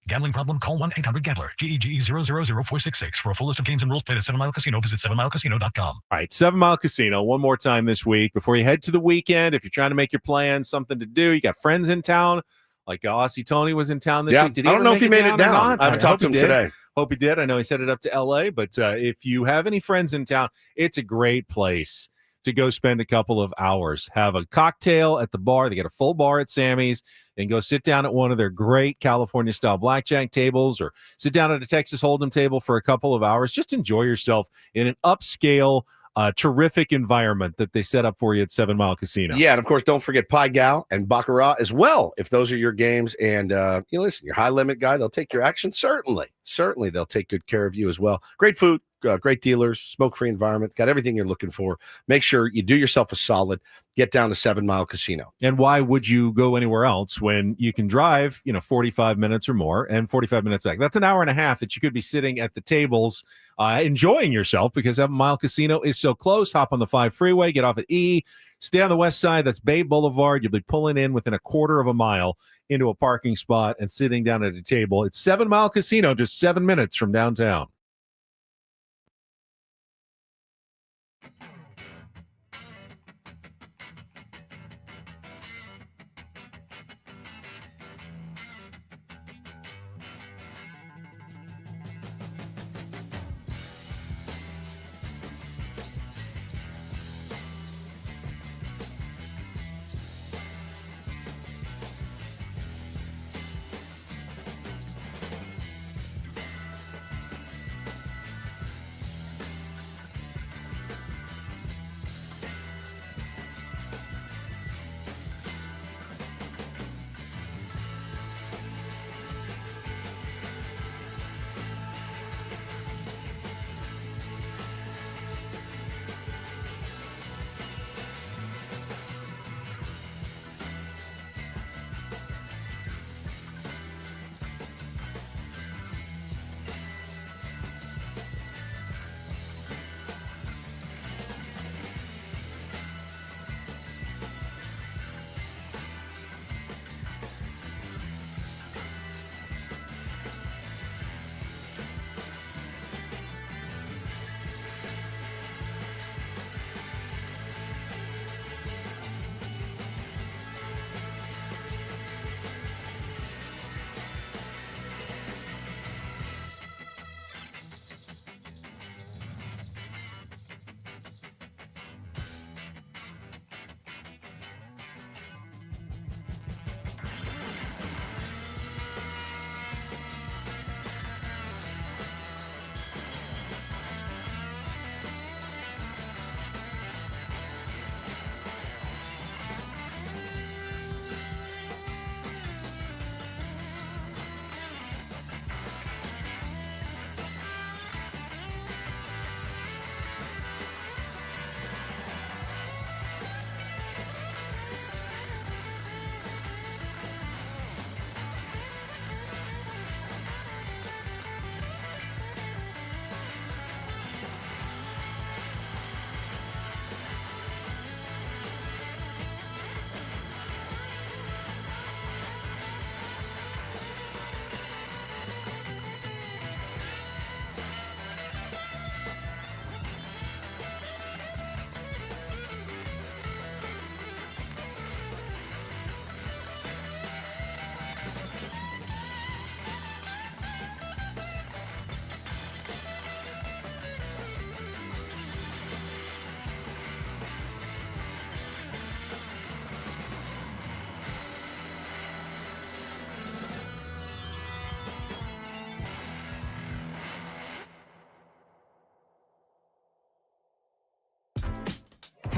Gambling problem? Call 1-800-GAMBLER. GEGE 000-466. For a full list of games and rules, play at 7 Mile Casino. Visit 7milecasino.com. All right, 7 Mile Casino, one more time this week before you head to the weekend. If you're trying to make your plans, something to do, you got friends in town. Like Aussie Tony was in town this week. Did he I don't know if he made it down. or not? I haven't talked to him today. Hope he did. I know he set it up to LA, but if you have any friends in town, it's a great place to go spend a couple of hours. Have a cocktail at the bar. They got a full bar at Sammy's. And go sit down at one of their great California-style blackjack tables or sit down at a Texas Hold'em table for a couple of hours. Just enjoy yourself in an upscale, terrific environment that they set up for you at 7 Mile Casino. Yeah, and of course, don't forget Pai Gal and Baccarat as well. If those are your games, and listen, your high limit guy, they'll take your action. Certainly, they'll take good care of you as well. Great food, great dealers, smoke-free environment, got everything you're looking for. Make sure you do yourself a solid. Get down to 7 Mile Casino. And why would you go anywhere else when you can drive, 45 minutes or more and 45 minutes back? That's an hour and a half that you could be sitting at the tables enjoying yourself because 7 Mile Casino is so close. Hop on the 5 freeway, get off at E, stay on the west side. That's Bay Boulevard. You'll be pulling in within a quarter of a mile into a parking spot and sitting down at a table. It's 7 Mile Casino, just 7 minutes from downtown.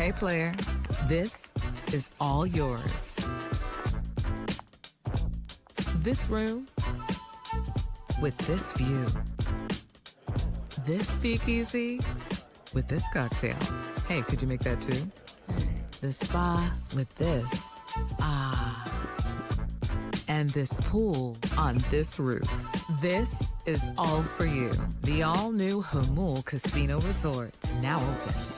Okay, player, this is all yours. This room with this view. This speakeasy with this cocktail. Hey, could you make that too? The spa with this. Ah. And this pool on this roof. This is all for you. The all-new Hamul Casino Resort, now open.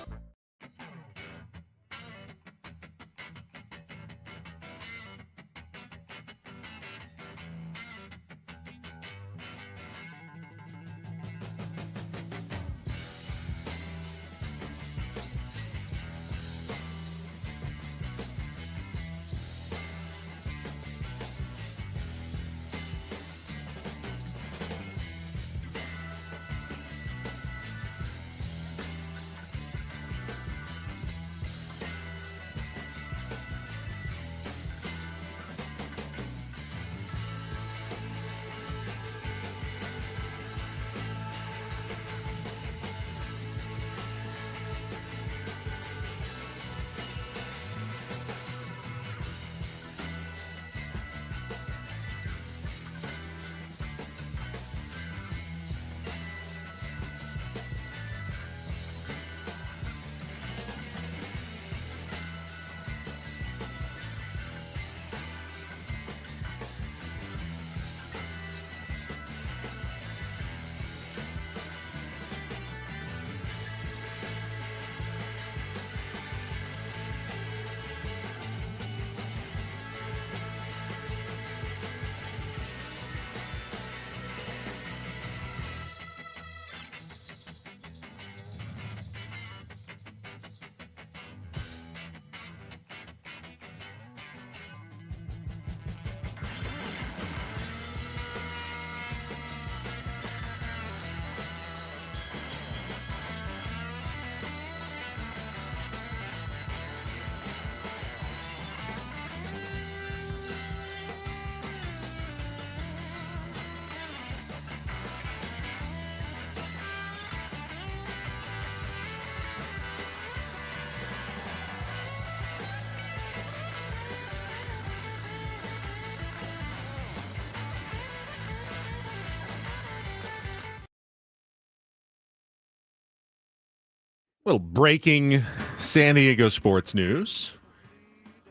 Little breaking San Diego sports news.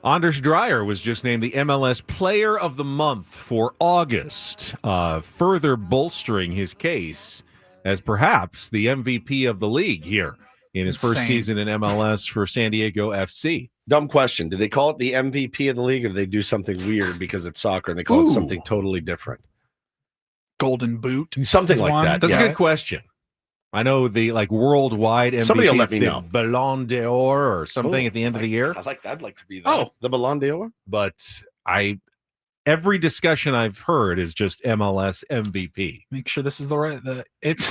Anders Dreyer was just named the MLS Player of the Month for August, further bolstering his case as perhaps the MVP of the league here in his first season in MLS for San Diego FC. Dumb question. Do they call it the MVP of the league, or do they do something weird because it's soccer and they call it something totally different? Golden Boot. Something like that. That's a good question. I know the worldwide MVP. Somebody will let me know. Ballon d'Or or something at the end of the year. I'd like to be that. The Ballon d'Or. But every discussion I've heard is just MLS MVP. Make sure this is the right. It's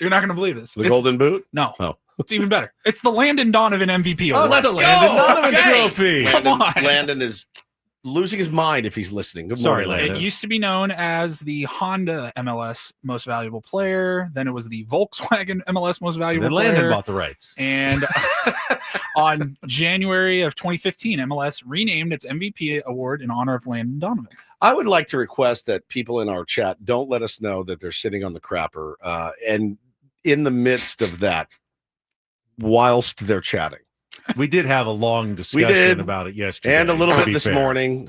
you're not going to believe this. The Golden Boot. No. Oh. It's even better. It's the Landon Donovan MVP Oh, award. let's go. Landon Donovan Trophy. Come on. Landon is losing his mind if he's listening. Good morning, Landon. It used to be known as the Honda MLS Most Valuable Player. Then it was the Volkswagen MLS Most Valuable And Player. Landon bought the rights. And on January of 2015, MLS renamed its MVP award in honor of Landon Donovan. I would like to request that people in our chat don't let us know that they're sitting on the crapper and in the midst of that whilst they're chatting. We did have a long discussion about it yesterday. And a little to bit be this fair. morning.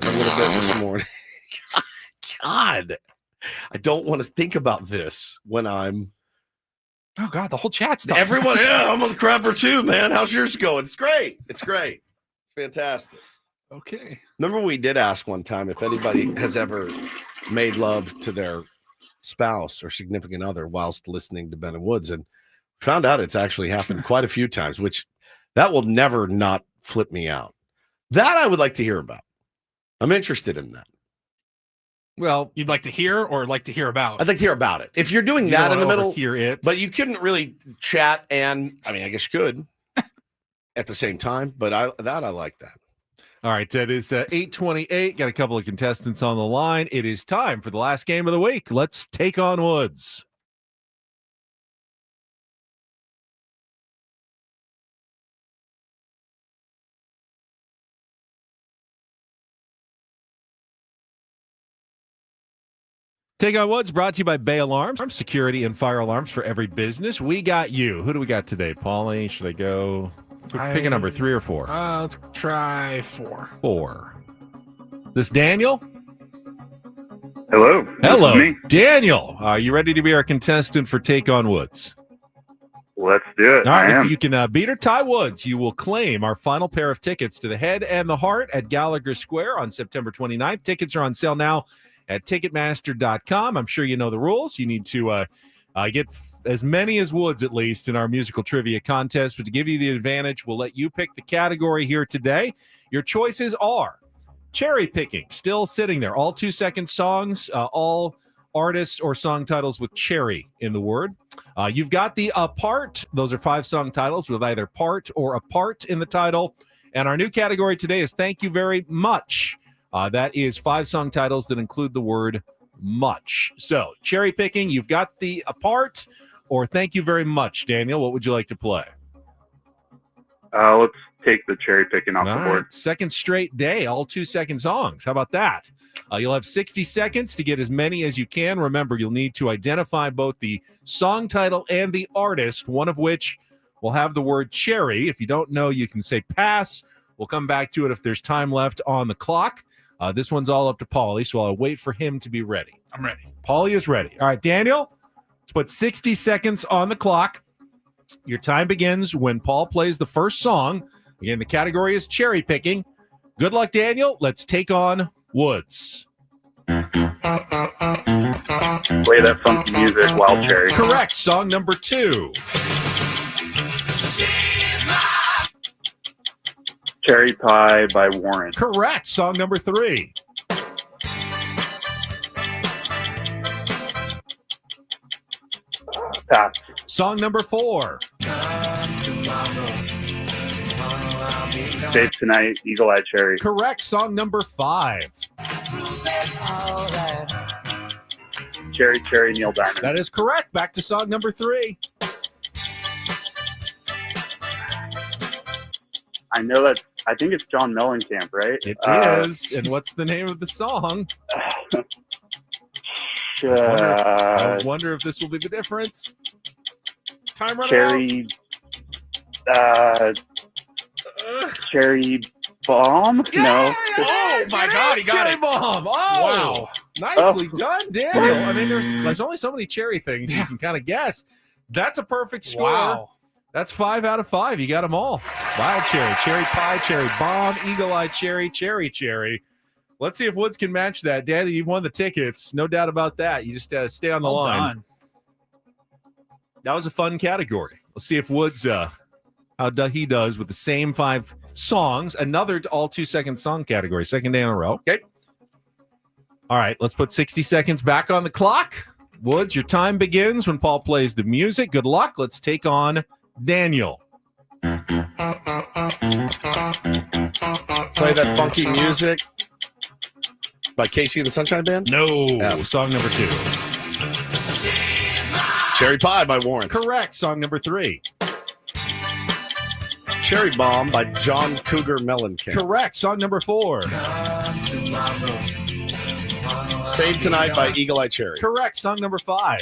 God, I don't want to think about this when I'm. Oh, God, the whole chat's talking. Everyone, yeah, I'm on the crapper too, man. How's yours going? It's great. It's great. Fantastic. Okay. Remember we did ask one time if anybody has ever made love to their spouse or significant other whilst listening to Ben and Woods, and found out it's actually happened quite a few times, which that will never not flip me out. That I would like to hear about. I'm interested in that. Well, you'd like to hear or like to hear about? I'd like to hear about it. If you're doing You that don't in the wanna middle, overhear it. but you couldn't really chat and, I mean, I guess you could at the same time, but I like that. All right, that is 8:28. Got a couple of contestants on the line. It is time for the last game of the week. Let's take on Woods. Take on Woods brought to you by Bay Alarms, security and fire alarms for every business. We got you. Who do we got today, Paulie? Should I go? Pick a number, 3 or 4. Let's try 4. 4. This Daniel? Hello. Hello, This is me. Daniel. Are you ready to be our contestant for Take on Woods? Let's do it. All right, I am. if you can beat or tie Woods, you will claim our final pair of tickets to the Head and the Heart at Gallagher Square on September 29th. Tickets are on sale now at Ticketmaster.com. I'm sure you know the rules. You need to get as many as Woods, at least, in our musical trivia contest. But to give you the advantage, we'll let you pick the category here today. Your choices are cherry picking, still sitting there. All 2-second songs, all artists or song titles with cherry in the word. You've got the apart. Those are 5 song titles with either part or apart in the title. And our new category today is Thank You Very Much. That is 5 song titles that include the word much. So cherry picking, you've got the apart or Thank You Very Much. Daniel, what would you like to play? Let's take the cherry picking off the All board. right, second straight day, all 2-second songs. How about that? You'll have 60 seconds to get as many as you can. Remember, you'll need to identify both the song title and the artist, one of which will have the word cherry. If you don't know, you can say pass. We'll come back to it if there's time left on the clock. This one's all up to Paulie, so I'll wait for him to be ready. I'm ready. Paulie is ready. All right, Daniel, let's put 60 seconds on the clock. Your time begins when Paul plays the first song. Again, the category is cherry picking. Good luck, Daniel. Let's take on Woods. Play that funky music, Wild Cherry. Correct. Song number 2. Cherry Pie by Warren. Correct. Song number 3. Pass. Song number 4. Save Tonight, Eagle Eye Cherry. Correct. Song number 5. Cherry Cherry, Neil Diamond. That is correct. Back to song number 3. I know that. I think it's John Mellencamp, right? It is. And what's the name of the song? I wonder if this will be the difference. Time running out. Cherry Bomb? No. Oh my God, he got Cherry it. Bomb. Oh, Wow. Nicely done, Daniel. I mean, there's only so many cherry things you can kind of guess. That's a perfect score. Wow. That's 5 out of 5. You got them all. Wild cherry, cherry pie, cherry bomb, eagle eye cherry, cherry cherry. Let's see if Woods can match that. Daddy, you've won the tickets. No doubt about that. You just stay on the Well line. done. That was a fun category. Let's see if Woods, how he does with the same 5 songs. Another all 2-second song category. Second day in a row. Okay. All right, let's put 60 seconds back on the clock. Woods, your time begins when Paul plays the music. Good luck. Let's take on Daniel. Play that funky music by Casey and the Sunshine Band? No. F. Song number 2. Cherry Pie by Warren. Correct. Song number 3. Cherry Bomb by John Cougar Mellencamp. Correct. Song number 4. Save Tonight by Eagle Eye Cherry. Correct. Song number 5.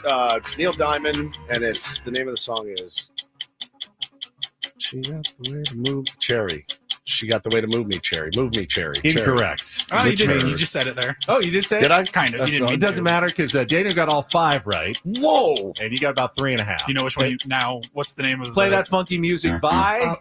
It's Neil Diamond, and it's the name of the song is She Got the Way to Move Cherry. She got the way to move me, Cherry. Move me, Cherry. Incorrect. Oh, you Which didn't. means- You just said it there. Oh, you did say Did it? I? Kind of. You didn't It mean doesn't to. matter because Daniel got all 5 right. Whoa! And you got about 3.5. You know which one you now? What's the name of Play the, that funky music by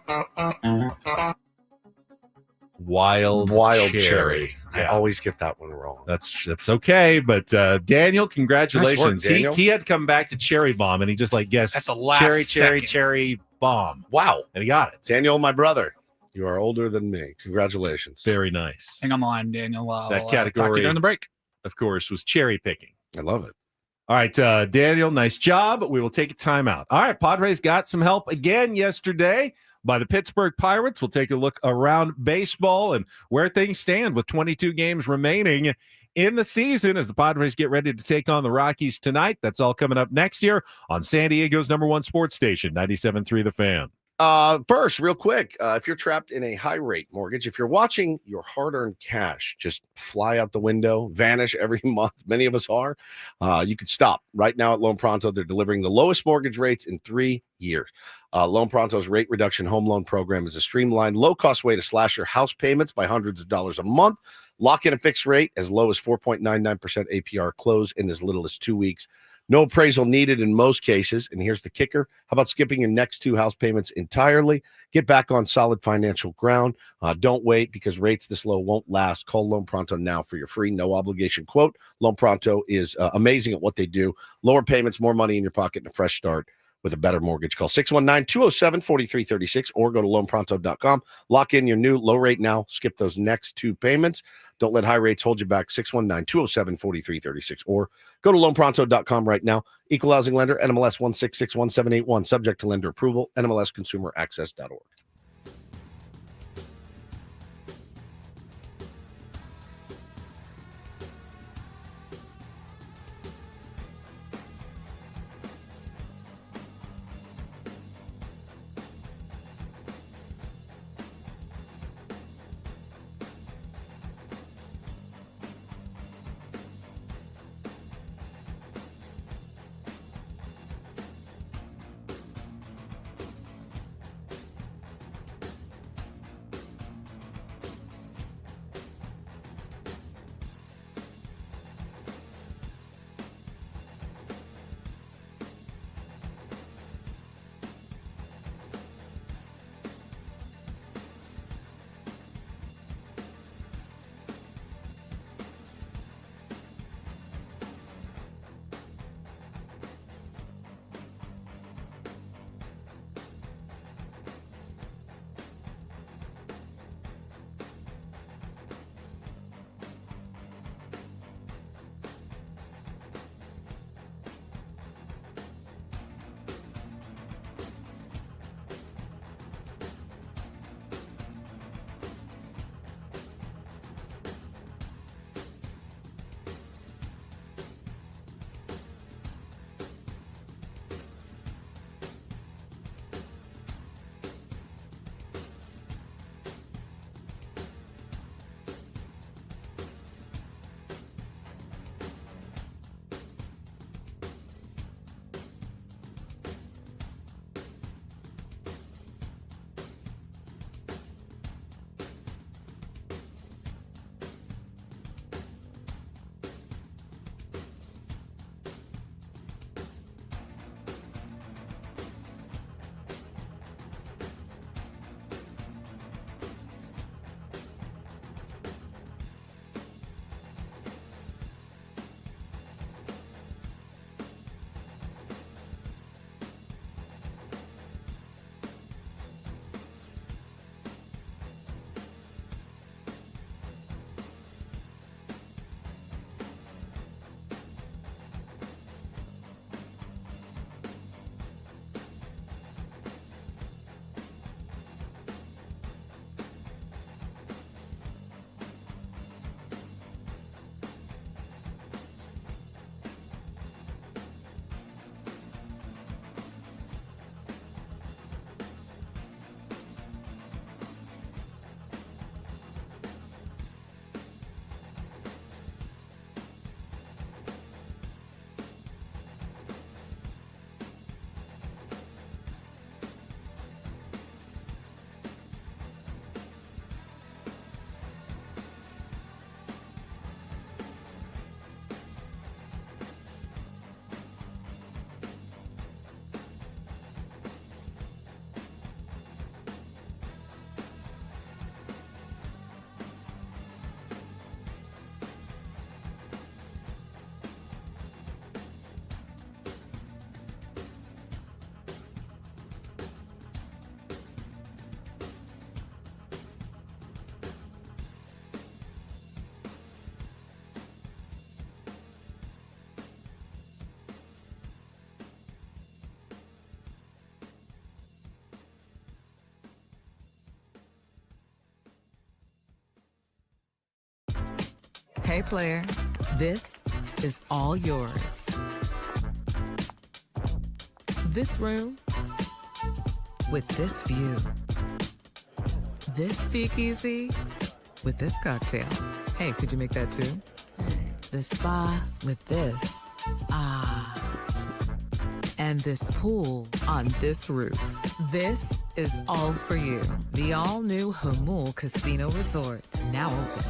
Wild Cherry. I Yeah. always get that one wrong. That's okay, but Daniel, congratulations. Nice work, Daniel. He had come back to Cherry Bomb, and he just guessed At the last cherry second. bomb, Wow. and he got it. Daniel, my brother, you are older than me. Congratulations. Very nice. Hang on the line, Daniel. That Talk to category, you during the break. of course, was cherry picking. I love it. All right, Daniel, nice job. We will take a timeout. All right, Padres got some help again yesterday by the Pittsburgh Pirates. We'll take a look around baseball and where things stand with 22 games remaining in the season as the Padres get ready to take on the Rockies tonight. That's all coming up next year on San Diego's #1 sports station, 97.3 The Fan. First, real quick, if you're trapped in a high rate mortgage, if you're watching your hard earned cash just fly out the window, vanish every month, many of us are, you could stop. Right now at Loan Pronto, they're delivering the lowest mortgage rates in 3 years. Loan Pronto's rate reduction home loan program is a streamlined, low-cost way to slash your house payments by hundreds of dollars a month. Lock in a fixed rate as low as 4.99% APR, close in as little as 2 weeks. No appraisal needed in most cases. And here's the kicker. How about skipping your next 2 house payments entirely? Get back on solid financial ground. Don't wait, because rates this low won't last. Call Loan Pronto now for your free, no obligation quote. Loan Pronto is amazing at what they do. Lower payments, more money in your pocket, and a fresh start with a better mortgage. Call 619-207-4336 or go to loanpronto.com. Lock in your new low rate now. Skip those next 2 payments. Don't let high rates hold you back. 619-207-4336 or go to loanpronto.com right now. Equal housing lender, NMLS 1661781, subject to lender approval, NMLSconsumeraccess.org. Hey, player, this is all yours. This room with this view. This speakeasy with this cocktail. Hey, could you make that too? The spa with this. Ah. And this pool on this roof. This is all for you. The all-new Hamul Casino Resort, now open.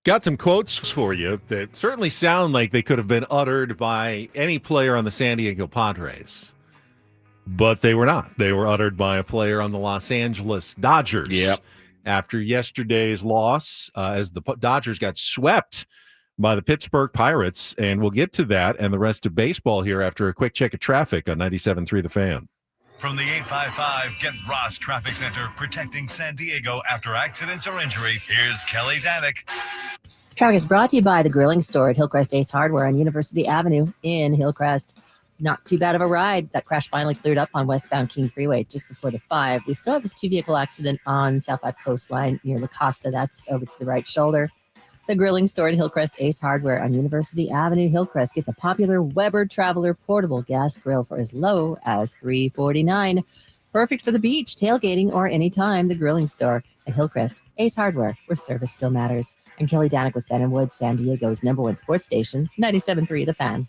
Got some quotes for you that certainly sound like they could have been uttered by any player on the San Diego Padres, but they were not. They were uttered by a player on the Los Angeles Dodgers. Yep. After yesterday's loss, as the Dodgers got swept by the Pittsburgh Pirates, and we'll get to that and the rest of baseball here after a quick check of traffic on 97.3 The Fan. From the 855 Get Ross Traffic Center, protecting San Diego after accidents or injury, here's Kelly Danick. Traffic is brought to you by the grilling store at Hillcrest Ace Hardware on University Avenue in Hillcrest. Not too bad of a ride. That crash finally cleared up on westbound King Freeway just before the 5. We still have this 2-vehicle accident on South 5 Coastline near La Costa. That's over to the right shoulder. The grilling store at Hillcrest Ace Hardware on University Avenue, Hillcrest. Get the popular Weber Traveler portable gas grill for as low as $349. Perfect for the beach, tailgating, or anytime. The grilling store at Hillcrest Ace Hardware, where service still matters. I'm Kelly Danick with Ben and Woods, San Diego's #1 sports station, 97.3 The Fan.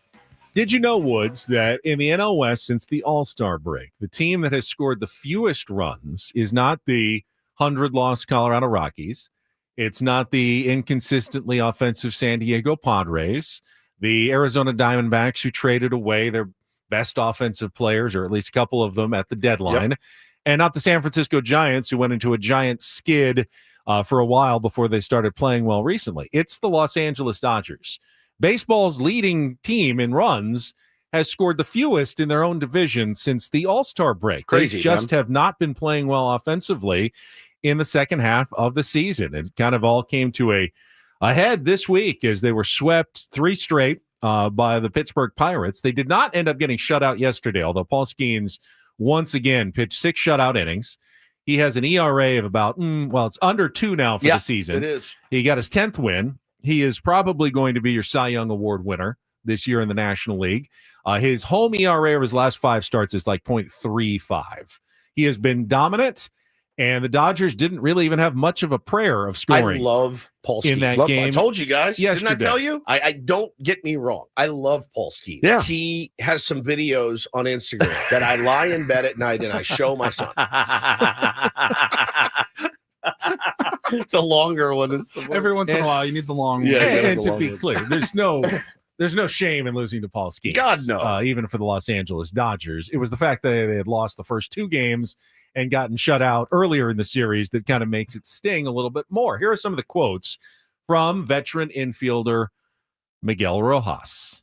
Did you know, Woods, that in the NL West since the All-Star break, the team that has scored the fewest runs is not the 100-loss Colorado Rockies. It's not the inconsistently offensive San Diego Padres, the Arizona Diamondbacks, who traded away their best offensive players, or at least a couple of them, at the deadline, and not the San Francisco Giants, who went into a giant skid for a while before they started playing well recently. It's the Los Angeles Dodgers. Baseball's leading team in runs has scored the fewest in their own division since the All-Star break. Crazy, they just have not been playing well offensively in the second half of the season. It kind of all came to a head this week as they were swept 3 straight by the Pittsburgh Pirates. They did not end up getting shut out yesterday, although Paul Skeens once again pitched 6 shutout innings. He has an ERA of about, it's under 2 now for the season. It is. He got his 10th win. He is probably going to be your Cy Young Award winner this year in the National League. His home ERA of his last 5 starts is like .35. He has been dominant, and the Dodgers didn't really even have much of a prayer of scoring. I love Paul Skeens. In that game. I told you guys. Yesterday. Didn't I tell you? I don't get me wrong. I love Paul Skeens. Yeah. He has some videos on Instagram that I lie in bed at night and I show my son. The longer one is the Every once in a while, you need the long one. And to be clear, there's no There's no shame in losing to Paul Skeens. God, no. Even for the Los Angeles Dodgers. It was the fact that they had lost the first 2 games and gotten shut out earlier in the series that kind of makes it sting a little bit more. Here are some of the quotes from veteran infielder Miguel Rojas.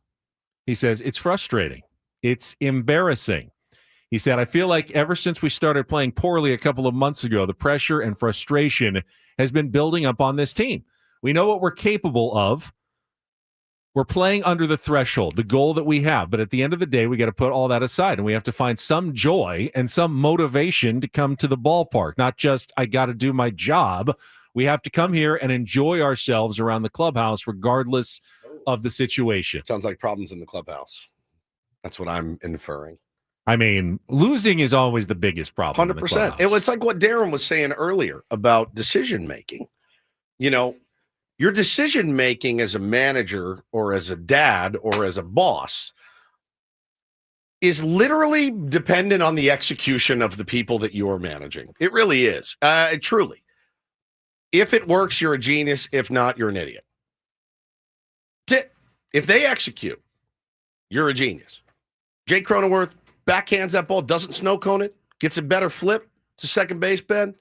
He says, "It's frustrating. It's embarrassing." He said, "I feel like ever since we started playing poorly a couple of months ago, the pressure and frustration has been building up on this team. We know what we're capable of. We're playing under the threshold, the goal that we have. But at the end of the day, we got to put all that aside, and we have to find some joy and some motivation to come to the ballpark. Not just, I got to do my job. We have to come here and enjoy ourselves around the clubhouse, regardless of the situation." Sounds like problems in the clubhouse. That's what I'm inferring. I mean, losing is always the biggest problem. 100%. It's like what Darren was saying earlier about decision making. You know, your decision making as a manager or as a dad or as a boss is literally dependent on the execution of the people that you are managing. It really is. Truly. If it works, you're a genius. If not, you're an idiot. That's it. If they execute, you're a genius. Jake Cronenworth backhands that ball, doesn't snow cone it, gets a better flip to second base, Ben.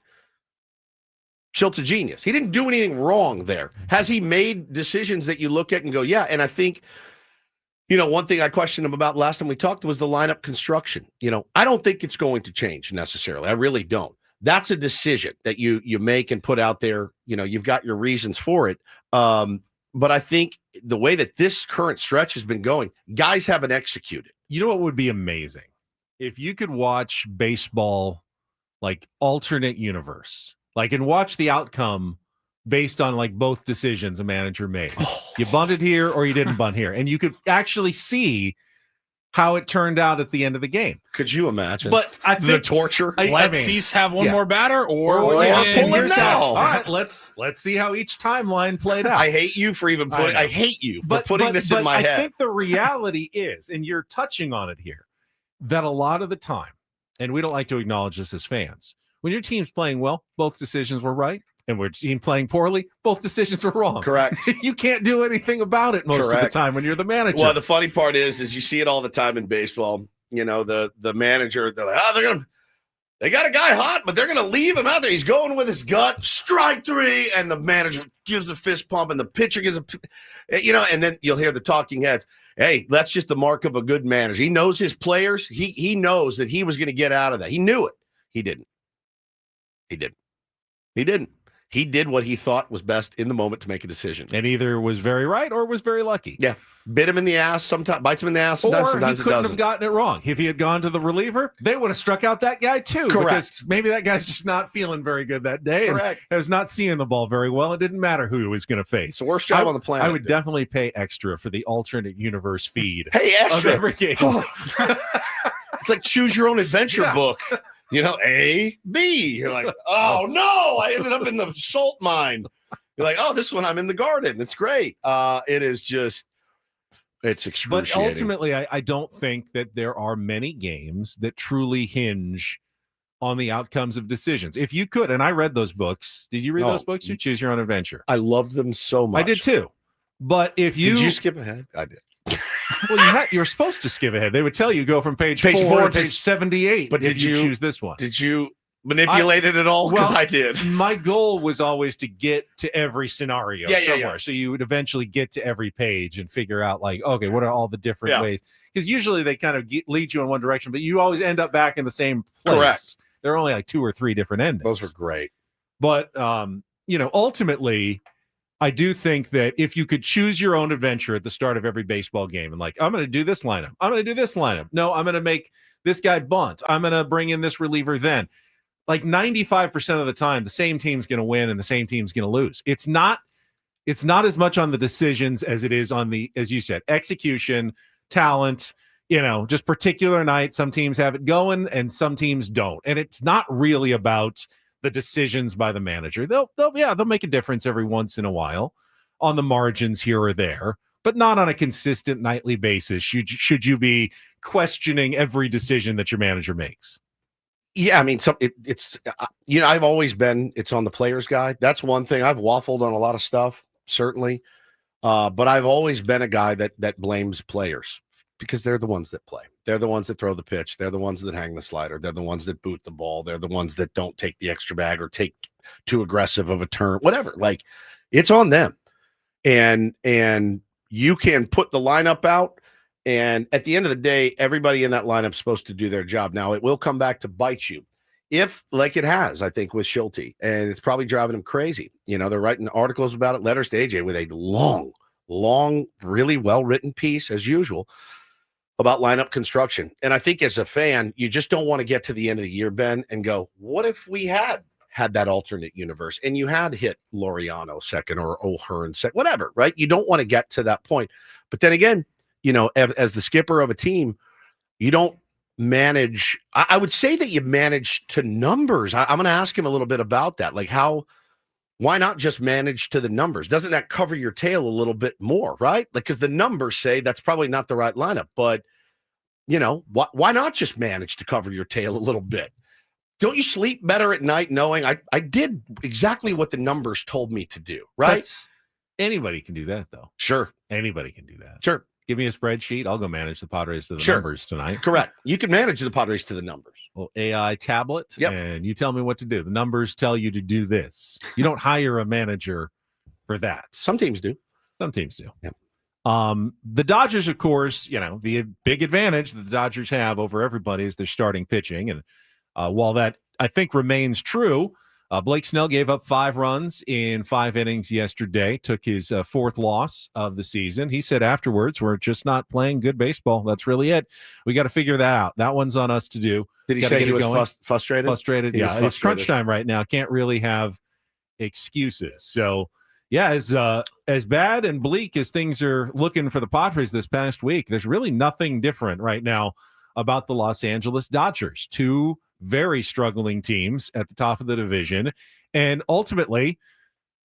Shildt's a genius. He didn't do anything wrong there. Has he made decisions that you look at and go, yeah? And I think, you know, one thing I questioned him about last time we talked was the lineup construction. You know, I don't think it's going to change necessarily. I really don't. That's a decision that you make and put out there. You know, you've got your reasons for it. But I think the way that this current stretch has been going, guys haven't executed. You know what would be amazing? If you could watch baseball like alternate universe, like, and watch the outcome based on like both decisions a manager made. You bunted here or you didn't bunt here. And you could actually see how it turned out at the end of the game. Could you imagine? But I think the torture. Let's Cease have one more batter, or pull it now. All right, let's see how each timeline played out. I hate you for even putting. I hate you for putting this in my head. I think the reality is, and you're touching on it here, that a lot of the time, and we don't like to acknowledge this as fans, when your team's playing well, both decisions were right. And we're team playing poorly, both decisions were wrong. Correct. You can't do anything about it most of the time when you're the manager. Well, the funny part is you see it all the time in baseball. You know, the manager, they're like, they got a guy hot, but they're gonna leave him out there. He's going with his gut, strike 3, and the manager gives a fist pump, and the pitcher gives and then you'll hear the talking heads. Hey, that's just the mark of a good manager. He knows his players. He knows that he was going to get out of that. He knew it. He didn't. He did what he thought was best in the moment to make a decision. And either was very right or was very lucky. Yeah. Bit him in the ass, sometimes bites him in the ass, sometimes he it couldn't doesn't. have gotten it wrong. If he had gone to the reliever, they would have struck out that guy too. Correct. Because maybe that guy's just not feeling very good that day. Correct. And was not seeing the ball very well. It didn't matter who he was going to face. It's the worst job on the planet. I would definitely pay extra for the alternate universe feed. Hey, extra. Of every game. It's like choose your own adventure book. You know, A, B. You're like, oh no, I ended up in the salt mine. You're like, oh, this one I'm in the garden. It's great. It is just, it's excruciating. But ultimately, I don't think that there are many games that truly hinge on the outcomes of decisions. If you could, and I read those books. Did you read those books? You Choose Your Own Adventure. I loved them so much. I did too. But if you did you skip ahead? I did. Well, you were supposed to skip ahead. They would tell you go from page 4 to page 78. But did you choose this one? Did you manipulate it at all? Because I did. My goal was always to get to every scenario somewhere. Yeah. So you would eventually get to every page and figure out, like, okay, what are all the different ways? Because usually they kind of lead you in one direction, but you always end up back in the same place. Correct. There are only like 2 or 3 different endings. Those were great. But, ultimately, I do think that if you could choose your own adventure at the start of every baseball game and like, I'm going to do this lineup. I'm going to do this lineup. No, I'm going to make this guy bunt. I'm going to bring in this reliever then. Like 95% of the time, the same team's going to win and the same team's going to lose. It's not as much on the decisions as it is on the, as you said, execution, talent, just particular night. Some teams have it going and some teams don't. And it's not really about the decisions by the manager. They'll make a difference every once in a while on the margins here or there, but not on a consistent nightly basis. Should you be questioning every decision that your manager makes? Yeah, I mean, it's I've always been it's on the players guide. That's one thing. I've waffled on a lot of stuff, certainly. But I've always been a guy that blames players because they're the ones that play. They're the ones that throw the pitch. They're the ones that hang the slider. They're the ones that boot the ball. They're the ones that don't take the extra bag or take too aggressive of a turn, whatever. Like, it's on them. And you can put the lineup out, and at the end of the day, everybody in that lineup is supposed to do their job. Now, it will come back to bite you. If, like it has, I think, with Shildt, and it's probably driving him crazy. You know, they're writing articles about it, letters to AJ with a long, really well-written piece, as usual, about lineup construction. And I think as a fan, you just don't want to get to the end of the year, Ben, and go, what if we had that alternate universe and you had hit Laureano second or O'Hearn second, whatever, right? You don't want to get to that point. But then again, you know, as the skipper of a team, you don't manage. I would say that you manage to numbers. I'm going to ask him a little bit about that. Like, why not just manage to the numbers? Doesn't that cover your tail a little bit more, right? Like, because the numbers say that's probably not the right lineup, but you know, why not just manage to cover your tail a little bit? Don't you sleep better at night knowing I did exactly what the numbers told me to do, right? Anybody can do that, though. Sure. Anybody can do that. Sure. Give me a spreadsheet. I'll go manage the Padres to the Sure. numbers tonight. Correct. You can manage the Padres to the numbers. Well, AI tablet, Yep. and you tell me what to do. The numbers tell you to do this. You don't hire a manager for that. Some teams do. Some teams do. Yep. The Dodgers, of course, you know, the big advantage that the Dodgers have over everybody is their starting pitching. And while that, I think, remains true, Blake Snell gave up 5 runs in 5 innings yesterday, took his 4th loss of the season. He said afterwards, we're just not playing good baseball. That's really it. We got to figure that out. That one's on us to do. Did he Gotta say get he it was going. frustrated? Frustrated, He was yeah. It's crunch frustrated. time right now. Can't really have excuses. So, yeah, as bad and bleak as things are looking for the Padres this past week, there's really nothing different right now about the Los Angeles Dodgers. 2 very struggling teams at the top of the division. And ultimately,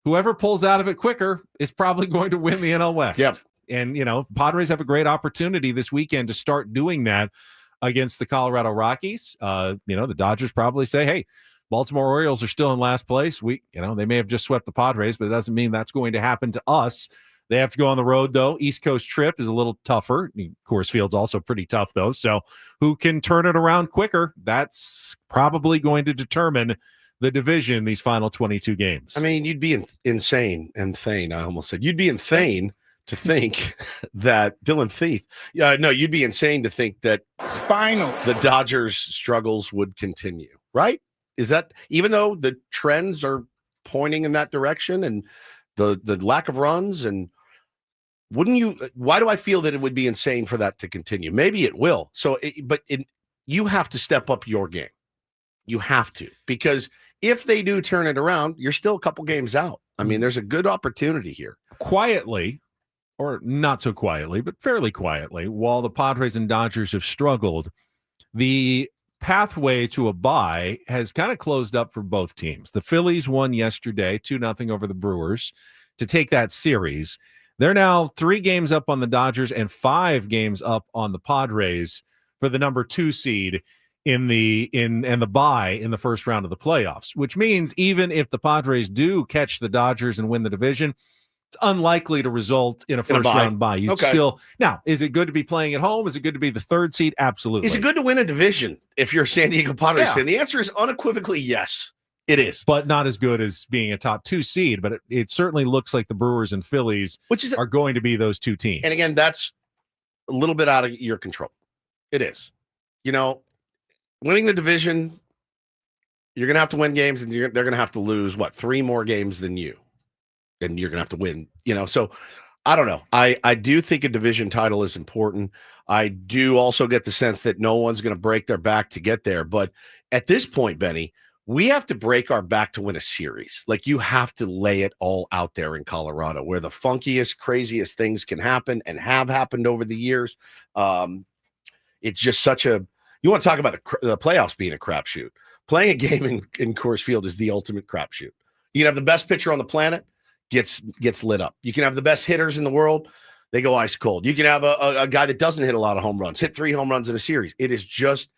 whoever pulls out of it quicker is probably going to win the NL West. Yep. And, you know, Padres have a great opportunity this weekend to start doing that against the Colorado Rockies. You know, the Dodgers probably say, hey, Baltimore Orioles are still in last place. They may have just swept the Padres, but it doesn't mean that's going to happen to us. They have to go on the road, though. East Coast trip is a little tougher. Coors Field's also pretty tough, though. So who can turn it around quicker? That's probably going to determine the division these final 22 games. I mean, you'd be insane. I almost said you'd be insane to think that Dylan Thief. No, you'd be insane to think that the Dodgers' struggles would continue, right? Is that, even though the trends are pointing in that direction and the lack of runs, and why do I feel that it would be insane for that to continue? Maybe it will. You have to step up your game. You have to, because if they do turn it around, you're still a couple games out. I mean, there's a good opportunity here. Quietly, or not so quietly, but fairly quietly, while the Padres and Dodgers have struggled, the pathway to a bye has kind of closed up for both teams. The Phillies won yesterday 2-0 over the Brewers to take that series. They're now 3 games up on the Dodgers and 5 games up on the Padres for the number 2 seed in the bye in the first round of the playoffs, which means even if the Padres do catch the Dodgers and win the division, it's unlikely to result in a first-round bye. Now, is it good to be playing at home? Is it good to be the 3rd seed? Absolutely. Is it good to win a division if you're a San Diego Padres fan? The answer is unequivocally yes, it is. But not as good as being a top 2 seed, but it certainly looks like the Brewers and Phillies are going to be those 2 teams. And again, that's a little bit out of your control. It is. You know, winning the division, you're going to have to win games, and they're going to have to lose, 3 more games than you. And you're going to have to win, So I don't know. I do think a division title is important. I do also get the sense that no one's going to break their back to get there. But at this point, Benny, we have to break our back to win a series. Like, you have to lay it all out there in Colorado, where the funkiest, craziest things can happen and have happened over the years. It's just you want to talk about the playoffs being a crapshoot. Playing a game in Coors Field is the ultimate crapshoot. You can have the best pitcher on the planet, gets lit up. You can have the best hitters in the world, they go ice cold. You can have a guy that doesn't hit a lot of home runs, hit 3 home runs in a series. It is just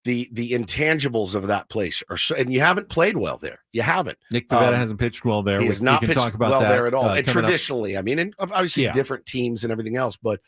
the intangibles of that place are so, and you haven't played well there. You haven't. Nick Pivetta hasn't pitched well there. He has not can pitched talk about well that, there at all. And coming up. traditionally, I mean, and obviously different teams and everything else, but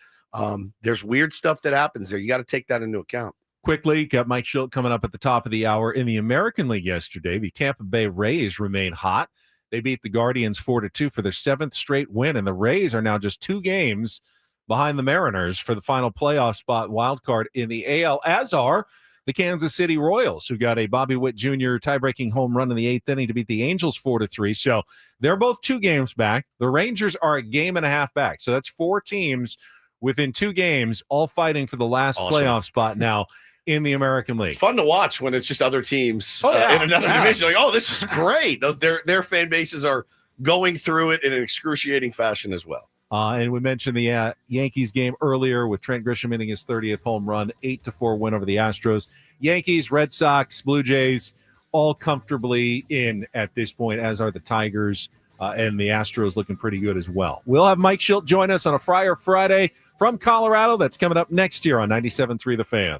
there's weird stuff that happens there. You got to take that into account. Quickly, got Mike Shildt coming up at the top of the hour. In the American League yesterday, the Tampa Bay Rays remain hot. They beat the Guardians 4-2 for their 7th straight win, and the Rays are now just 2 games behind the Mariners for the final playoff spot wild card in the AL, as are the Kansas City Royals, who got a Bobby Witt Jr. tie-breaking home run in the 8th inning to beat the Angels 4-3. So they're both 2 games back. The Rangers are a game and a half back. So that's 4 teams within 2 games, all fighting for the last playoff spot now in the American League. It's fun to watch when it's just other teams in another division. Like, oh, this is great. Their fan bases are going through it in an excruciating fashion as well. And we mentioned the Yankees game earlier with Trent Grisham hitting his 30th home run, 8-4 win over the Astros. Yankees, Red Sox, Blue Jays, all comfortably in at this point, as are the Tigers, and the Astros looking pretty good as well. We'll have Mike Shildt join us on a Friar Friday from Colorado. That's coming up next year on 97.3 The Fan.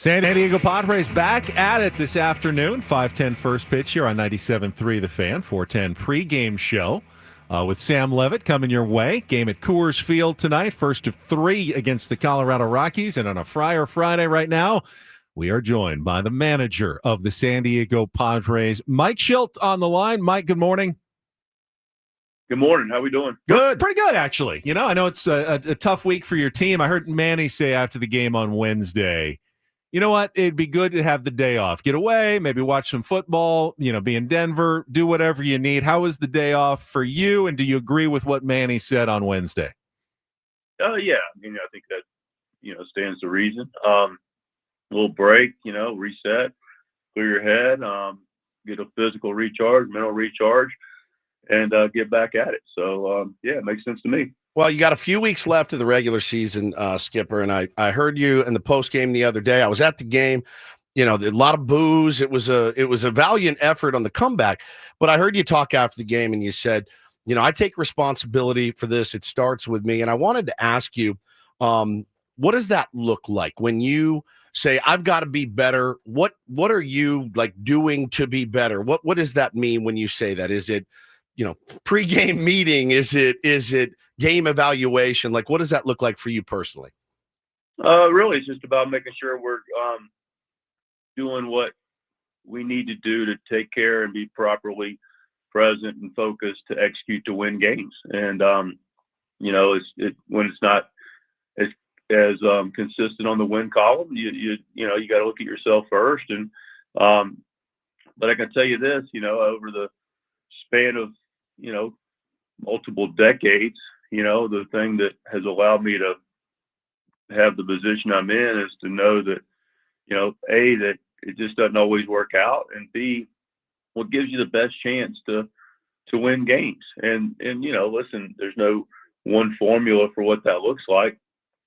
San Diego Padres back at it this afternoon. 5:10 first pitch here on 97.3 The Fan. 4:10 pregame show with Sam Levitt coming your way. Game at Coors Field tonight. First of 3 against the Colorado Rockies. And on a Friar Friday right now, we are joined by the manager of the San Diego Padres, Mike Shildt, on the line. Mike, good morning. Good morning. How we doing? Good. Pretty good, actually. You know, I know it's a tough week for your team. I heard Manny say after the game on Wednesday, you know what? It'd be good to have the day off. Get away, maybe watch some football, be in Denver, do whatever you need. How was the day off for you, and do you agree with what Manny said on Wednesday? Yeah. I mean, I think that, stands to reason. A little break, reset, clear your head, get a physical recharge, mental recharge, and get back at it. So, it makes sense to me. Well, you got a few weeks left of the regular season, Skipper, and I heard you in the post game the other day. I was at the game. A lot of boos. It was a valiant effort on the comeback. But I heard you talk after the game, and you said, I take responsibility for this. It starts with me. And I wanted to ask you, what does that look like when you say, I've got to be better? What are you doing to be better? What does that mean when you say that? Is it, pregame meeting? Is it game evaluation? What does that look like for you personally? Really, it's just about making sure we're doing what we need to do to take care and be properly present and focused to execute to win games. And when it's not as consistent on the win column, you got to look at yourself first. And but I can tell you this, over the span of multiple decades, the thing that has allowed me to have the position I'm in is to know that, A, that it just doesn't always work out, and B, what gives you the best chance to win games. And listen, there's no one formula for what that looks like.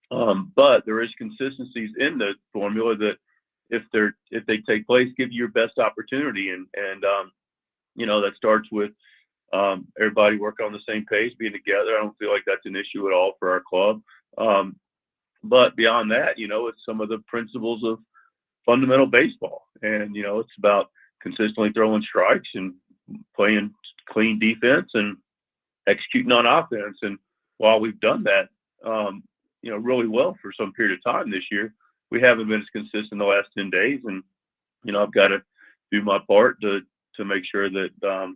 But there is consistencies in the formula that if they take place, give you your best opportunity. And that starts with everybody working on the same page, being together. I don't feel like that's an issue at all for our club. But beyond that, it's some of the principles of fundamental baseball. And, it's about consistently throwing strikes and playing clean defense and executing on offense. And while we've done that, really well for some period of time this year, we haven't been as consistent the last 10 days. And, I've got to do my part to make sure that,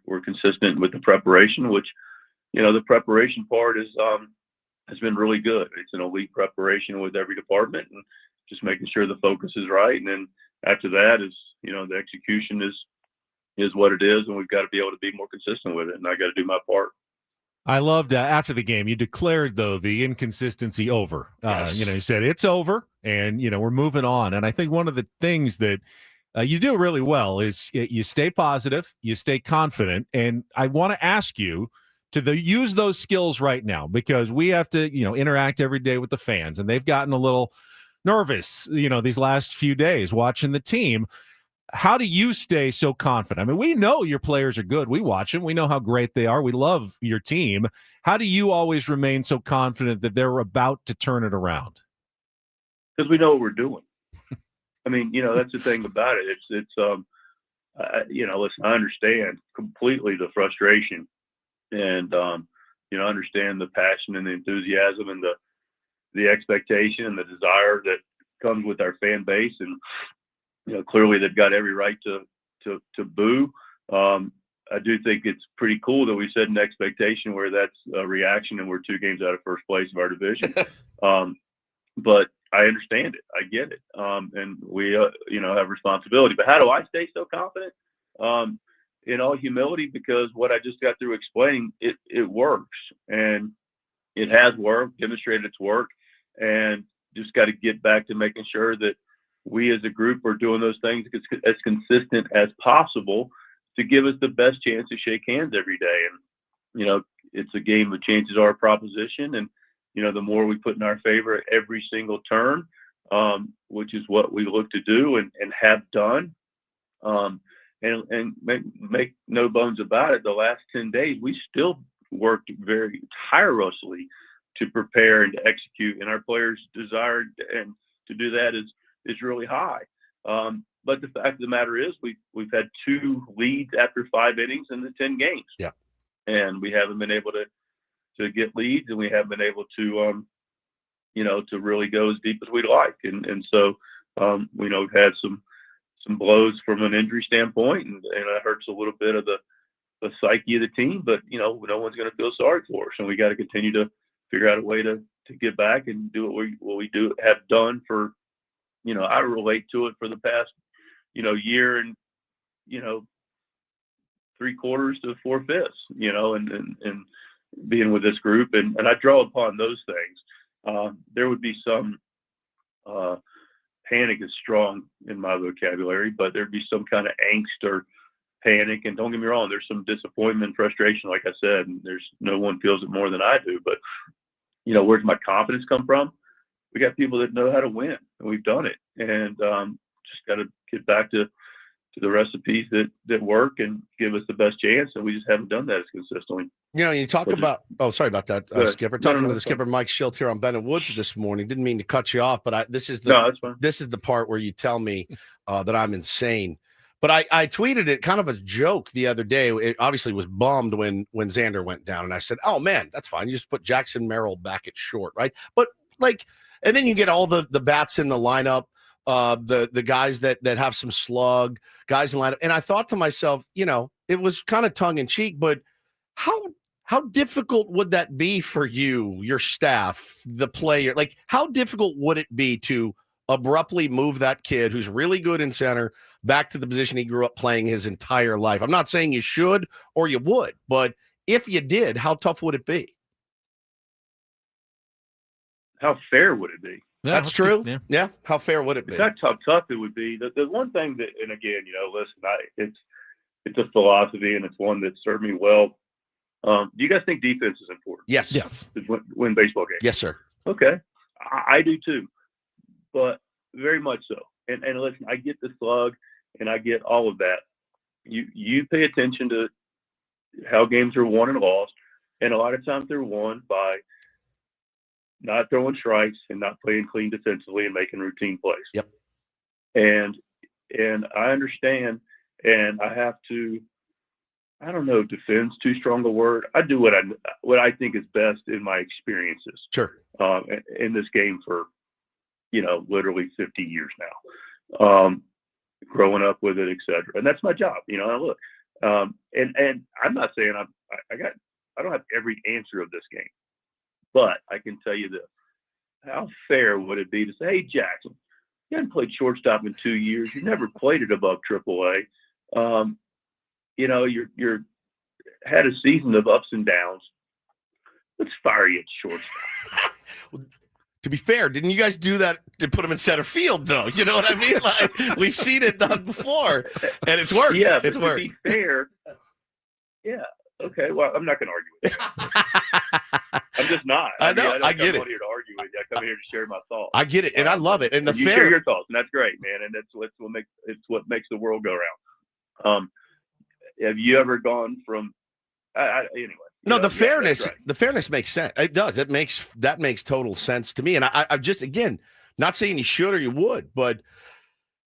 we're consistent with the preparation, which, the preparation part has been really good. It's an elite preparation with every department, and just making sure the focus is right. And then after that is, the execution is what it is, and we've got to be able to be more consistent with it. And I got to do my part. I loved after the game, you declared, though, the inconsistency over. Yes. You said it's over, and, we're moving on. And I think one of the things that you do really well is you stay positive, you stay confident. And I want to ask you to use those skills right now, because we have to, interact every day with the fans, and they've gotten a little nervous, these last few days watching the team. How do you stay so confident? I mean, we know your players are good. We watch them. We know how great they are. We love your team. How do you always remain so confident that they're about to turn it around? Because we know what we're doing. I mean, that's the thing about it. Listen, I understand completely the frustration, and, I understand the passion and the enthusiasm and the expectation and the desire that comes with our fan base. And, clearly they've got every right to boo. I do think it's pretty cool that we set an expectation where that's a reaction and we're 2 games out of first place of our division. But I understand it. I get it. And we, have responsibility. But how do I stay so confident? In all humility, because what I just got through explaining, it works. And it has worked, demonstrated its work, and just got to get back to making sure that we as a group are doing those things as consistent as possible to give us the best chance to shake hands every day. And, it's a game of chances are a proposition. And, the more we put in our favor at every single turn, which is what we look to do and have done, and make no bones about it, the last 10 days, we still worked very tirelessly to prepare and to execute. And our players' desire and to do that is is really high. But the fact of the matter is, we've had 2 leads after 5 innings in the 10 games. Yeah, and we haven't been able to get leads, and we haven't been able to to really go as deep as we'd like. And so we've had some blows from an injury standpoint, and it hurts a little bit of the psyche of the team. But no one's going to feel sorry for us, and we got to continue to figure out a way to get back and do what we have done for. I relate to it for the past year and 3/4 to 4/5, and being with this group, and I draw upon those things. There would be some panic is strong in my vocabulary, but there'd be some kind of angst or panic. And don't get me wrong, there's some disappointment, frustration, like I said, and there's no one feels it more than I do. But where's my confidence come from? We got people that know how to win, and we've done it, and just got to get back to the recipes that work and give us the best chance. And we just haven't done that as consistently. You talk about. Sorry about that, Skipper. Talking to the skipper, Mike Shildt, here on Ben and Woods this morning. Didn't mean to cut you off, but this is the part where you tell me that I'm insane. But I tweeted it kind of a joke the other day. It obviously was bummed when Xander went down, and I said, "Oh man, that's fine. You just put Jackson Merrill back at short, right?" But and then you get all the bats in the lineup. The guys that have some slug, guys in lineup. And I thought to myself, it was kind of tongue in cheek, but how difficult would that be for you, your staff, the player? Like, how difficult would it be to abruptly move that kid who's really good in center back to the position he grew up playing his entire life? I'm not saying you should or you would, but if you did, how tough would it be? How fair would it be? Yeah, that's true. Yeah. How fair would it be? It's how tough it would be. The one thing that, and again, listen, it's a philosophy, and it's one that served me well. Do you guys think defense is important? Yes. To win baseball games? Yes, sir. Okay. I do too, but very much so. And listen, I get the slug, and I get all of that. You pay attention to how games are won and lost, and a lot of times they're won by not throwing strikes and not playing clean defensively and making routine plays. Yep. And I understand, and I have to, I don't know, defend's too strong a word. I do what I think is best in my experiences. Sure. In this game for, literally 50 years now, growing up with it, et cetera. And that's my job. Look, and I'm not saying I don't have every answer of this game. But I can tell you this: how fair would it be to say, "Hey, Jackson, you haven't played shortstop in 2 years. You never played it above AAA. You're had a season of ups and downs. Let's fire you at shortstop." To be fair, didn't you guys do that to put him in center field, though? You know what I mean? Like, we've seen it done before, and it's worked. Yeah, it's worked. To be fair, yeah. Okay, well, I'm not going to argue with you. I'm just not. I know. I get it. I'm not here to argue with you. I come here to share my thoughts. I get it, and I love it. And you share your thoughts, and that's great, man. And that's what makes the world go around. Have you ever gone from? Anyway. No, the fairness. Right. The fairness makes sense. It does. That makes total sense to me. And I just, again, not saying you should or you would, but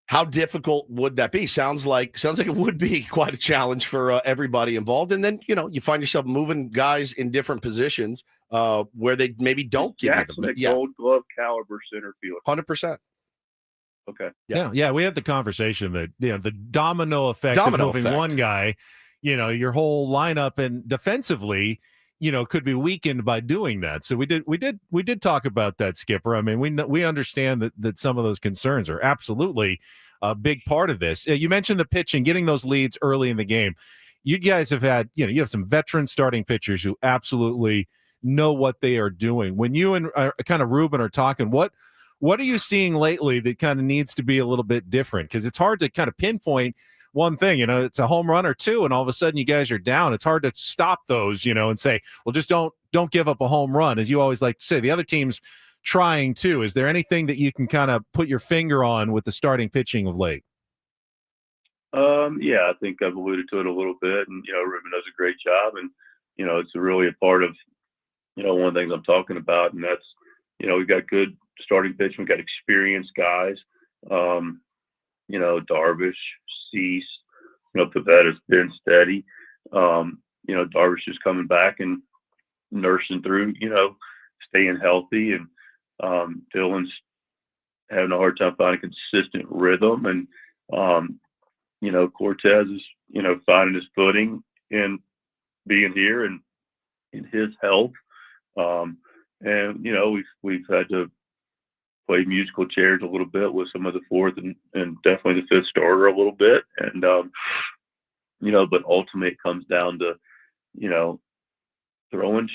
how difficult would that be? Sounds like it would be quite a challenge for everybody involved. And then, you find yourself moving guys in different positions where they maybe don't get the Gold Glove caliber center fielder. 100%. Okay. Yeah. We had the conversation that the domino effect of moving one guy, your whole lineup and defensively, could be weakened by doing that. So we did talk about that, Skipper. I mean, we understand that some of those concerns are absolutely a big part of this. You mentioned the pitching, getting those leads early in the game. You guys have had, you have some veteran starting pitchers who absolutely know what they are doing. When you and kind of Ruben are talking, what are you seeing lately that kind of needs to be a little bit different? Because it's hard to kind of pinpoint one thing, it's a home run or two, and all of a sudden you guys are down. It's hard to stop those, and say, well, just don't give up a home run, as you always like to say. The other team's trying too. Is there anything that you can kind of put your finger on with the starting pitching of late? Yeah, I think I've alluded to it a little bit, and Ruben does a great job, and it's really a part of one of the things I'm talking about, and that's we've got good starting pitching, we've got experienced guys. Darvish, Cease, Pivetta has been steady. Darvish is coming back and nursing through, staying healthy, and Dylan's having a hard time finding consistent rhythm, and Cortez is finding his footing in being here and in his health, and we've had to play musical chairs a little bit with some of the fourth and definitely the fifth starter a little bit, and but ultimately it comes down to throwing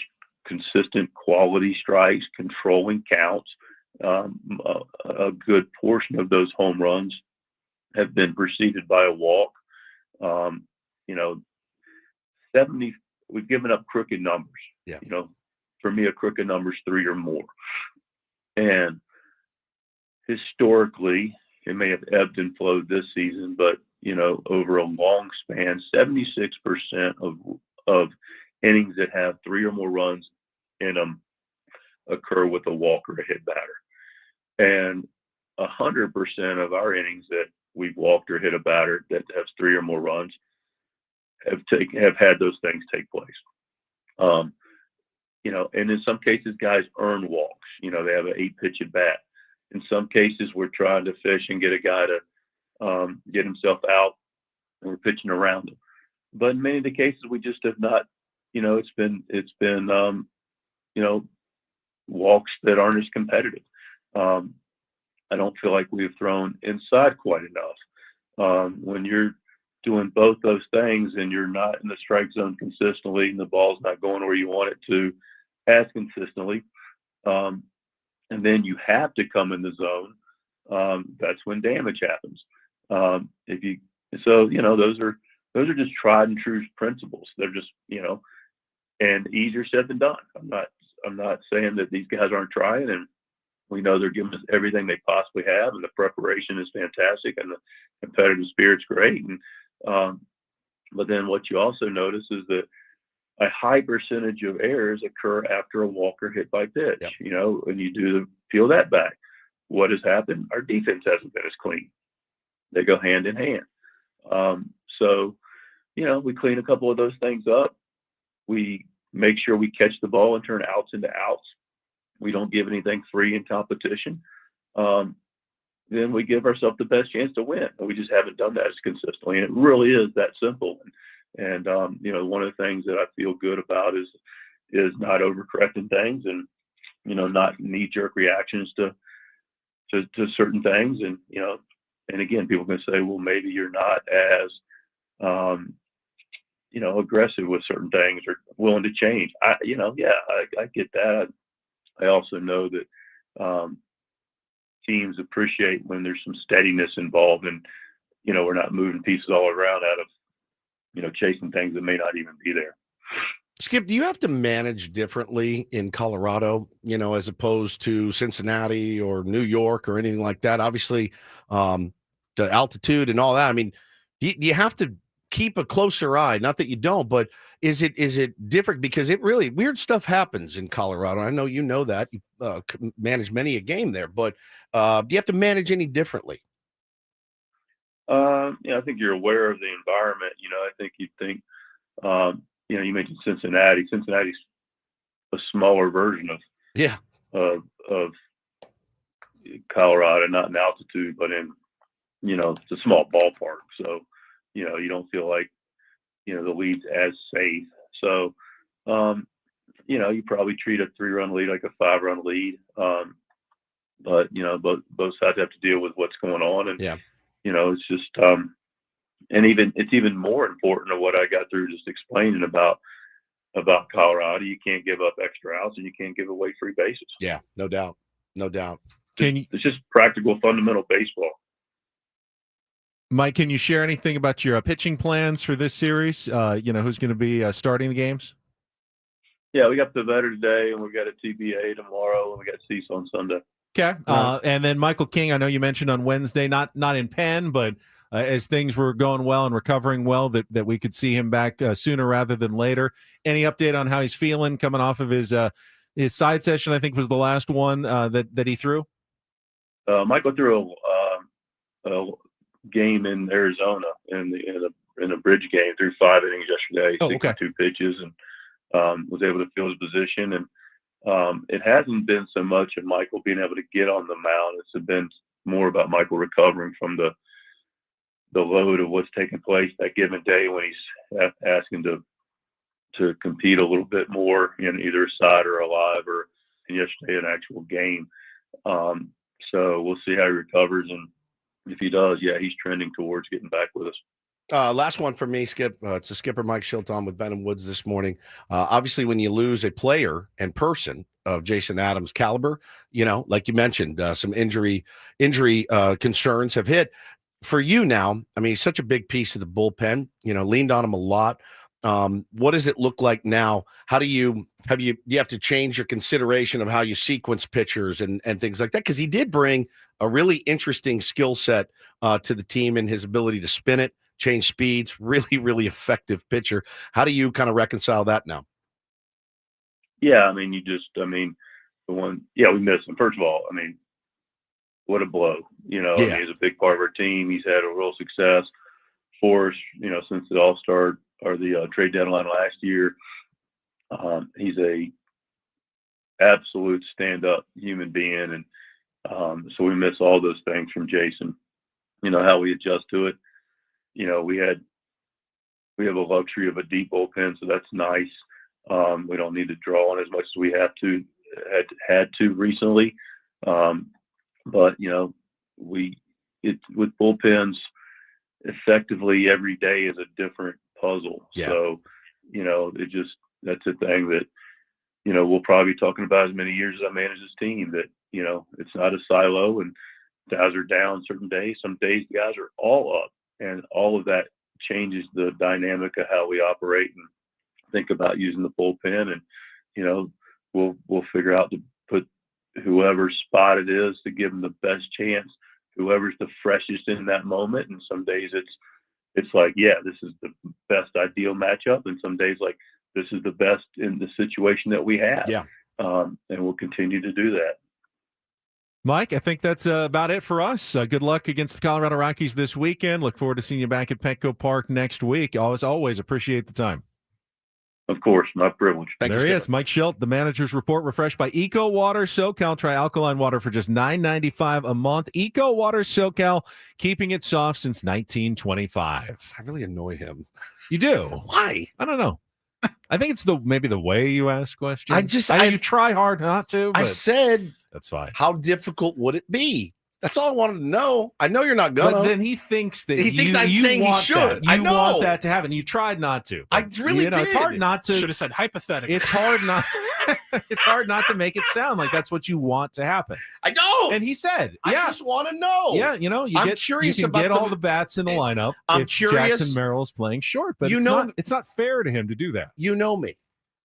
consistent quality strikes, controlling counts. A good portion of those home runs have been preceded by a walk. 70, we've given up crooked numbers. Yeah. For me, a crooked number is 3 or more. And historically, it may have ebbed and flowed this season, but, over a long span, 76% of innings that have 3 or more runs in them occur with a walk or a hit batter. And 100% of our innings that we've walked or hit a batter that has 3 or more runs have had those things take place. And in some cases, guys earn walks. They have an 8-pitch at bat. In some cases, we're trying to fish and get a guy to get himself out, and we're pitching around him. But in many of the cases, we just have not. It's been walks that aren't as competitive. I don't feel like we've thrown inside quite enough. When you're doing both those things and you're not in the strike zone consistently and the ball's not going where you want it to as consistently, and then you have to come in the zone, that's when damage happens. Those are just tried and true principles. They're just, and easier said than done. I'm not saying that these guys aren't trying, and we know they're giving us everything they possibly have, and the preparation is fantastic, and the competitive spirit's great. And but then what you also notice is that a high percentage of errors occur after a walker hit by pitch. Yep. And you peel that back. What has happened? Our defense hasn't been as clean. They go hand in hand. So we clean a couple of those things up. We make sure we catch the ball and turn outs into outs. We don't give anything free in competition. Then we give ourselves the best chance to win. We just haven't done that as consistently. And it really is that simple. And one of the things that I feel good about is not overcorrecting things and, not knee-jerk reactions to certain things. And, and again, people can say, well, maybe you're not as, aggressive with certain things or willing to change. I get that. I also know that teams appreciate when there's some steadiness involved, and we're not moving pieces all around out of chasing things that may not even be there. Skip, do you have to manage differently in Colorado, as opposed to Cincinnati or New York or anything like that? Obviously, the altitude and all that. I mean, do you have to keep a closer eye? Not that you don't, but is it different? Because it really weird stuff happens in Colorado. I know you know that. You manage many a game there, but do you have to manage any differently? I think you're aware of the environment. I think you'd think, you mentioned Cincinnati. Cincinnati's a smaller version of Colorado, not in altitude, but in, it's a small ballpark. So, you don't feel like, the lead's as safe. So, you probably treat a 3-run lead like a 5-run lead. But, both sides have to deal with what's going on. And, it's just, and it's even more important to what I got through just explaining about Colorado. You can't give up extra outs and you can't give away free bases. Yeah, no doubt. It's just practical, fundamental baseball. Mike, can you share anything about your pitching plans for this series? Who's going to be starting the games? Yeah, we got Pivetta today, and we got a TBA tomorrow, and we got Cease on Sunday. Okay. And then Michael King, I know you mentioned on Wednesday, not in pen, but as things were going well and recovering well, that we could see him back sooner rather than later. Any update on how he's feeling coming off of his side session? I think was the last one that he threw. Michael threw game in Arizona in a bridge game through 5 innings yesterday, 62 pitches, and was able to field his position. And it hasn't been so much of Michael being able to get on the mound. It's been more about Michael recovering from the load of what's taking place that given day when he's asking to compete a little bit more in either a side or a live, or yesterday an actual game. So we'll see how he recovers, and if he does, he's trending towards getting back with us. Last one for me, Skip. It's a skipper Mike Shildt on with Ben and Woods this morning. Obviously, when you lose a player and person of Jason Adams' caliber, like you mentioned, some injury concerns have hit. For you now, I mean, he's such a big piece of the bullpen, leaned on him a lot. What does it look like now? How do you have to change your consideration of how you sequence pitchers and things like that? Because he did bring a really interesting skill set to the team in his ability to spin it, change speeds, really, really effective pitcher. How do you kind of reconcile that now? Yeah, I mean, we missed him. First of all, I mean, what a blow. I mean, he's a big part of our team. He's had a real success for us, since it all started, or the trade deadline last year. He's a absolute stand-up human being, and so we miss all those things from Jason. How we adjust to it. We have a luxury of a deep bullpen, so that's nice. We don't need to draw on as much as we had to recently. But with bullpens, effectively every day is a different puzzle. Yeah. So, that's a thing that, we'll probably be talking about as many years as I manage this team, that, it's not a silo and guys are down certain days. Some days guys are all up, and all of that changes the dynamic of how we operate and think about using the bullpen. And, we'll figure out to put whoever spot it is to give them the best chance, whoever's the freshest in that moment. And some days it's like, this is the best ideal matchup. And some days like, this is the best in the situation that we have. Yeah. And we'll continue to do that. Mike, I think that's about it for us. Good luck against the Colorado Rockies this weekend. Look forward to seeing you back at Petco Park next week. Always appreciate the time. Of course, my privilege. There he is, Mike Shildt, the manager's report, refreshed by Eco Water SoCal. Try alkaline water for just $9.95 a month. Eco Water SoCal, keeping it soft since 1925. I really annoy him. You do? Why? I don't know. I think it's maybe the way you ask questions. I you try hard not to. But I said, that's fine. How difficult would it be? That's all I wanted to know. I know you're not gonna. But then he thinks that he thinks I'm saying he should. That. You I know. want that to happen. You tried not to. I really did. It's hard not to. Should have said hypothetical. It's hard not. It's hard not to make it sound like that's what you want to happen. I know. And he said, I just want to know. Yeah, I'm curious you can about get all the bats in the lineup. I'm if curious. Jackson Merrill's playing short, but it's not fair to him to do that. You know me.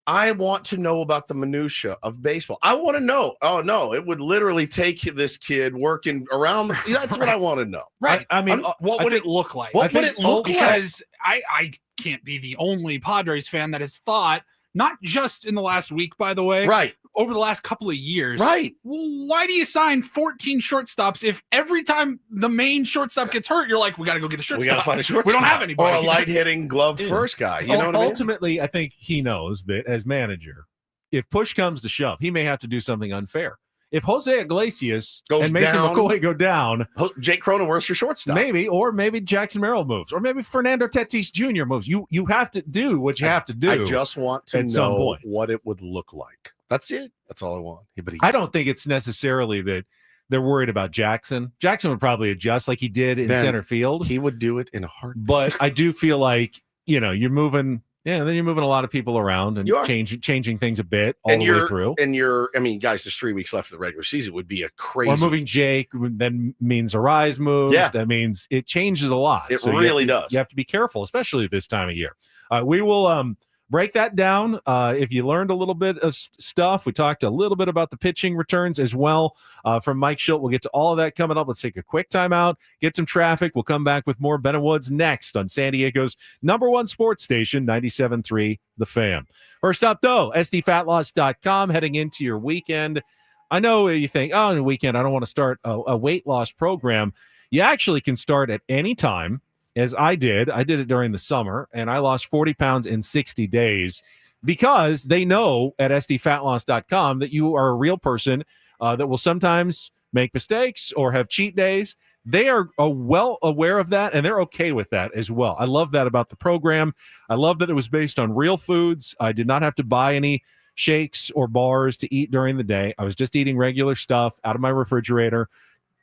I want to know about the minutia of baseball. I want to know. Oh no, it would literally take this kid working around. That's what I want to know. Right. I mean, what would it look like? What would it look like? Because I can't be the only Padres fan that has thought, not just in the last week, by the way, right, over the last couple of years, right. Why do you sign 14 shortstops if every time the main shortstop gets hurt, you're like, we got to go get a shortstop. We got to find a shortstop. We don't have anybody. Or a light hitting glove first guy. You know what I mean? Ultimately, I think he knows that as manager, if push comes to shove, he may have to do something unfair. If Jose Iglesias and Mason McCoy go down, Jake Cronenworth's your shortstop. Maybe Jackson Merrill moves, or maybe Fernando Tatis Jr. moves. You have to do what you have to do. I just want to know what it would look like. That's it. That's all I want. But I don't think it's necessarily that they're worried about Jackson. Jackson would probably adjust like he did in center field. He would do it in a heartbeat. But I do feel like, you're moving. Yeah, then you're moving a lot of people around and changing things a bit all the way through. And guys, there's 3 weeks left of the regular season. Would be a crazy. Or moving Jake then means Arise moves. Yeah. That means it changes a lot. It really does. You have to be careful, especially this time of year. We will break that down. If you learned a little bit of stuff, we talked a little bit about the pitching returns as well from Mike Shildt. We'll get to all of that coming up. Let's take a quick timeout, get some traffic. We'll come back with more Ben and Woods next on San Diego's #1 sports station, 97.3 The Fan. First up, though, SDFatLoss.com, heading into your weekend. I know you think, the weekend, I don't want to start a weight loss program. You actually can start at any time, as I did. I did it during the summer, and I lost 40 pounds in 60 days because they know at sdfatloss.com that you are a real person that will sometimes make mistakes or have cheat days. They are well aware of that, and they're okay with that as well. I love that about the program. I love that it was based on real foods. I did not have to buy any shakes or bars to eat during the day. I was just eating regular stuff out of my refrigerator.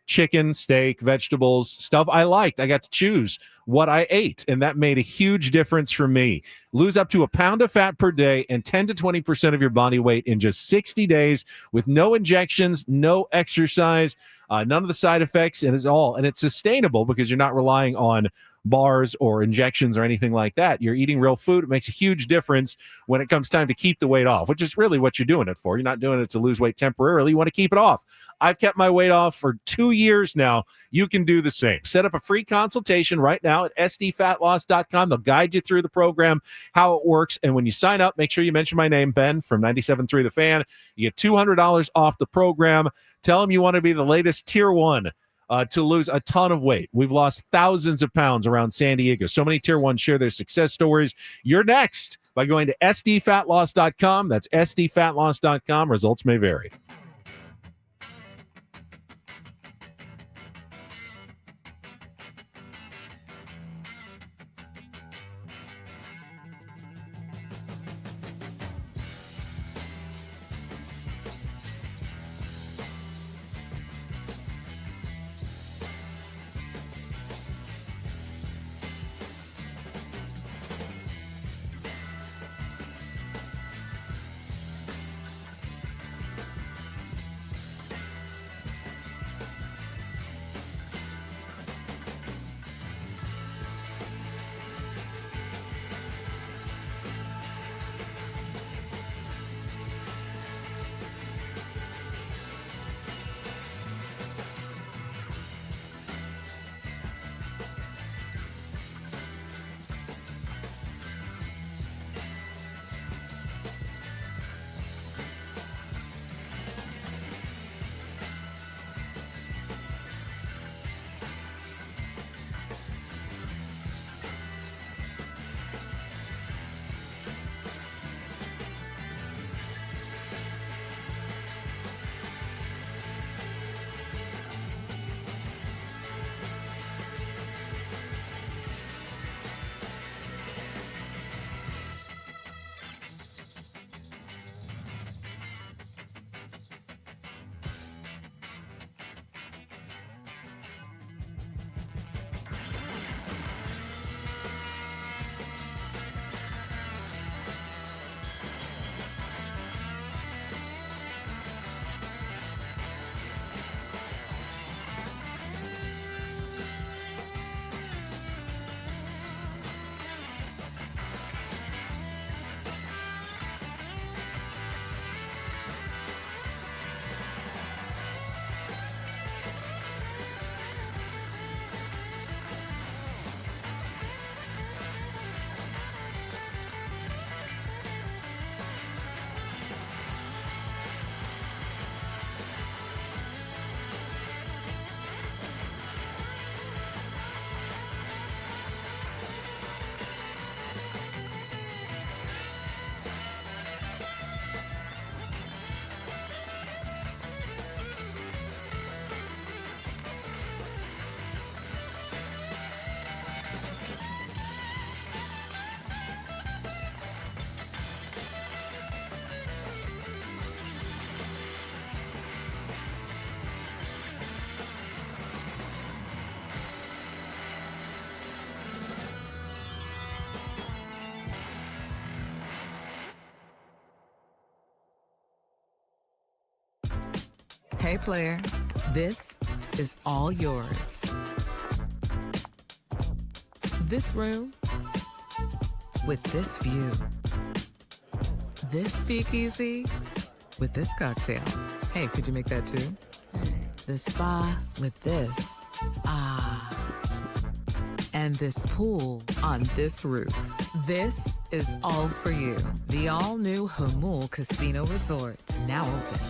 Chicken, steak, vegetables, stuff I liked. I got to choose what I ate, and that made a huge difference for me. Lose up to a pound of fat per day and 10 to 20% of your body weight in just 60 days with no injections, no exercise, none of the side effects, and it's sustainable because you're not relying on bars or injections or anything like that. You're eating real food. It makes a huge difference when it comes time to keep the weight off, which is really what you're doing it for. You're not doing it to lose weight temporarily. You want to keep it off. I've kept my weight off for 2 years now. You can do the same. Set up a free consultation right now at sdfatloss.com. They'll guide you through the program, how it works. And when you sign up, make sure you mention my name, Ben, from 97.3 The Fan. You get $200 off the program. Tell them you want to be the latest tier 1 to lose a ton of weight. We've lost thousands of pounds around San Diego. So many tier 1 share their success stories. You're next by going to sdfatloss.com. That's sdfatloss.com. Results may vary. Hey, player, this is all yours. This room with this view. This speakeasy with this cocktail. Hey, could you make that too? The spa with this. Ah. And this pool on this roof. This is all for you. The all-new Hamul Casino Resort, now open.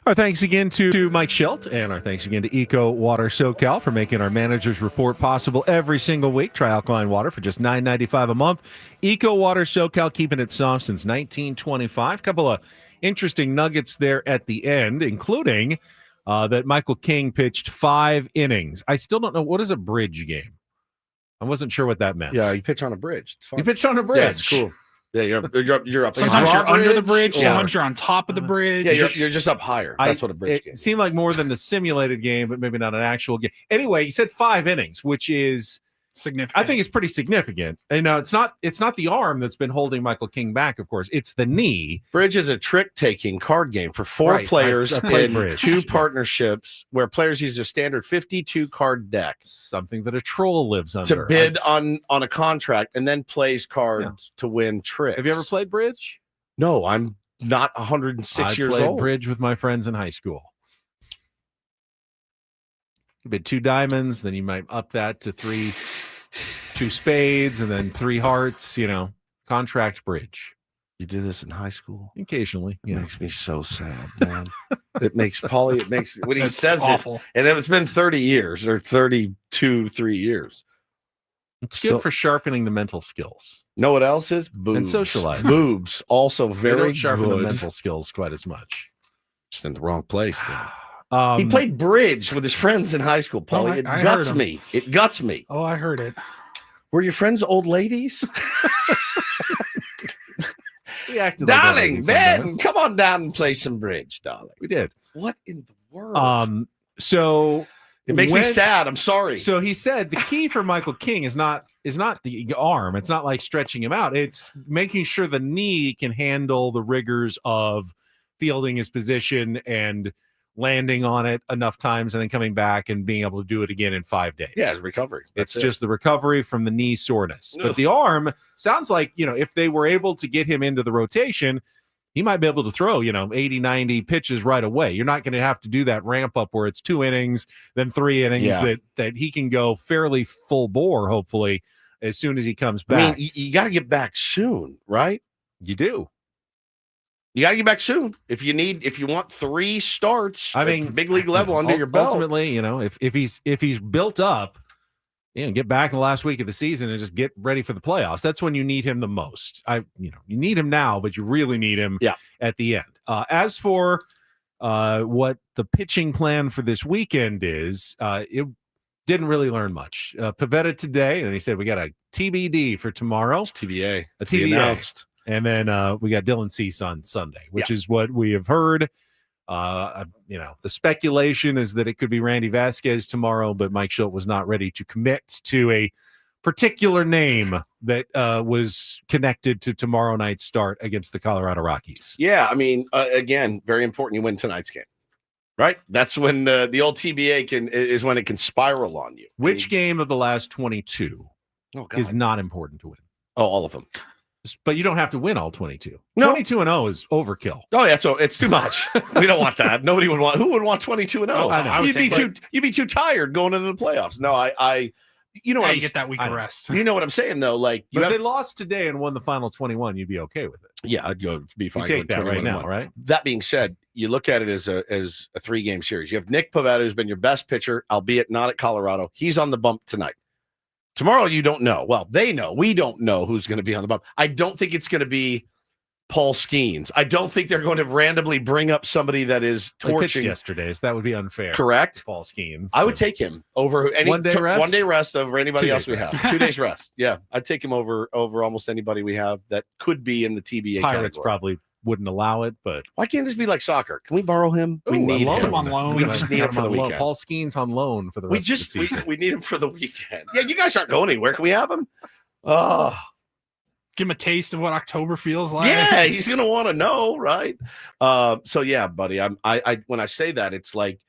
Our thanks again to Mike Shildt, and our thanks again to Eco Water SoCal for making our Manager's Report possible every single week. Try alkaline water for just $9.95 a month. Eco Water SoCal, keeping it soft since 1925. Couple of interesting nuggets there at the end, including that Michael King pitched 5 innings. I still don't know, what is a bridge game? I wasn't sure what that meant. Yeah, you pitch on a bridge. It's fun. You pitched on a bridge. Yeah, it's cool. Yeah, you're up. Sometimes you're under the bridge. Or- Sometimes you're on top of the bridge. Yeah, you're just up higher. That's what a bridge game It is. seemed like more than the simulated game, but maybe not an actual game. Anyway, he said 5 innings, which is significant. I think it's pretty significant. And it's not the arm that's been holding Michael King back, of course. It's the knee. Bridge is a trick-taking card game for 4 Right. players I played in bridge. 2 partnerships where players use a standard 52-card deck. Something that a troll lives under. To bid on a contract and then plays cards to win tricks. Have you ever played bridge? No, I'm not 106 years played old. bridge with my friends in high school. You bid 2 diamonds, then you might up that to 2 spades, and then 3 hearts, contract bridge. You did this in high school? Occasionally. It makes me so sad, man. It makes when he That's says awful. it, and it's been 30 years or 32, 3 years. It's good for sharpening the mental skills. Know what else is? Boobs. And socializing. Boobs, also They very don't sharpen good. the mental skills quite as much. Just in the wrong place then. Um, He played bridge with his friends in high school, Paulie. I It heard guts him. me. It guts me. Oh, I heard it. Were your friends old ladies? We acted Darling, like Ben, come on down and play some bridge, darling. We did. What in the world? So it makes me sad. I'm sorry. So he said the key for Michael King is not the arm. It's not like stretching him out. It's making sure the knee can handle the rigors of fielding his position and landing on it enough times and then coming back and being able to do it again in 5 days. Yeah, it's recovery. It's That's it. just the recovery from the knee soreness. But Ugh. the arm sounds like, if they were able to get him into the rotation, he might be able to throw, 80, 90 pitches right away. You're not going to have to do that ramp up where it's 2 innings, then 3 innings Yeah. that he can go fairly full bore, hopefully, as soon as he comes back. I mean, you got to get back soon, right? You do. You got to get back soon. If you want 3 starts, I mean, at big league level under your belt. Ultimately, if he's built up, get back in the last week of the season and just get ready for the playoffs. That's when you need him the most. You need him now, but you really need him at the end. As for what the pitching plan for this weekend is, it didn't really learn much. Pivetta today, and he said we got a TBD for tomorrow. It's TBA. A To be TBA. announced. And then we got Dylan Cease on Sunday, which is what we have heard. The speculation is that it could be Randy Vasquez tomorrow, but Mike Shildt was not ready to commit to a particular name that was connected to tomorrow night's start against the Colorado Rockies. Yeah, I mean, again, very important. You win tonight's game, right? That's when the old TBA is when it can spiral on you. Which game of the last 22 Oh, God. is not important to win? Oh, all of them. But you don't have to win all 22. No. 22-0 is overkill. Oh yeah, so it's too much. We don't want that. Nobody would want. Who would want 22-0? I know. You'd be too tired going into the playoffs. No, you know what Yeah, I'm you get that week of rest. You know what I'm saying though. Like But if they lost today and won the final 21, you'd be okay with it. Yeah, I'd go be fine. You take going that right 21-1. now, right? That being said, you look at it as a 3-game series. You have Nick Pivetta, who's been your best pitcher, albeit not at Colorado. He's on the bump tonight. Tomorrow, you don't know. Well, they know. We don't know who's going to be on the bump. I don't think it's going to be Paul Skeens. I don't think they're going to randomly bring up somebody that is They pitched torching. yesterday, so that would be unfair. Correct. Paul Skeens. I would take him over any 1 day rest? 1 day rest over anybody 2 else days we have. rest. 2 days rest. Yeah, I'd take him over almost anybody we have that could be in the TBA Pirates category. probably wouldn't allow it, but Why can't this be like soccer? Can we borrow him? We Ooh, need loan him on loan. We just need him for the weekend. Paul Skeens on loan for the rest of the season. We need him for the weekend. Yeah, you guys aren't going anywhere. Can we have him? Oh, Give him a taste of what October feels like. yeah, he's gonna want to know, right? So yeah, buddy. I when I say that, it's like,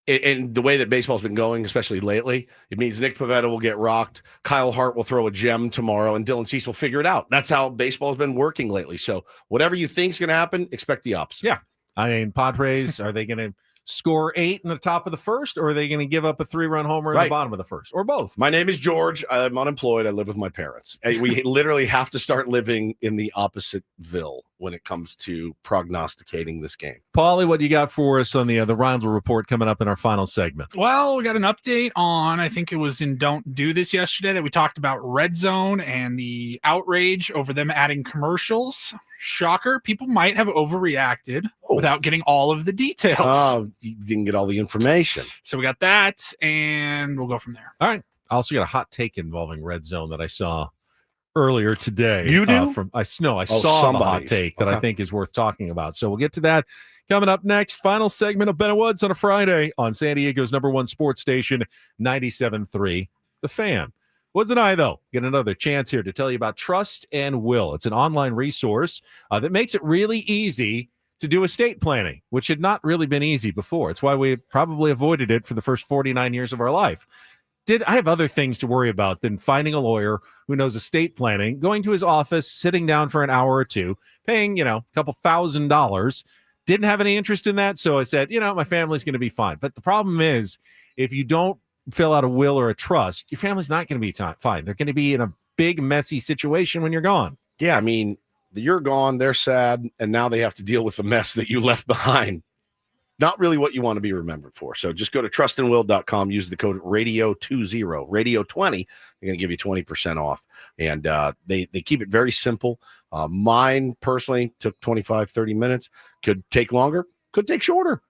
and the way that baseball's been going, especially lately, it means Nick Pivetta will get rocked. Kyle Hart will throw a gem tomorrow, and Dylan Cease will figure it out. That's how baseball's been working lately. So whatever you think's gonna happen, expect the opposite. Yeah. I mean, Padres, are they going to score 8 in the top of the first, or are they going to give up a 3-run homer in Right. the bottom of the first, or both? My name is George. I'm unemployed. I live with my parents. And we literally have to start living in the opposite ville. when it comes to prognosticating this game. Paulie, what do you got for us on the Reindl Report coming up in our final segment? Well, we got an update on, I think it was in Don't Do This yesterday, that we talked about Red Zone and the outrage over them adding commercials. Shocker, people might have overreacted without getting all of the details. Oh, you didn't get all the information. So we got that, and we'll go from there. All right. I also got a hot take involving Red Zone that I saw earlier today. You do? I saw the hot somebody's. take that I Okay. think is worth talking about. So we'll get to that coming up next. Final segment of Ben and Woods on a Friday on San Diego's #1 sports station, 97.3 The Fan. Woods and I, though, get another chance here to tell you about Trust and Will. It's an online resource that makes it really easy to do estate planning, which had not really been easy before. It's why we probably avoided it for the first 49 years of our life. I have other things to worry about than finding a lawyer who knows estate planning, going to his office, sitting down for an hour or two, paying, a couple $1,000s. Didn't have any interest in that. So I said, my family's going to be fine. But the problem is, if you don't fill out a will or a trust, your family's not going to be fine. They're going to be in a big, messy situation when you're gone. Yeah, I mean, you're gone, they're sad, and now they have to deal with the mess that you left behind. Not really what you want to be remembered for. So just go to trustandwill.com, use the code radio20, radio20. They're going to give you 20% off. And they keep it very simple. Mine personally took 25, 30 minutes. Could take longer, could take shorter.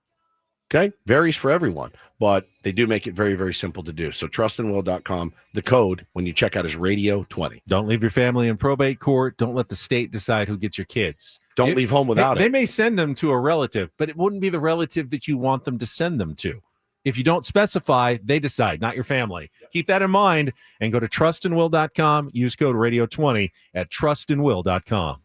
Okay. Varies for everyone, but they do make it very, very simple to do. So trustandwill.com. The code when you check out is radio20. Don't leave your family in probate court. Don't let the state decide who gets your kids. Don't leave home without They it. may send them to a relative, but it wouldn't be the relative that you want them to send them to. If you don't specify, they decide, not your family. Keep that in mind and go to trustandwill.com. Use code radio20 at trustandwill.com.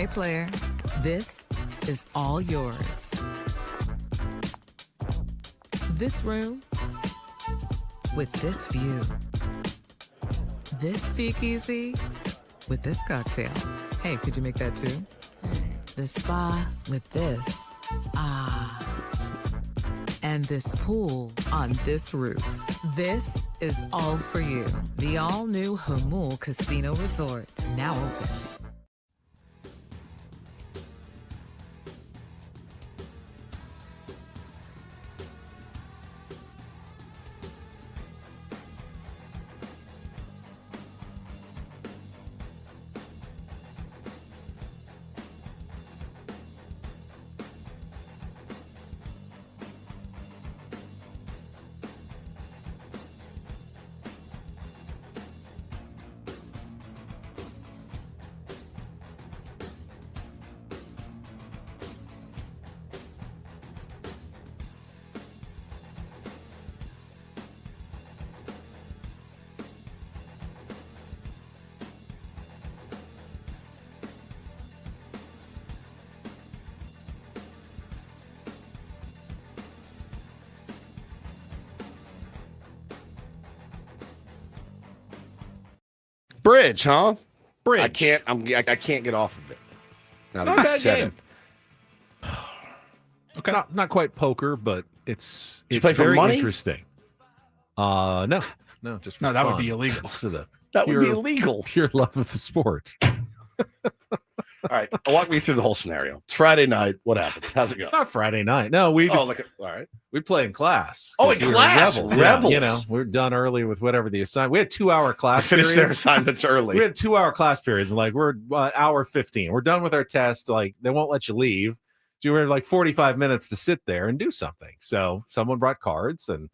Hey, player, this is all yours. This room with this view. This speakeasy with this cocktail. Hey, could you make that too? This spa with this. Ah. And this pool on this roof. This is all for you. The all-new Hamul Casino Resort, now open. Bridge, huh? Bridge. I can't get off of it. Now Not that a you bad said game. it. Okay. Not quite poker, but it's you play for very money? interesting. No, just for that would fun. be illegal. Just for the That would be pure- illegal. Pure love of the sport. All right, walk me through the whole scenario. It's Friday night. What happened? How's it go? Not Friday night. No, we. Oh, look at all right. We play in class. Oh, in 'cause we were class. Rebels. Rebels. Yeah, you know, we're done early with whatever the assignment. We had 2-hour class Finish their periods. assignments early. We had 2-hour class periods. And like we're hour 15. We're done with our test. Like they won't let you leave. So we had like 45 minutes to sit there and do something. So someone brought cards and.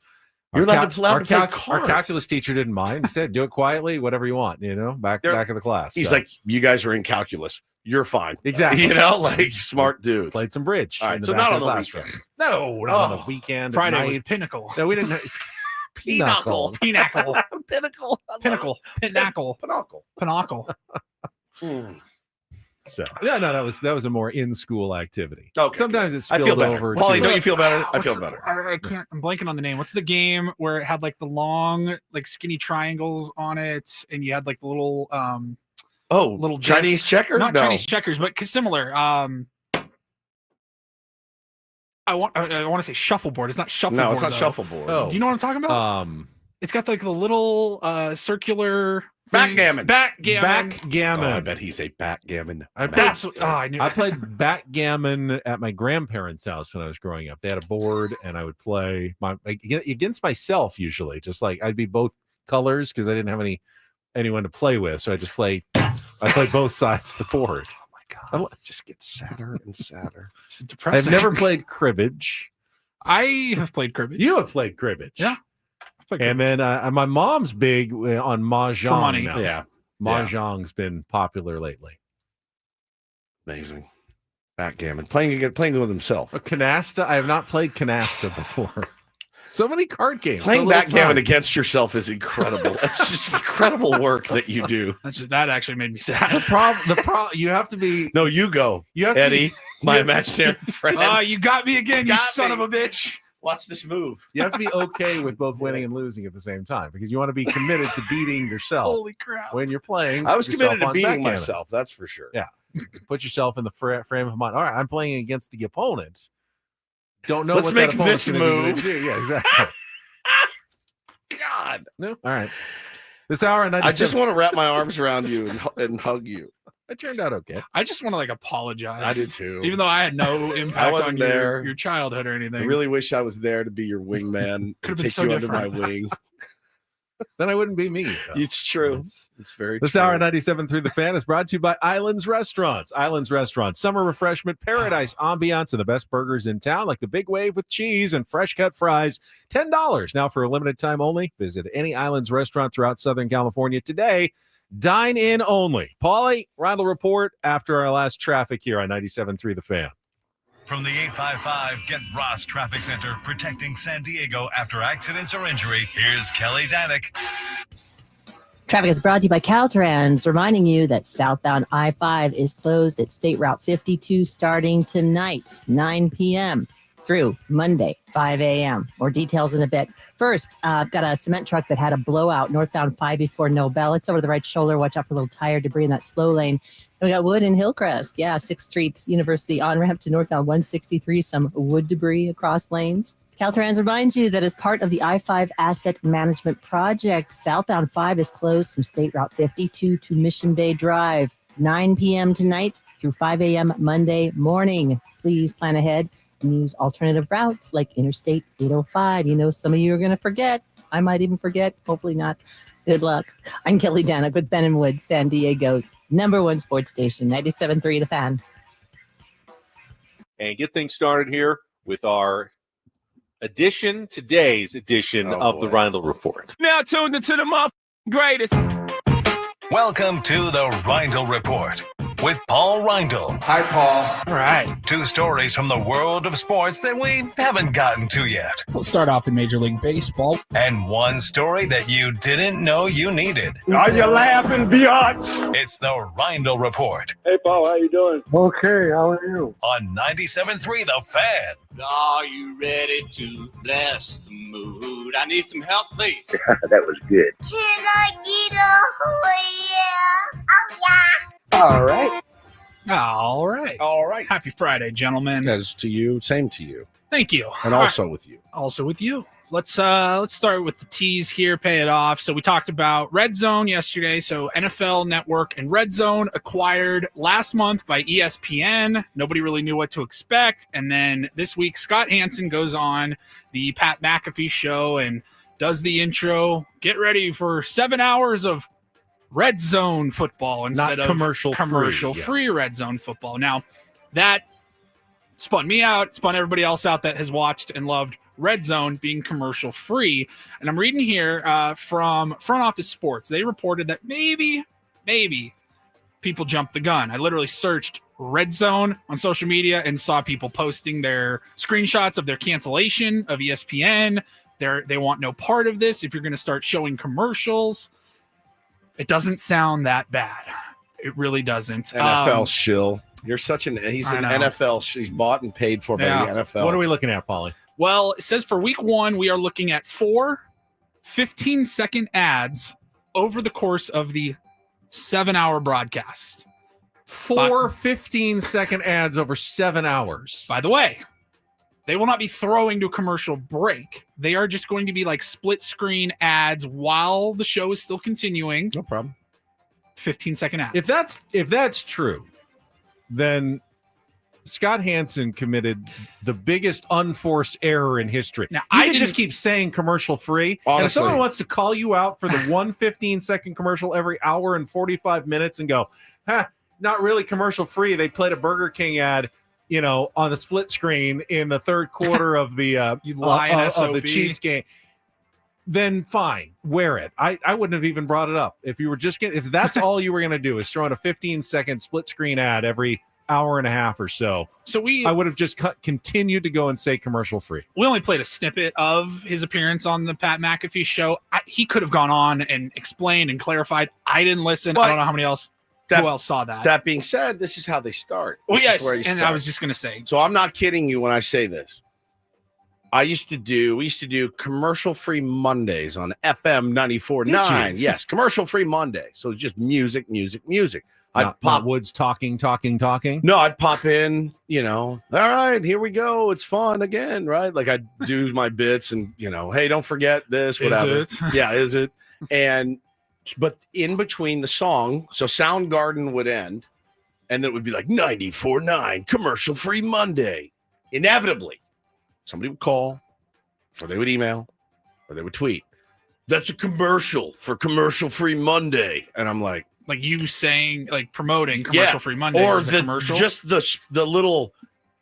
You're allowed to play our cards. calculus teacher didn't mind. He said, "Do it quietly, whatever you want." You know, back of the class. He's So, like, you guys are in calculus. You're fine. exactly. You know, like smart dude. Played some bridge. All right, in the so back not of on the classroom. weekend. No, not on the weekend. at Friday was night. Pinnacle. No, we didn't. Pinnacle. Pinnacle. Pinnacle. Pinnacle. Pinnacle. Pinnacle. Pinnacle. So no, that was a more in-school activity. Okay, Sometimes it I spilled feel better. over. Paulie, to- don't you feel better? I What's feel the- better. I can't. I'm blanking on the name. What's the game where it had like the long, like skinny triangles on it, and you had like the little, little Chinese disc? checkers? Not No. Chinese checkers, but similar. I want to say shuffleboard. It's not shuffleboard. No, it's not though. shuffleboard. Oh. Do you know what I'm talking about? It's got like the little circular Backgammon. Backgammon. Backgammon. Oh, I bet he's a backgammon. That's what, I knew. I played backgammon at my grandparents' house when I was growing up. They had a board, and I would play against myself usually. Just like I'd be both colors because I didn't have anyone to play with, so I just play. I played both sides of the board. Oh my god! It just gets sadder and sadder. It's depressing. I've never played cribbage. I have played cribbage. You have played cribbage. Yeah. And then my mom's big on mahjong. For money. now. Yeah. Mahjong's been popular lately. Amazing. Backgammon. Playing with himself. A canasta? I have not played canasta before. So many card games. Playing so little backgammon time. against yourself is incredible. That's just incredible work that you do. That actually made me sad. The problem. You have to be. No, you go. You have to Eddie, be, my imaginary friend. Oh, you got me again, you Got son me. of a bitch. Watch this move. You have to be okay with both winning and losing at the same time because you want to be committed to beating yourself Holy crap. when you're playing. I was yourself committed to on beating backgammon. myself. That's for sure. Yeah. Put yourself in the frame of mind. All right, I'm playing against the opponent. Don't know Let's what make that opponent's this gonna be move. do. Yeah, exactly. God. No. All right. This hour and I just want to wrap my arms around you and hug you. It turned out okay. I just want to like apologize. I did too. Even though I had no impact wasn't on there. your childhood or anything. I really wish I was there to be your wingman. Could've and been take so you under different. my wing. Then I wouldn't be me. though. It's true. It's very This true. hour 97 through the fan is brought to you by Islands Restaurants. Islands Restaurants, summer refreshment, paradise ambiance, and the best burgers in town, like the Big Wave with cheese and fresh cut fries. $10 now for a limited time only. Visit any Islands restaurant throughout Southern California today. Dine in only. Paulie, Reindl Report after our last traffic here on 97.3 The Fan. From the 855 Get Ross Traffic Center, protecting San Diego after accidents or injury, here's Kelly Danick. Traffic is brought to you by Caltrans, reminding you that southbound I-5 is closed at State Route 52 starting tonight, 9 p.m. through Monday, 5 a.m. More details in a bit. First, I've got a cement truck that had a blowout northbound 5 before Nobel. It's over the right shoulder. Watch out for a little tire debris in that slow lane. And we got wood in Hillcrest. Yeah, 6th Street University on-ramp to northbound 163. Some wood debris across lanes. Caltrans reminds you that as part of the I-5 Asset Management Project, southbound 5 is closed from State Route 52 to Mission Bay Drive, 9 p.m. tonight through 5 a.m. Monday morning. Please plan ahead and use alternative routes like Interstate 805. You know, some of you are going to forget. I might even forget. Hopefully not. Good luck. I'm Kelly Danik with Ben and Woods, San Diego's #1 sports station, 97.3 The Fan. And get things started here with our today's edition of the Reindl Report. Now tuned into the greatest. Welcome to the Reindl Report with Paul Reindl. Hi, Paul. All right. 2 stories from the world of sports that we haven't gotten to yet. We'll start off in Major League Baseball. And 1 story that you didn't know you needed. Are you laughing, biatch? It's the Reindl Report Hey, Paul, how you doing? Okay, how are you? on 97.3 The Fan. Are you ready to bless the mood? I need some help, please. That was good. Can I get a oh yeah? All right. All right. All right. Happy Friday, gentlemen. As to you, same to you. Thank you. And also with you. Also with you. Let's start with the tease here, pay it off. So we talked about Red Zone yesterday. So NFL Network and Red Zone acquired last month by ESPN. Nobody really knew what to expect. And then this week, Scott Hansen goes on the Pat McAfee show and does the intro. Get ready for 7 hours of Red Zone football instead of commercial-free Red Zone football. Now, that spun me out, spun everybody else out that has watched and loved Red Zone being commercial free. And I'm reading here from Front Office Sports. They reported that maybe people jumped the gun. I literally searched Red Zone on social media and saw people posting their screenshots of their cancellation of ESPN. They want no part of this. If you're going to start showing commercials, it doesn't sound that bad. It really doesn't. NFL shill. You're such an he's an NFL. He's bought and paid for by the NFL. What are we looking at, Paulie? Well, it says for week 1, we are looking at 4 15-second ads over the course of the 7-hour broadcast. 4 15-second ads over 7 hours. By the way, they will not be throwing to a commercial break. They are just going to be like split screen ads while the show is still continuing. No problem. 15-second ads. If that's true, then Scott Hansen committed the biggest unforced error in history. Now, I can just keep saying commercial free. Honestly. And if someone wants to call you out for the 1 15-second commercial every hour and 45 minutes and go, not really commercial free. They played a Burger King ad, on the split screen in the third quarter of the of the Chiefs game. Then fine, wear it. I wouldn't have even brought it up. If you were just if that's all you were going to do is throw in a 15-second split screen ad every hour and a half or so. I would have just continued to go and say commercial free. We only played a snippet of his appearance on the Pat McAfee show. He could have gone on and explained and clarified. I didn't listen. I don't know how many else. Who else saw that? That being said, this is how they start. Well, This is yes, where you and start. I was just going to say. So I'm not kidding you when I say this. We used to do commercial-free Mondays on FM 94.9. Yes, commercial-free Monday. So it's just music. I'd pop Woods talking. No, I'd pop in, all right, here we go. It's fun again, right? Like I'd do my bits and, hey, don't forget this, whatever. Is it? Yeah, is it? But in between the song, so Soundgarden would end, and then it would be like 94.9 commercial-free Monday. Inevitably, somebody would call, or they would email, or they would tweet. That's a commercial for commercial-free Monday. And I'm like you saying, promoting commercial-free Monday or as a commercial? Just the little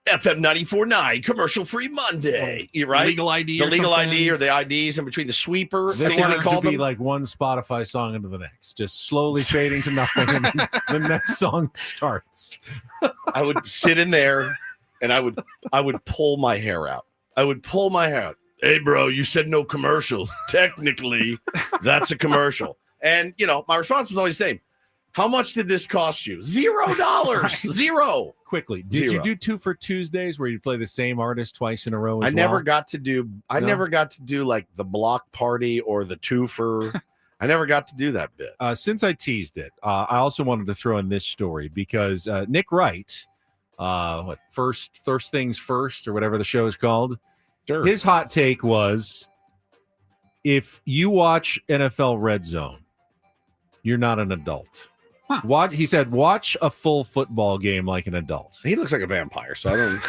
FM 94.9 commercial-free Monday, right? Legal ID the or legal something. ID or the IDs in between the sweeper. They wanted to be like one Spotify song into the next, just slowly fading to nothing, and then the next song starts. I would sit in there, and I would pull my hair out. Hey, bro, you said no commercials. Technically, that's a commercial. And, my response was always the same. How much did this cost you? $0. Zero. Quickly, did you do 2 for Tuesdays where you play the same artist twice in a row? I never got to do like the block party or the 2 for. I never got to do that bit. Since I teased it, I also wanted to throw in this story because Nick Wright, first things first or whatever the show is called. Sure. His hot take was, if you watch NFL Red Zone, you're not an adult. He said, watch a full football game like an adult. He looks like a vampire, so I don't.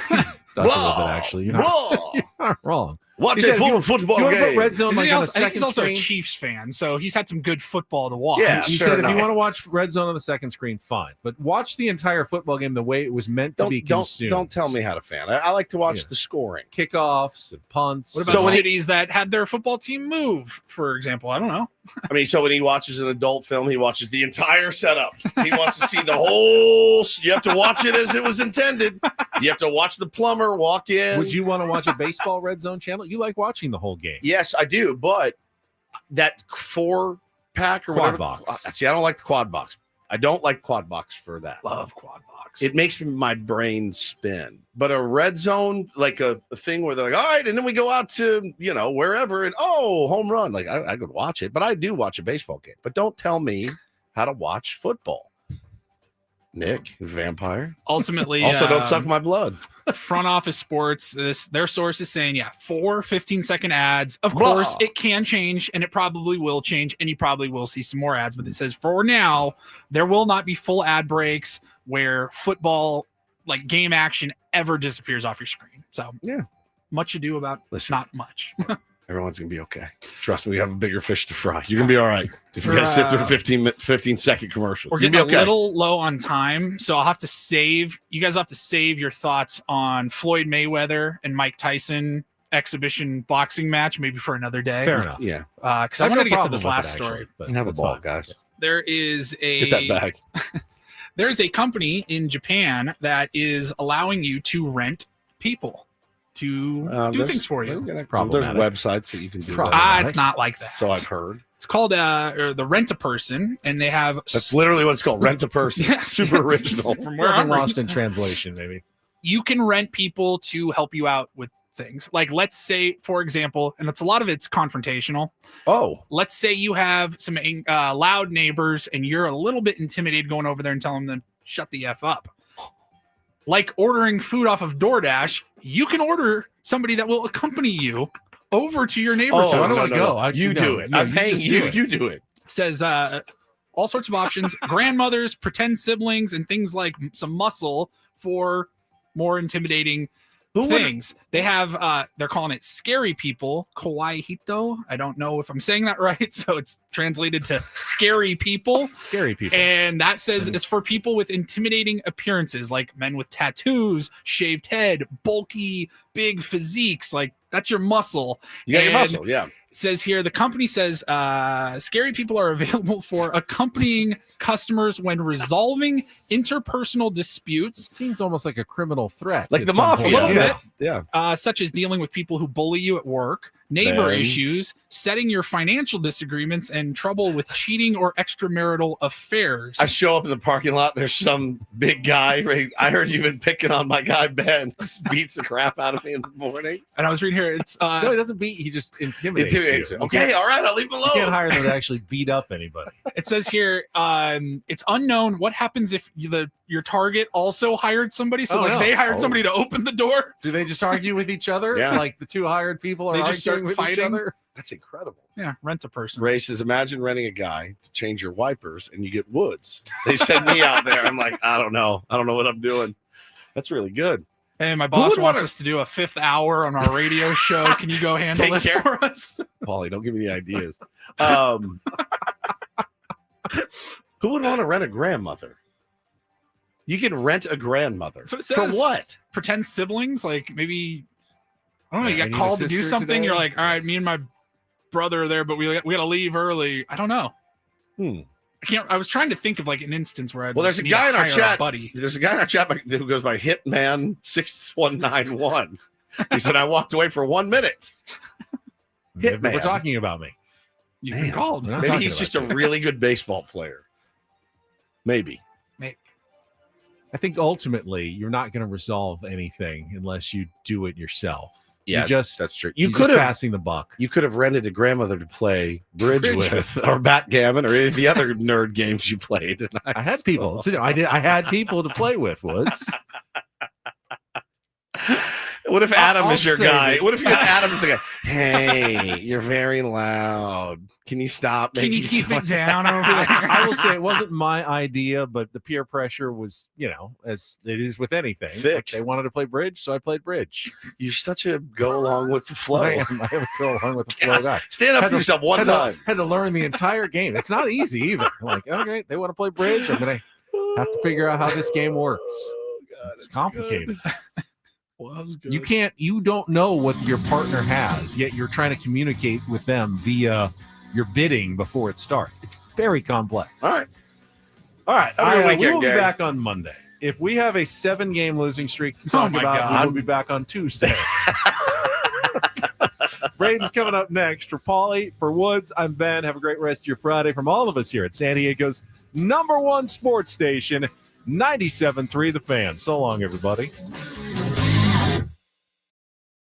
That's a little bit, actually. You're not wrong. Watch a full football you game. Put Red Zone like on the I think he's also screen? a Chiefs fan, so he's had some good football to watch. Yeah, He said if you want to watch Red Zone on the second screen, fine. But watch the entire football game the way it was meant to be consumed. Don't tell me how to fan. I like to watch the scoring. Kickoffs and punts. What about cities that had their football team move, for example? I don't know. I mean, so when he watches an adult film, he watches the entire setup. He wants to see the whole. You have to watch it as it was intended. You have to watch the plumber walk in. Would you want to watch a baseball Red Zone channel? You like watching the whole game. Yes, I do. But that 4-pack or Quad whatever. box. See, I don't like the quad box. I don't like quad box for that. Love quad box. It makes my brain spin. But a Red Zone, like a thing where they're like, all right, and then we go out to, wherever, and home run. Like, I could watch it, but I do watch a baseball game. But don't tell me how to watch football. Nick, vampire. Ultimately, also don't suck my blood. Front Office Sports, their source is saying, 4 15-second ads. Of course, it can change, and it probably will change, and you probably will see some more ads. But it says, for now, there will not be full ad breaks where football, like game action, ever disappears off your screen. So, much ado about not much. Everyone's going to be okay. Trust me, we have a bigger fish to fry. You're going to be all right. If you got to sit through a 15-second commercial. We're getting a little low on time, so I'll have to save. You guys have to save your thoughts on Floyd Mayweather and Mike Tyson exhibition boxing match maybe for another day. Fair enough. Yeah. Because I wanted to get to this last story. Have a ball, guys. There is Get that bag. There is a company in Japan that is allowing you to rent people to do things for you. There's websites that you can do that. It's not like that. So I've heard. It's called the Rent-A-Person, and they have... That's literally what it's called, Rent-A-Person. Super original. From where I'm lost in translation, maybe. You can rent people to help you out with things. Like, let's say, for example, and a lot of it's confrontational. Oh. Let's say you have some loud neighbors, and you're a little bit intimidated going over there and telling them to shut the F up. Like ordering food off of DoorDash, you can order somebody that will accompany you over to your neighbor's house. I don't want to go. You do it. I'm paying you. You do it. Says all sorts of options. Grandmothers, pretend siblings, and things like some muscle for more intimidating things. They have they're calling it scary people, kawaii hito. I don't know if I'm saying that right, so it's translated to scary people. Scary people. And that says it's for people with intimidating appearances, like men with tattoos, shaved head, bulky, big physiques. Like, that's your muscle. You got your muscle, yeah. It says here, the company says scary people are available for accompanying customers when resolving interpersonal disputes. It seems almost like a criminal threat. Like the A mafia. little bit. Yeah. Such as dealing with people who bully you at work, neighbor issues, setting your financial disagreements, and trouble with cheating or extramarital affairs. I show up in the parking lot. There's some big guy. I heard you've been picking on my guy, Ben. Just beats the crap out of me in the morning. And I was reading here, it's... no, he doesn't beat. He just intimidates you. Okay, all right, I'll leave him alone. You can't hire them to actually beat up anybody. It says here, it's unknown what happens if your target also hired somebody. So they hired somebody to open the door. Do they just argue with each other? Yeah. Like the two hired people are They arguing just start with fighting? each other? That's incredible. Yeah, Rent-A-Person. Ray says, imagine renting a guy to change your wipers and you get Woods. They send me out there. I'm like, I don't know what I'm doing. That's really good. And my boss wants us to do a 5th hour on our radio show. Can you go handle this for us? Paulie, don't give me the ideas. Who would want to rent a grandmother? You can rent a grandmother. So it says, for what? Pretend siblings? Like maybe, I don't know, you I got need called a to do sister something. today. You're like, all right, me and my brother are there, but we got to leave early. I don't know. I was trying to think of like an instance where I'd There's a need guy to in our hire a chat. buddy. There's a guy in our chat who goes by Hitman6191. He said, I walked away for 1 minute. We're talking about me. You've been called. Maybe he's just a really good baseball player. Maybe. I think ultimately you're not going to resolve anything unless you do it yourself. Yeah, that's true. You could have passing the buck. You could have rented a grandmother to play bridge with, or backgammon, or any of the other nerd games you played. And I had people. I had people to play with. Woods. What if Adam is your guy? that- What if you have Adam as the guy? Hey, you're very loud. Can you stop? Can you making keep so it much- down over there? I will say it wasn't my idea, but the peer pressure was, as it is with anything. Thick. Like, they wanted to play bridge, so I played bridge. You're such a go along with the flow. I am a go along with the flow guy. Stand up Had for to- yourself one had to- time. Had to learn the entire game. It's not easy either. Like, okay, they want to play bridge. I'm gonna have to figure out how this game works. It's complicated. You don't know what your partner has, yet you're trying to communicate with them via your bidding before it starts. It's very complex. All right. Have a good weekend, we will be Gary. back on Monday. If we have a 7-game losing streak to talk my about, God. we will be back on Tuesday. Braden's coming up next. For Paulie, for Woods, I'm Ben. Have a great rest of your Friday from all of us here at San Diego's #1 sports station, 97.3 The Fan. So long, everybody.